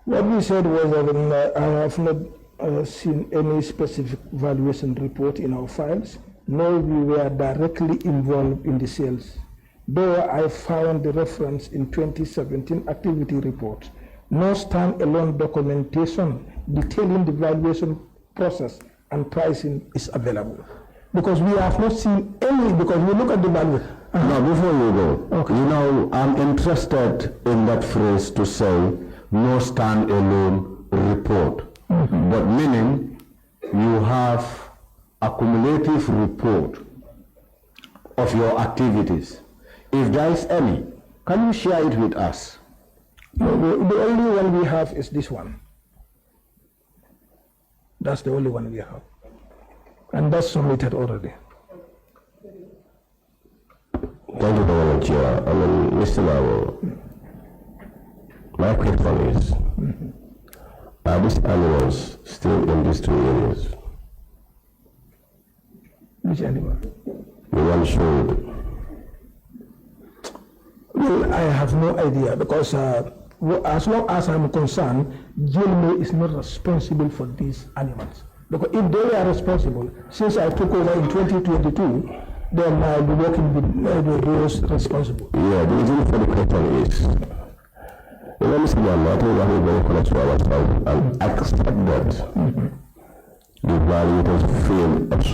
What we said was that I have not seen any specific valuation report in our files, nor we were directly involved in the sales. Though I found the reference in 2017 activity report, no stand-alone documentation detailing the valuation process and pricing is available. Because we have not seen any, because we look at the value. Now, before you go, okay. You know, I'm interested in that phrase to say, no stand-alone report. But meaning, you have a cumulative report of your activities. If there is any, can you share it with us? No, the only one we have is this one. That's the only one we have. And that's submitted already. Thank you very much, Chair. Mr. Lawo, my question is, are these animals still in these two areas? Which animal? The one showed Well, I have no idea because as long as I'm concerned, Janneh is not responsible for these animals. Because if they are responsible, since I took over in 2022, then I'll be working with those responsible. Yeah, the reason for the question is, let me see, I think we have a very connect to ourselves and accept that the evaluators failed us.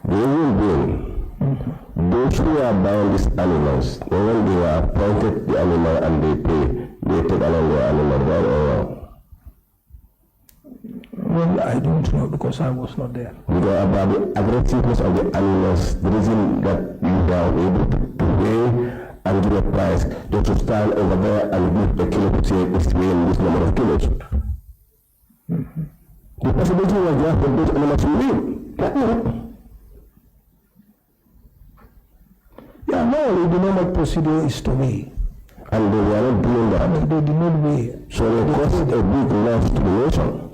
The reason being, those who are buying these animals, when they are appointed the animal and they pay, they take along the animal, right or wrong? Well, I don't know because I was not there. Because about the aggressiveness of the animals, the reason that you are able to weigh and give a price just to stand over there and give a kilo to say it's weighing this number of kilos. The possibility was there for those animals to win. Yeah, no, the normal procedure is to weigh. And they were not doing that. They did not weigh. So they caused a big loss to the nation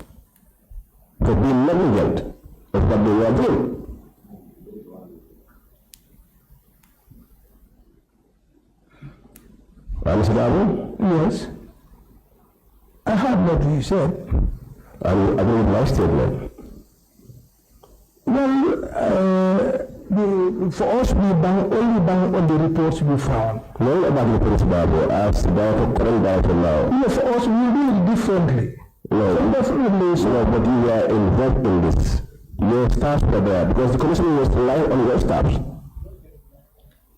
for being negligent of what they were doing. Mr. Dabu? Yes. I heard what you said. And you agree with my statement? Well, for us, we only bang on the reports we found. Not about the reports, Babu. As the director, current director now. No, for us, we do it differently. No, Definitely. no, but you were involved in this. Your staffs were there because the commission was relying on your staffs.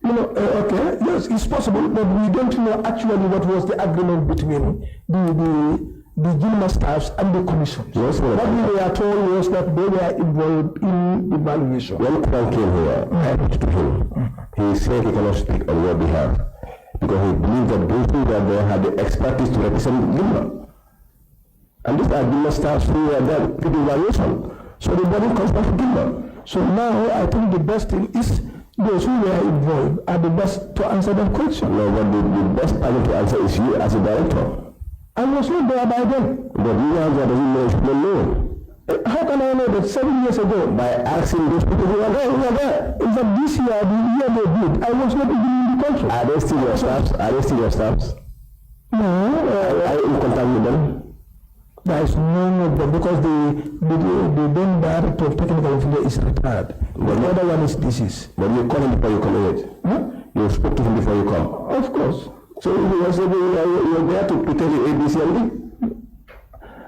You know, okay, yes, it's possible, but we don't know actually what was the agreement between the Janneh staffs and the commission. Yes, what we were told was that they were involved in the valuation. When Kwan came here, I talked to him. He said he cannot speak on your behalf because he believed that those who were there had the expertise to represent Janneh. And these are Janneh staffs who were there to do valuation. So the body comes back to Janneh. So now I think the best thing is those who were involved are the best to answer that question. No, but the best person to answer is you as a director. I was not there by then. But you are there doesn't know if you don't know. How can I know that 7 years ago? By asking those people who are there. In fact, this year, the year they did, I was not even in the country. Are they still your staffs? Are they still your staffs? No. Are you in contact with them? There is none of them because the then director of technical affairs is retired. But the other one is deceased. But you call him before you come in. Huh? You spoke to him before you come. Of course. So he was you're there to tell you A, B, C, and D.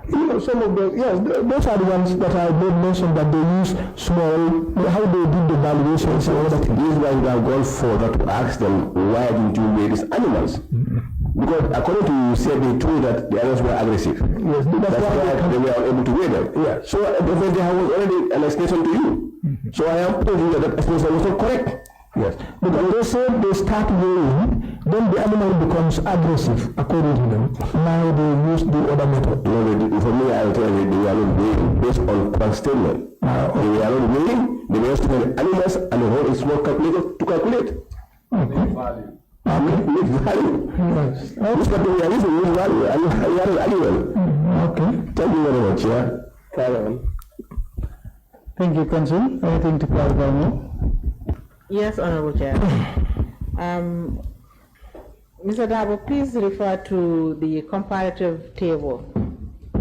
You know, some of the, yes, those are the ones that I made mention that they use small, how they did the valuations and all that. These guys have gone further to ask them, why didn't you weigh these animals? Because according to you said they told that the animals were aggressive. Yes, that's why they were able to weigh them. Yeah. So there was already an explanation to you. So I am telling you that that explanation was not correct. Yes. Because they said they start weighing, then the animal becomes aggressive, according to them. Now they use the other method. No, for me, I will tell you, they were not weighing based on one statement. They were not weighing, they were just taking animals and the whole is more calculated to calculate. Okay. Make value. Yes. This what we are using, make value, and you are an animal. Okay. Thank you very much, yeah. Carry on. Thank you, Council. Anything to clarify more? Yes, Honorable Chair. Mr. Dabo, please refer to the comparative table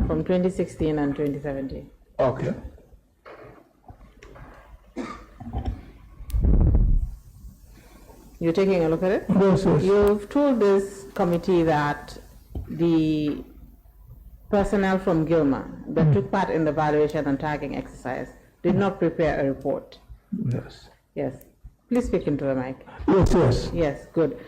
from 2016 and 2017. Okay. You're taking a look at it? Yes, yes. You've told this committee that the personnel from Gilmer that took part in the valuation and tagging exercise did not prepare a report. Yes. Yes. Please speak into the mic. Yes, yes. Yes, good.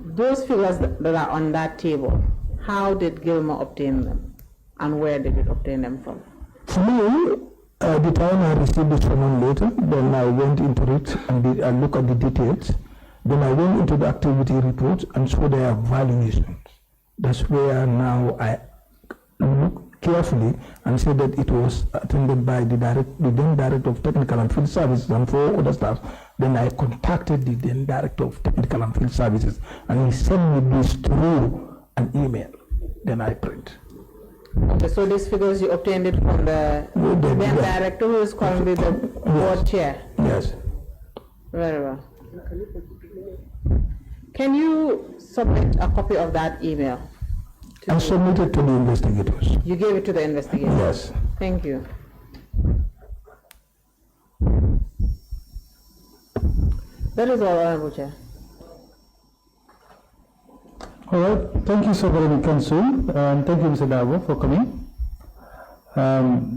Those figures that are on that table, how did Gilmer obtain them? And where did it obtain them from? For me, the time I received it from him later, then I went into it and I looked at the details. Then I went into the activity report and saw their valuations. That's where now I look carefully and said that it was attended by the then director of technical and field services and 4 other staff. Then I contacted the then director of technical and field services and he sent me this through an email. Then I print. Okay, so these figures you obtained it from the then director who is currently the board chair. Yes. Very well. Can you submit a copy of that email? I submitted to the investigators. You gave it to the investigators? Yes. Thank you. That is all, Honorable Chair. All right, thank you so very much, Council, and thank you, Mr. Davo, for coming.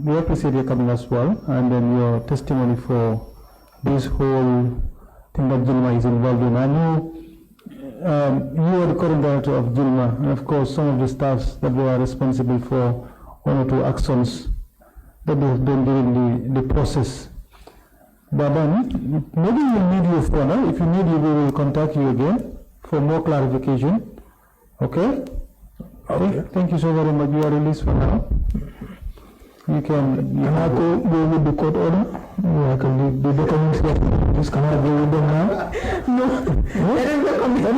We appreciate your coming as well, and then your testimony for this whole thing that Jilma is involved in. I know you are the current director of Jilma, and of course some of the staffs that were responsible for one or two actions that they have done during the process. But then, maybe we'll need you further. If you need you, we will contact you again for more clarification. Okay? Okay. Thank you so very much. You are released for now. You can I go with the court order? I can leave the documents here. Just can I go with them now? No. That is the committee.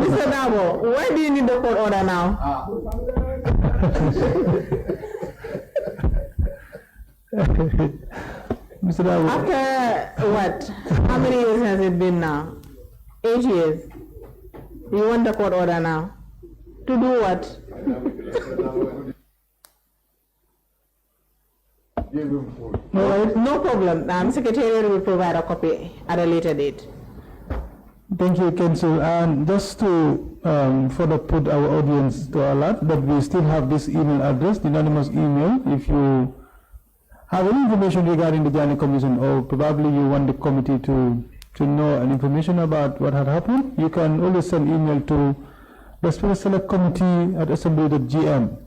Mr. Dabo, why do you need the court order now? Mr. Dabo. After what? How many years has it been now? 8 years. You want the court order now? To do what? No problem. Secretariat will provide a copy at a later date. Thank you, Council. And just to further put our audience to alert that we still have this email address, the anonymous email. If you have any information regarding the Janneh Commission, or probably you want the committee to know information about what had happened, you can always send email to the Special Select Committee at assembly.gm.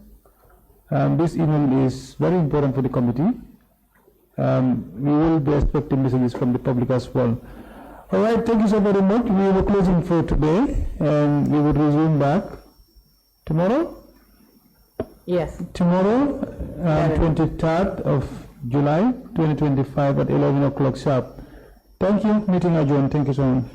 This email is very important for the committee. We will be expecting messages from the public as well. All right, thank you so very much. We were closing for today, and we will resume back tomorrow? Yes. Tomorrow, 23rd of July 2025 at 11 o'clock sharp. Thank you. Meeting adjourned. Thank you so much.